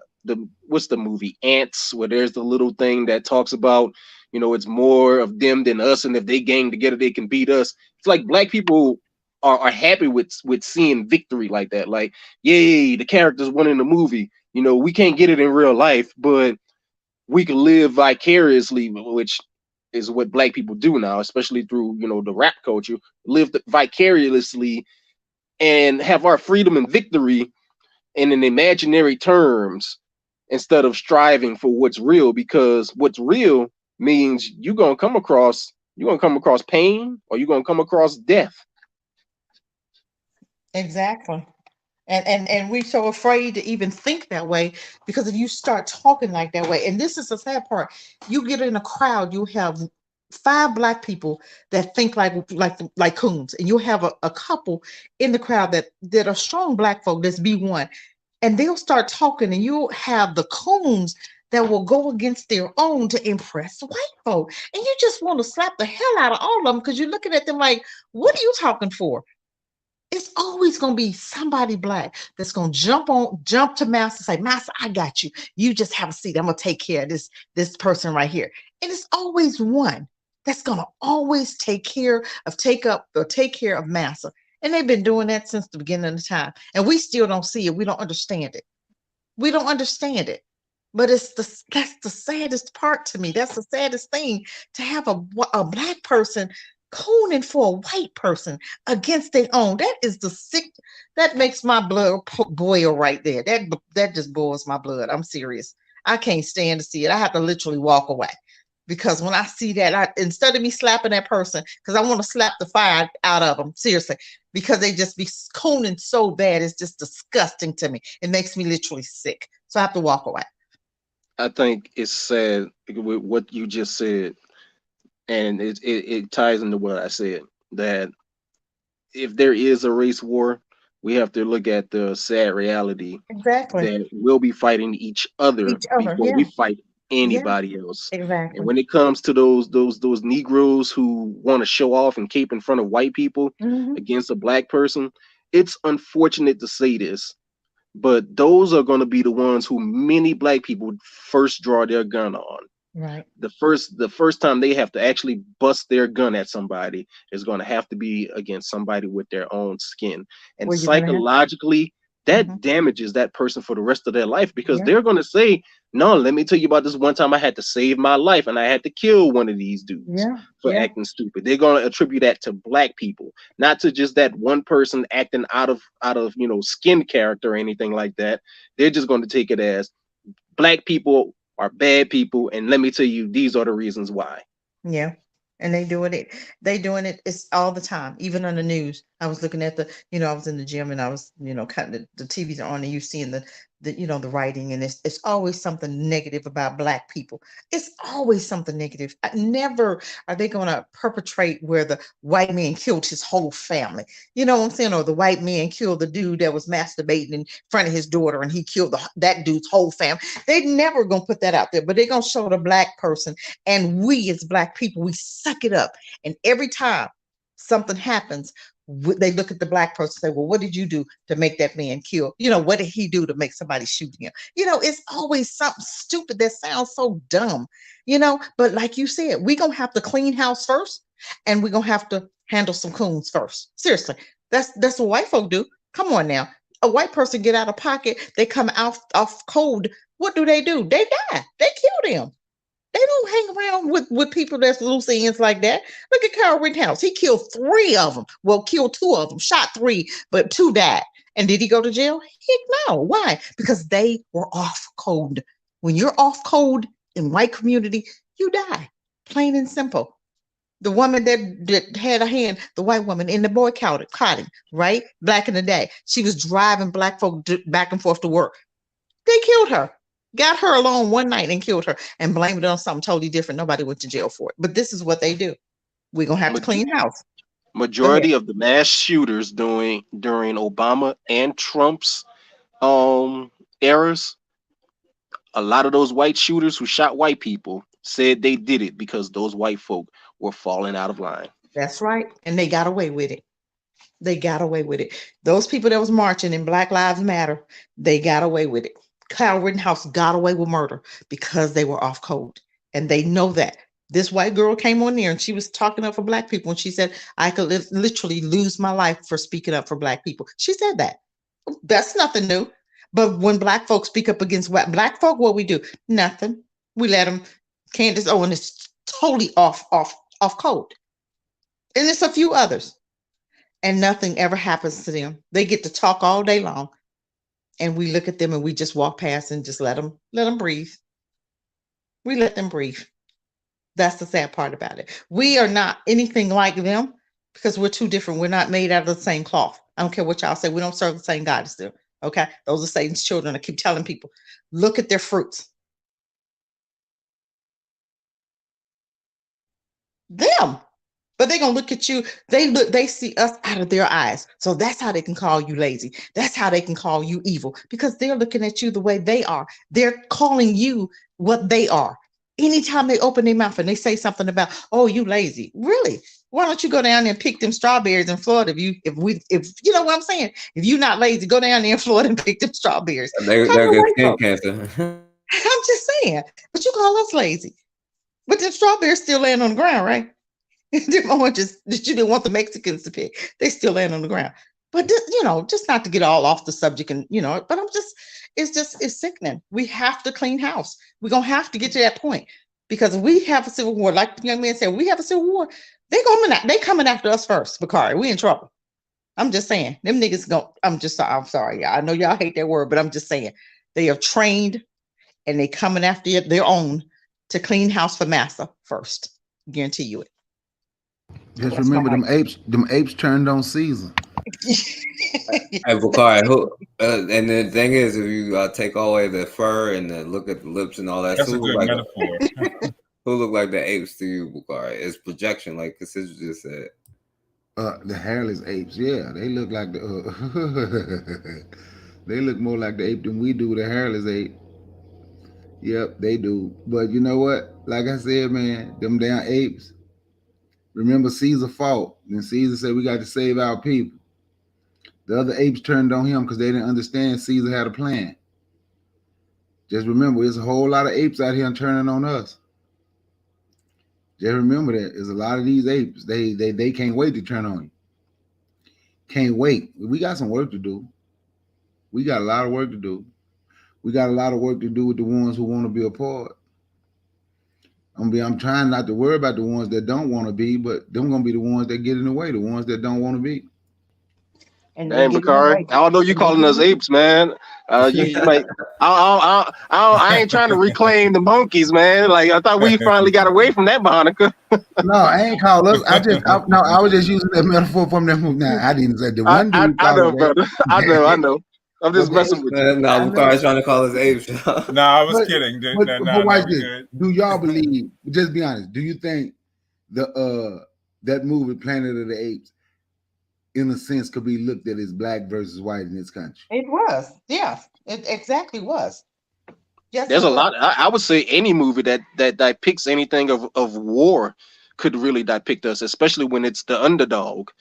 what's the movie Ants, where there's the little thing that talks about it's more of them than us, and if they gang together they can beat us. It's like black people are happy with seeing victory like that, like, yay, the characters won in the movie. We can't get it in real life, but we can live vicariously, which is what black people do now, especially through the rap culture. Live vicariously and have our freedom and victory in an imaginary terms, instead of striving for what's real, because what's real means you're gonna come across pain, or you're gonna come across death. Exactly. And we're so afraid to even think that way, because if you start talking like that way, and this is the sad part, you get in a crowd, you have 5 black people that think like coons, and you have a couple in the crowd that are strong black folk that's B1, and they'll start talking, and you'll have the coons that will go against their own to impress white folk, and you just want to slap the hell out of all of them, because you're looking at them like, what are you talking for? It's always going to be somebody black that's going to jump to Master, say, Master, I got you. You just have a seat. I'm going to take care of this person right here. And it's always one that's going to always take care of Master. And they've been doing that since the beginning of the time. And we still don't see it. We don't understand it. We don't understand it. But that's the saddest part to me. That's the saddest thing, to have a black person cooning for a white person against their own. That makes my blood boil right there. That just boils my blood. I'm serious. I can't stand to see it. I have to literally walk away, because when I see that, instead of me slapping that person, because I want to slap the fire out of them, seriously, because they just be cooning so bad. It's just disgusting to me. It makes me literally sick. So I have to walk away. I think it's sad with what you just said, and it ties into what I said, that if there is a race war, we have to look at the sad reality Exactly. that we'll be fighting each other before we Yeah. fight anybody else. Exactly. And when it comes to those Negroes who want to show off and cape in front of white people against a black person, it's unfortunate to say this, but those are going to be the ones who many black people first draw their gun on. Right. The first time they have to actually bust their gun at somebody is going to have to be against somebody with their own skin. And Well, you're gonna have- psychologically, that damages that person for the rest of their life, because Yeah. they're going to say, no, let me tell you about this one time I had to save my life and I had to kill one of these dudes for acting stupid. They're going to attribute that to black people, not to just that one person acting out of skin character or anything like that. They're just going to take it as black people are bad people, and let me tell you, these are the reasons why. Yeah. And they doing it. It's all the time, even on the news. I was looking at the, I was in the gym and I was, kind of the TVs are on and you seeing the the writing, and it's always something negative about Black people. It's always something negative. Never are they going to perpetrate where the white man killed his whole family. You know what I'm saying? Or the white man killed the dude that was masturbating in front of his daughter and he killed that dude's whole family. They never going to put that out there, but they're going to show the Black person. And we as Black people, we suck it up. And every time something happens, they look at the Black person and say, well, what did you do to make that man kill? What did he do to make somebody shoot him? It's always something stupid that sounds so dumb, but like you said, we're going to have to clean house first, and we're going to have to handle some coons first. Seriously, that's what white folk do. Come on now. A white person get out of pocket, they come off cold. What do? They die. They kill them. They don't hang around with people that's loose ends like that. Look at Kyle Rittenhouse. He killed 3 of them. Well, killed 2 of them, shot 3, but 2 died. And did he go to jail? Heck no. Why? Because they were off code. When you're off code in white community, you die. Plain and simple. The woman that had a hand, the white woman in the boycotting, right? Back in the day. She was driving Black folk back and forth to work. They killed her. Got her alone one night and killed her and blamed it on something totally different. Nobody went to jail for it. But this is what they do. We're going to have to clean house. Majority of the mass shooters during Obama and Trump's eras, a lot of those white shooters who shot white people said they did it because those white folk were falling out of line. That's right. And they got away with it. Those people that was marching in Black Lives Matter, they got away with it. Kyle Rittenhouse got away with murder because they were off code, and they know that. This white girl came on there and she was talking up for Black people, and she said, I could literally lose my life for speaking up for Black people. She said that. That's nothing new. But when Black folks speak up against Black folk, what we do? Nothing. We let them. Candace Owen is totally off code. And it's a few others. And nothing ever happens to them. They get to talk all day long. And we look at them and we just walk past and just let them breathe. We let them breathe. That's the sad part about it. We are not anything like them because we're too different. We're not made out of the same cloth. I don't care what y'all say. We don't serve the same God as them. Okay? Those are Satan's children. I keep telling people, look at their fruits. Them. But they're going to look at you. They see us out of their eyes. So that's how they can call you lazy. That's how they can call you evil, because they're looking at you the way they are. They're calling you what they are. Anytime they open their mouth and they say something about, oh, you lazy. Really? Why don't you go down there and pick them strawberries in Florida? If you know what I'm saying? If you're not lazy, go down there in Florida and pick them strawberries. They're good skin cancer. I'm just saying. But you call us lazy. But the strawberries still laying on the ground, right? The oranges that you didn't want the Mexicans to pick, they still land on the ground. But just not to get all off the subject, and but it's sickening. We have to clean house. We're gonna have to get to that point, because if we have a civil war, like the young man said, we have a civil war. They coming after us first, Bakari. We in trouble. I'm just saying, them niggas go. I'm sorry, y'all. I know y'all hate that word, but I'm just saying they are trained, and they coming after their own to clean house for massa first. Guarantee you it. Just remember them apes turned on Caesar. Hey, Bakari, and the thing is, if you take away the fur and look at the lips and all that, that's a good metaphor. Who look like the apes to you, Bakari? It's projection, like Cassandra just said. The hairless apes, yeah, they look like they look more like the ape than we do, the hairless ape. Yep, they do. But you know what? Like I said, man, them damn apes. Remember, Caesar fought. Then Caesar said, we got to save our people. The other apes turned on him because they didn't understand Caesar had a plan. Just remember, there's a whole lot of apes out here turning on us. Just remember that. There's a lot of these apes. They can't wait to turn on you. Can't wait. We got some work to do. We got a lot of work to do. We got a lot of work to do with the ones who want to be a part. I'm trying not to worry about the ones that don't want to be, but them gonna be the ones that get in the way, the ones that don't want to be. and Dang, give them a Bakari, break. I don't know you calling us apes, man. You might. I ain't trying to reclaim the monkeys, man. Like I thought we finally got away from that moniker. No, I ain't call us. I was just using that metaphor from that movie. Now I didn't say the one I dude called know, us brother. I know. I'm just messing with you. No, Bakari's trying to call us apes. No, I was kidding. Dude. But No, watch we this. good. Do y'all believe? Just be honest. Do you think that movie Planet of the Apes, in a sense, could be looked at as black versus white in this country? It was, yeah, it exactly was. Yes, There's it a was. lot. I would say any movie that depicts anything of war could really depict us, especially when it's the underdog.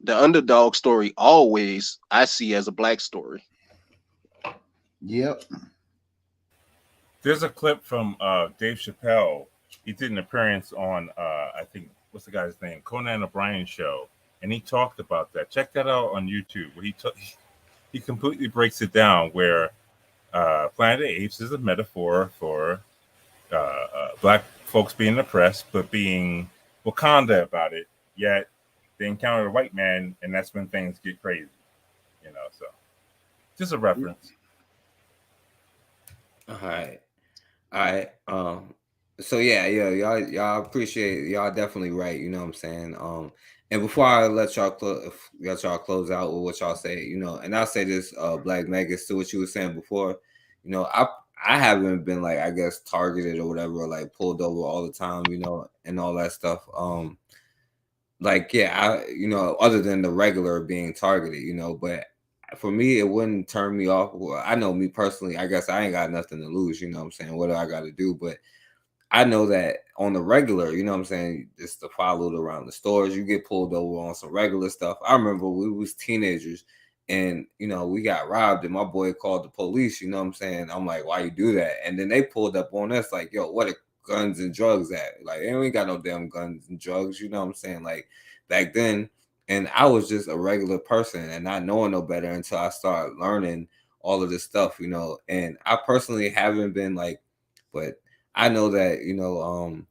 The underdog story always I see as a black story. Yep. There's a clip from Dave Chappelle. He did an appearance on I think what's the guy's name? Conan O'Brien show, and he talked about that. Check that out on YouTube. Where he completely breaks it down. Where Planet of the Apes is a metaphor for black folks being oppressed, but being Wakanda about it. Yet they encounter a white man, and that's when things get crazy. You know, so just a reference. All right. So yeah, y'all appreciate, y'all definitely right. You know what I'm saying? And before I let y'all close out with what y'all say, you know, and I'll say this, Black Megas, to what you were saying before, you know, I haven't been like, I guess, targeted or whatever, or like pulled over all the time, you know, and all that stuff. Like, yeah, you know, other than the regular being targeted, you know, but for me, it wouldn't turn me off. Well, I know me personally, I guess I ain't got nothing to lose, you know what I'm saying? What do I got to do? But I know that on the regular, you know what I'm saying, just to follow around the stores, you get pulled over on some regular stuff. I remember we was teenagers and, you know, we got robbed and my boy called the police, you know what I'm saying? I'm like, why you do that? And then they pulled up on us like, yo, what are guns and drugs at? Like, they ain't got no damn guns and drugs, you know what I'm saying? Like, back then, and I was just a regular person and not knowing no better until I started learning all of this stuff, you know. And I personally haven't been like, but I know that, you know,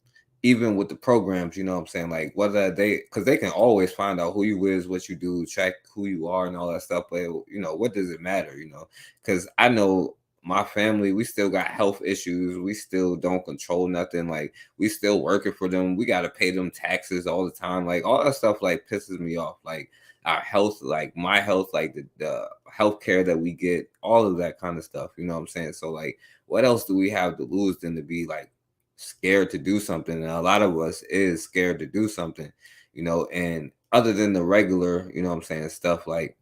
even with the programs, you know what I'm saying, like whether because they can always find out who you is, what you do, check who you are and all that stuff. But, you know, what does it matter, you know? Because I know my family, we still got health issues. We still don't control nothing. Like, we still working for them. We got to pay them taxes all the time. Like, all that stuff, like, pisses me off. Like, our health, like my health, like the health care that we get, all of that kind of stuff. You know what I'm saying? So, like, what else do we have to lose than to be, like, scared to do something? And a lot of us is scared to do something, you know, and other than the regular, you know what I'm saying, stuff like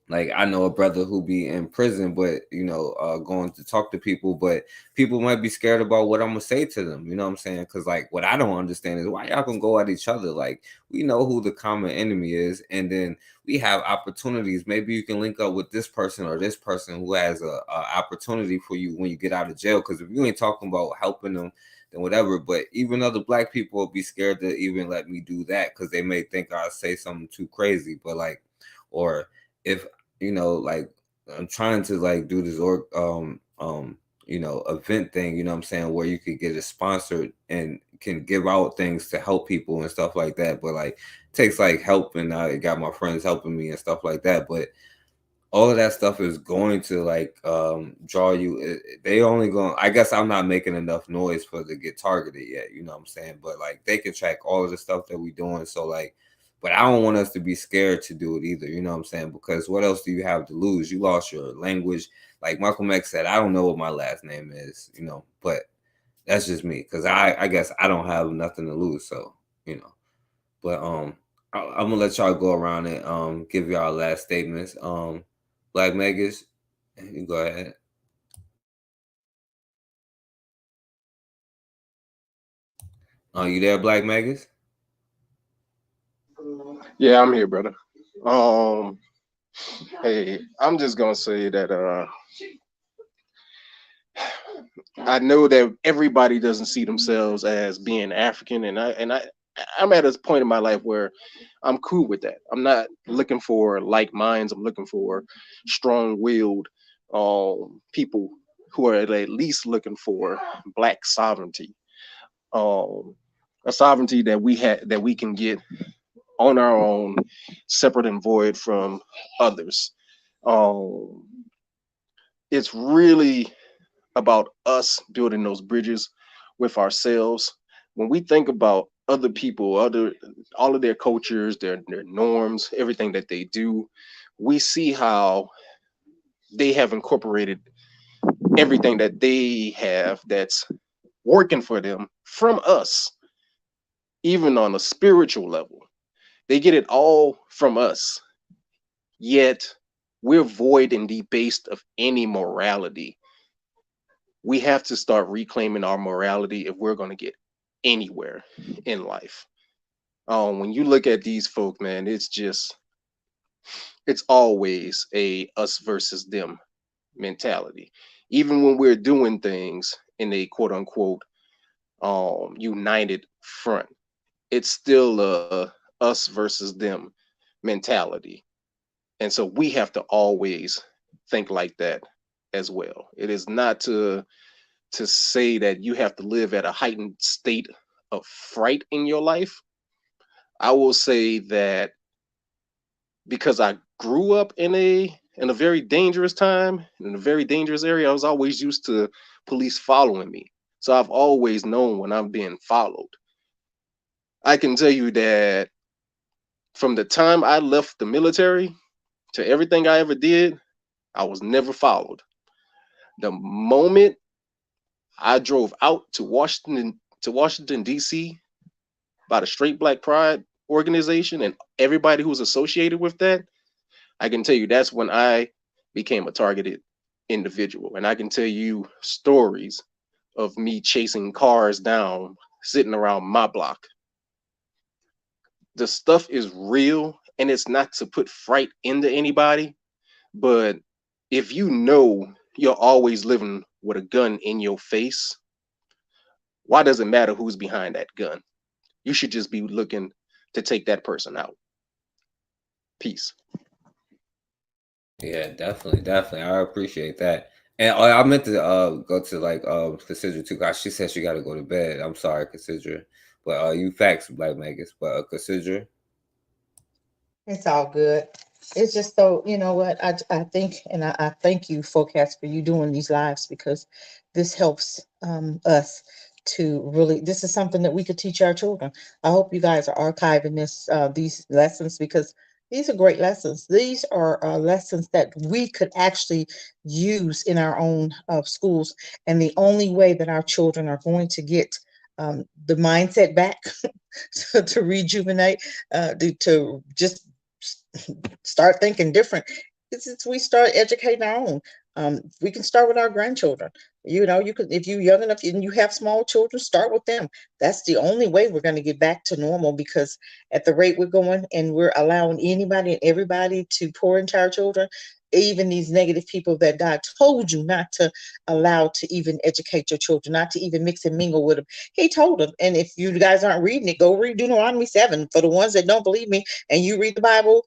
I know a brother who be in prison, but, you know, going to talk to people, but people might be scared about what I'm going to say to them. You know what I'm saying? Because, like, what I don't understand is why y'all can go at each other. Like, we know who the common enemy is. And then we have opportunities. Maybe you can link up with this person or this person who has a opportunity for you when you get out of jail. Because if you ain't talking about helping them, then whatever. But even other black people will be scared to even let me do that because they may think I'll say something too crazy. But, like, or if, you know, like, I'm trying to, like, do this you know, event thing, you know what I'm saying, where you could get it sponsored and can give out things to help people and stuff like that. But, like, it takes, like, help, and I got my friends helping me and stuff like that. But all of that stuff is going to, like, draw you. They only going, I guess I'm not making enough noise for to get targeted yet, you know what I'm saying? But, like, they can track all of the stuff that we doing. So, like, but I don't want us to be scared to do it either, you know what I'm saying? Because what else do you have to lose? You lost your language. Like Malcolm X said, I don't know what my last name is, you know, but that's just me. Because I guess I don't have nothing to lose, so, you know. But I'm gonna let y'all go around and give y'all last statements. Black Megas, you go ahead. You there, Black Megas? Yeah, I'm here, brother. Hey, I'm just gonna say that I know that everybody doesn't see themselves as being African, and I'm at a point in my life where I'm cool with that. I'm not looking for like minds. I'm looking for strong-willed people who are at least looking for black sovereignty, a sovereignty that we can get on our own, separate and void from others. It's really about us building those bridges with ourselves. When we think about other people, all of their cultures, their norms, everything that they do, we see how they have incorporated everything that they have that's working for them from us, even on a spiritual level. They get it all from us, yet we're void and debased of any morality. We have to start reclaiming our morality if we're going to get anywhere in life. When you look at these folk, man, it's always a us versus them mentality. Even when we're doing things in a quote unquote united front, it's still a us versus them mentality. And so we have to always think like that as well. It is not to say that you have to live at a heightened state of fright in your life. I will say that because I grew up in a very dangerous time, in a very dangerous area, I was always used to police following me. So I've always known when I'm being followed. I can tell you that from the time I left the military to everything I ever did, I was never followed. The moment I drove out to Washington D.C. by the Straight Black Pride organization and everybody who's associated with that, I can tell you that's when I became a targeted individual. And I can tell you stories of me chasing cars down, sitting around my block. The stuff is real, and it's not to put fright into anybody, but if you know you're always living with a gun in your face, why does it matter who's behind that gun? You should just be looking to take that person out. Peace. Yeah, definitely. I appreciate that. And I meant to go to like Cassandra too. Gosh, she said she got to go to bed. I'm sorry, Cassandra, but you facts, Black Magus. But Cassandra, It's all good. It's just so, you know what, I think, and I thank you, Forecast, for you doing these lives, because this helps us to really, this is something that we could teach our children. I hope you guys are archiving these lessons, because these are great lessons. These are lessons that we could actually use in our own schools. And the only way that our children are going to get the mindset back to rejuvenate, to just start thinking different, it's we start educating our own. We can start with our grandchildren. You know, you could, if you're young enough and you have small children, start with them. That's the only way we're going to get back to normal, because at the rate we're going and we're allowing anybody and everybody to pour into our children, even these negative people that God told you not to allow to even educate your children, not to even mix and mingle with them. He told them. And if you guys aren't reading it, go read Deuteronomy 7. For the ones that don't believe me and you read the Bible,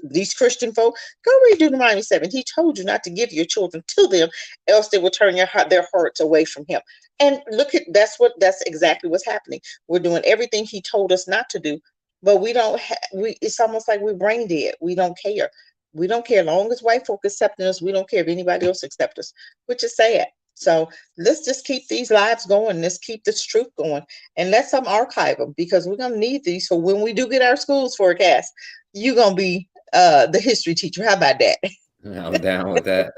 these Christian folk, go read Deuteronomy 7. He told you not to give your children to them, else they will turn their hearts away from him. And look at, that's exactly what's happening. We're doing everything he told us not to do, but we don't it's almost like we're brain dead. We don't care. We don't care. As long as white folk accepting us, we don't care if anybody else accepts us, which is sad. So let's just keep these lives going. Let's keep this truth going, and let some archive them, because we're going to need these. So when we do get our schools Forecast, you're going to be the history teacher. How about that? I'm down with that.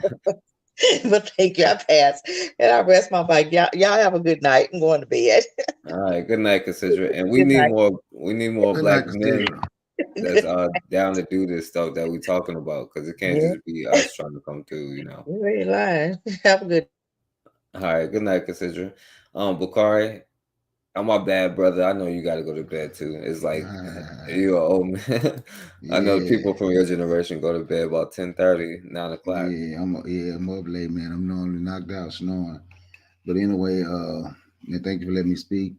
But thank you. I pass. And I rest my bike. Y'all have a good night. I'm going to bed. All right. Good night, Cassandra. And we need more Black men that's down to do this stuff that we're talking about, because it can't just be us trying to come through, you know. You ain't lying. Have a good. All right, good night, Cassandra. Bakari, I'm my bad, brother. I know you got to go to bed too. It's like you're an old man. I know people from your generation go to bed about 10:30, 9 o'clock. Yeah, I'm up late, man. I'm normally knocked out snoring. But anyway, thank you for letting me speak.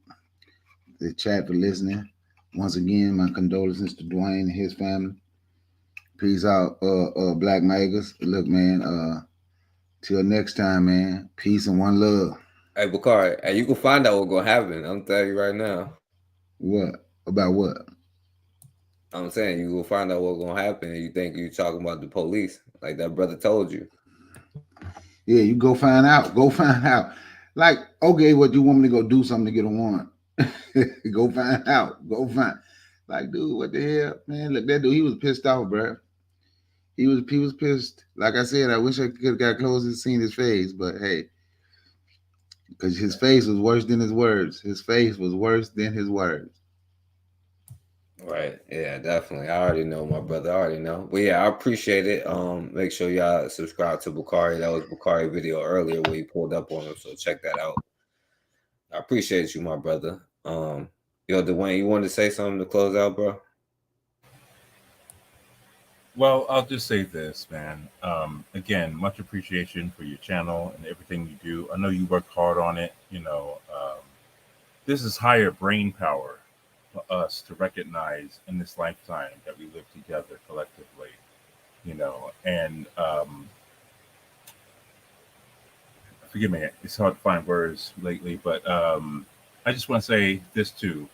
The chat for listening. Once again, my condolences to Dwayne and his family. Peace out, Black Magus. Look, man, till next time, man. Peace and one love. Hey, Bakari, and you can find out what's gonna happen. I'm telling you right now. What? About what? I'm saying you will find out what's gonna happen. And you think you talking about the police, like that brother told you. Yeah, you go find out. Go find out. Like, okay, what you want me to go do something to get a warrant? Go find out. Go find. Like, dude, what the hell, man? Look, that dude, he was pissed off, bro. He was pissed. Like I said, I wish I could have got close and seen his face, but hey, because his face was worse than his words. His face was worse than his words. Right. Yeah, definitely. I already know, my brother. I already know. But yeah, I appreciate it. Make sure y'all subscribe to Bakari. That was Bakari video earlier where he pulled up on him. So check that out. I appreciate you, my brother. Yo, Dwayne, you wanted to say something to close out, bro? Well, I'll just say this, man. Again, much appreciation for your channel and everything you do. I know you worked hard on it. You know, this is higher brain power for us to recognize in this lifetime that we live together collectively. You know, and forgive me, it's hard to find words lately, but I just want to say this too.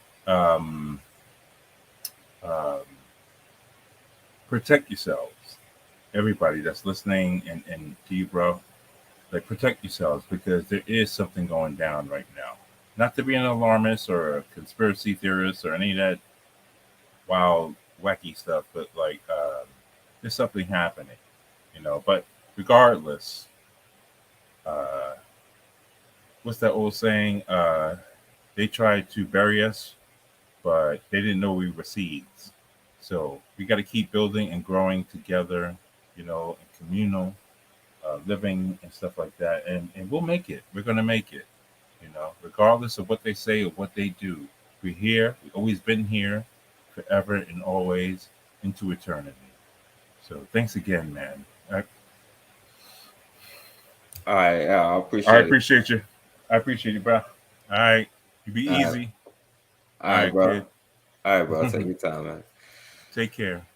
Protect yourselves, everybody that's listening, and to you, bro. Like, protect yourselves, because there is something going down right now. Not to be an alarmist or a conspiracy theorist or any of that wild, wacky stuff, but like, there's something happening, you know. But regardless, what's that old saying? They tried to bury us, but they didn't know we were seeds. So we got to keep building and growing together, you know, and communal living and stuff like that. And we'll make it. We're going to make it, you know, regardless of what they say or what they do. We're here. We've always been here forever and always into eternity. So thanks again, man. All right. Yeah, I appreciate you. I appreciate you, bro. All right. You be easy. All right, bro. Kid. All right, bro. Take your time, man. Take care.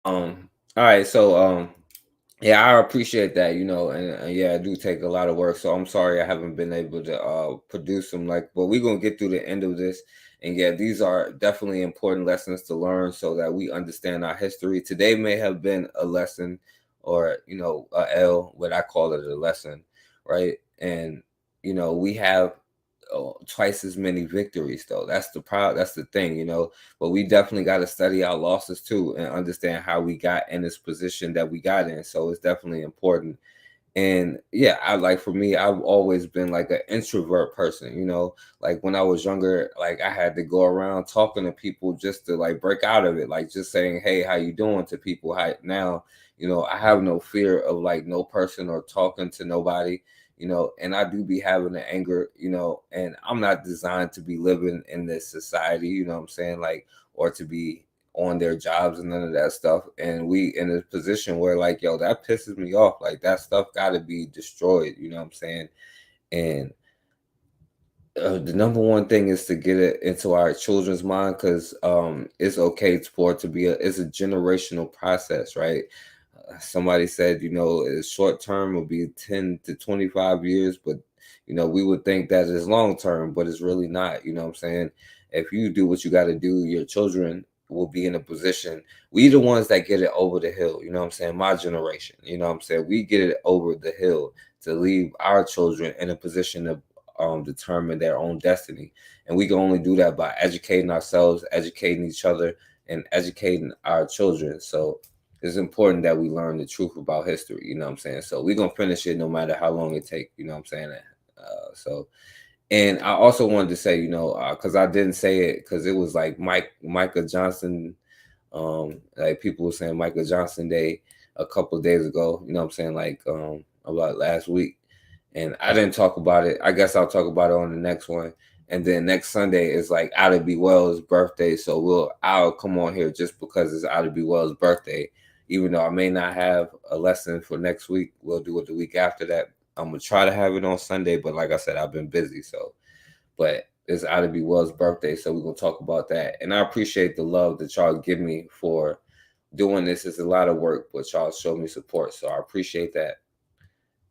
All right, so yeah, I appreciate that, you know, and yeah, I do take a lot of work. So I'm sorry I haven't been able to produce them, like, but we're gonna get through the end of this. And yeah, these are definitely important lessons to learn so that we understand our history. Today may have been a lesson, or you know, a L, what I call it, a lesson, right? And you know, we have twice as many victories, though. That's the thing, you know. But we definitely got to study our losses too and understand how we got in this position that we got in. So it's definitely important. And yeah, for me, I've always been like an introvert person, you know. Like when I was younger, like I had to go around talking to people just to like break out of it, like just saying, hey, how you doing, to people. Now, you know, I have no fear of like no person or talking to nobody, you know. And I do be having the anger, you know, and I'm not designed to be living in this society, you know what I'm saying, like, or to be on their jobs and none of that stuff. And we in a position where like, yo, that pisses me off. Like that stuff got to be destroyed, you know what I'm saying? And the number one thing is to get it into our children's mind, because it's okay for it to be it's a generational process, right? Somebody said, you know, short term will be 10 to 25 years, but you know, we would think that is long term, but it's really not. You know what I'm saying? If you do what you got to do, your children will be in a position. We the ones that get it over the hill. You know what I'm saying? My generation, you know what I'm saying? We get it over the hill to leave our children in a position to determine their own destiny. And we can only do that by educating ourselves, educating each other, and educating our children. So it's important that we learn the truth about history, you know what I'm saying? So we're going to finish it no matter how long it takes, you know what I'm saying? And I also wanted to say, you know, because I didn't say it because it was like Micah Johnson, like people were saying Micah Johnson Day a couple of days ago, you know what I'm saying, like about last week. And I didn't talk about it. I guess I'll talk about it on the next one. And then next Sunday is like Ida B. Wells' birthday. So I'll come on here just because it's Ida B. Wells' birthday. Even though I may not have a lesson for next week, we'll do it the week after that. I'm going to try to have it on Sunday, but like I said, I've been busy. So, but it's Ida B. Wells' birthday, so we're going to talk about that. And I appreciate the love that y'all give me for doing this. It's a lot of work, but y'all show me support. So I appreciate that.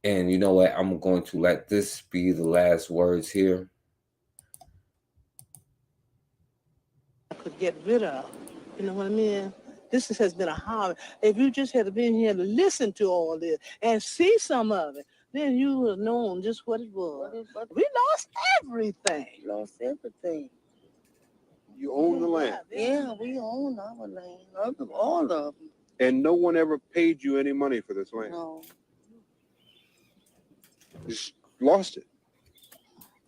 And you know what? I'm going to let this be the last words here. could get rid of. You know what I mean? This has been a hobby. If you just had been here to listen to all this and see some of it, then you would have known just what it was. We lost everything. Lost everything. You own the land. Yeah, we own our land, all of them. And no one ever paid you any money for this land. No, Just lost it.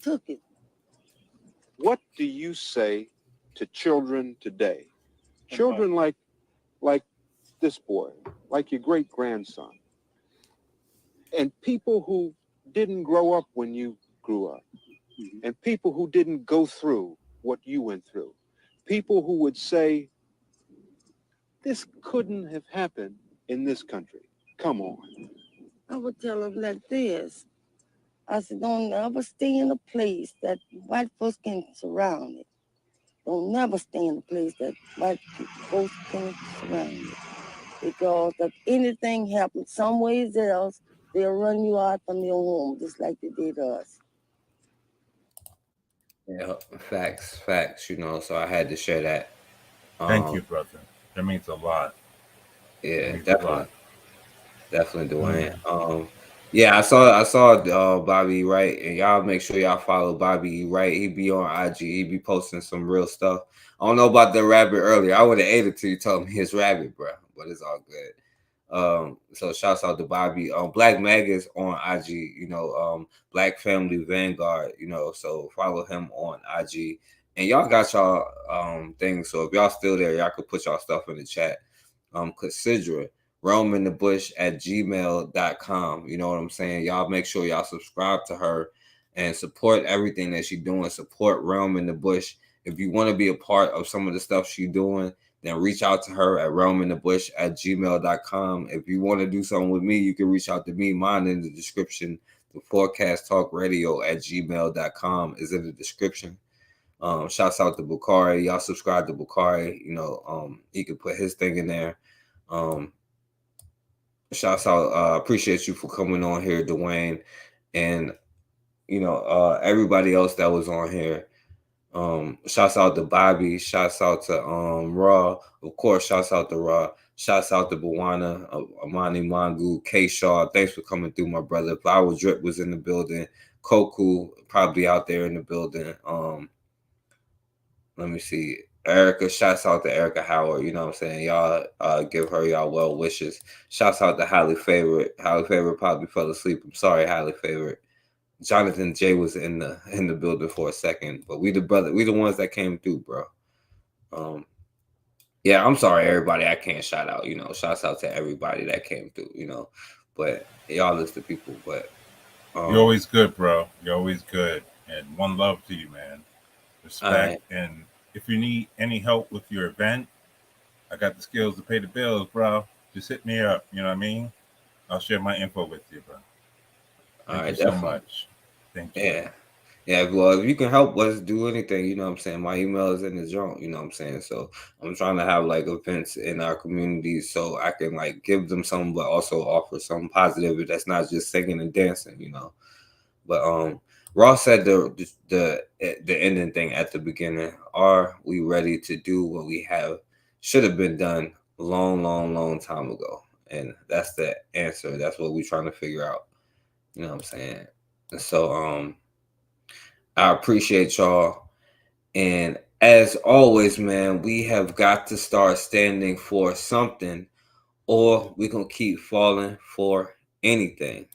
took it. What do you say to children today? Children like this boy, like your great grandson, and people who didn't grow up when you grew up, and people who didn't go through what you went through, people who would say, this couldn't have happened in this country. Come on. I would tell them like this. I said, don't ever stay in a place that white folks can surround it. Don't never stay in a place that white folks can surround it. Because if anything happens some ways else, they'll run you out from your home, just like they did us. Yeah, facts. You know, so I had to share that. Thank you, brother. That means a lot. Yeah, Means a lot. definitely, Dwayne. Yeah, I saw Bobby Wright, and y'all make sure y'all follow Bobby Wright. He be on IG. He be posting some real stuff. I don't know about the rabbit earlier. I would have ate it till you told me his rabbit, bro. But it's all good. So shouts out to Bobby. Black Mag is on IG. You know, Black Family Vanguard. You know, so follow him on IG. And y'all got y'all things. So if y'all still there, y'all could put y'all stuff in the chat. Consider it. roaminthebush@gmail.com. You know what I'm saying? Y'all make sure y'all subscribe to her and support everything that she's doing. Support Realm in the Bush. If you want to be a part of some of the stuff she's doing, then reach out to her at roaminthebush@gmail.com. If you want to do something with me, you can reach out to me. Mine in the description. The Forecast Talk Radio @gmail.com is in the description. Shouts out to Bukari. Y'all subscribe to Bukari. You know, he could put his thing in there. Shouts out, appreciate you for coming on here, Dwayne, and you know, everybody else that was on here. Shouts out to Bobby, shouts out to Raw, of course, shouts out to Raw, shouts out to Bawana, Amani Mangu, K Shaw, thanks for coming through, my brother. Flower Drip was in the building, Koku probably out there in the building. Let me see. Erica, shouts out to Erica Howard. You know what I'm saying? Y'all give her y'all well wishes. Shouts out to Highly Favorite. Highly Favorite probably fell asleep. I'm sorry, Highly Favorite. Jonathan J was in the building for a second, but we the ones that came through, bro. Yeah, I'm sorry, everybody. I can't shout out. You know, shouts out to everybody that came through. You know, but y'all list the people. But you're always good, bro. You're always good, and one love to you, man. Respect and. If you need any help with your event, I got the skills to pay the bills, bro. Just hit me up. You know what I mean? I'll share my info with you, bro. Thank you so much. Thank you. Yeah. Well, if you can help us do anything, you know what I'm saying? My email is in the joint, you know what I'm saying? So I'm trying to have like events in our communities so I can like give them something, but also offer something positive that's not just singing and dancing, you know. But Ross said the ending thing at the beginning. Are we ready to do what we should have been done long time ago? And that's the answer. That's what we're trying to figure out. You know what I'm saying? And so I appreciate y'all. And as always, man, we have got to start standing for something, or we're gonna keep falling for anything.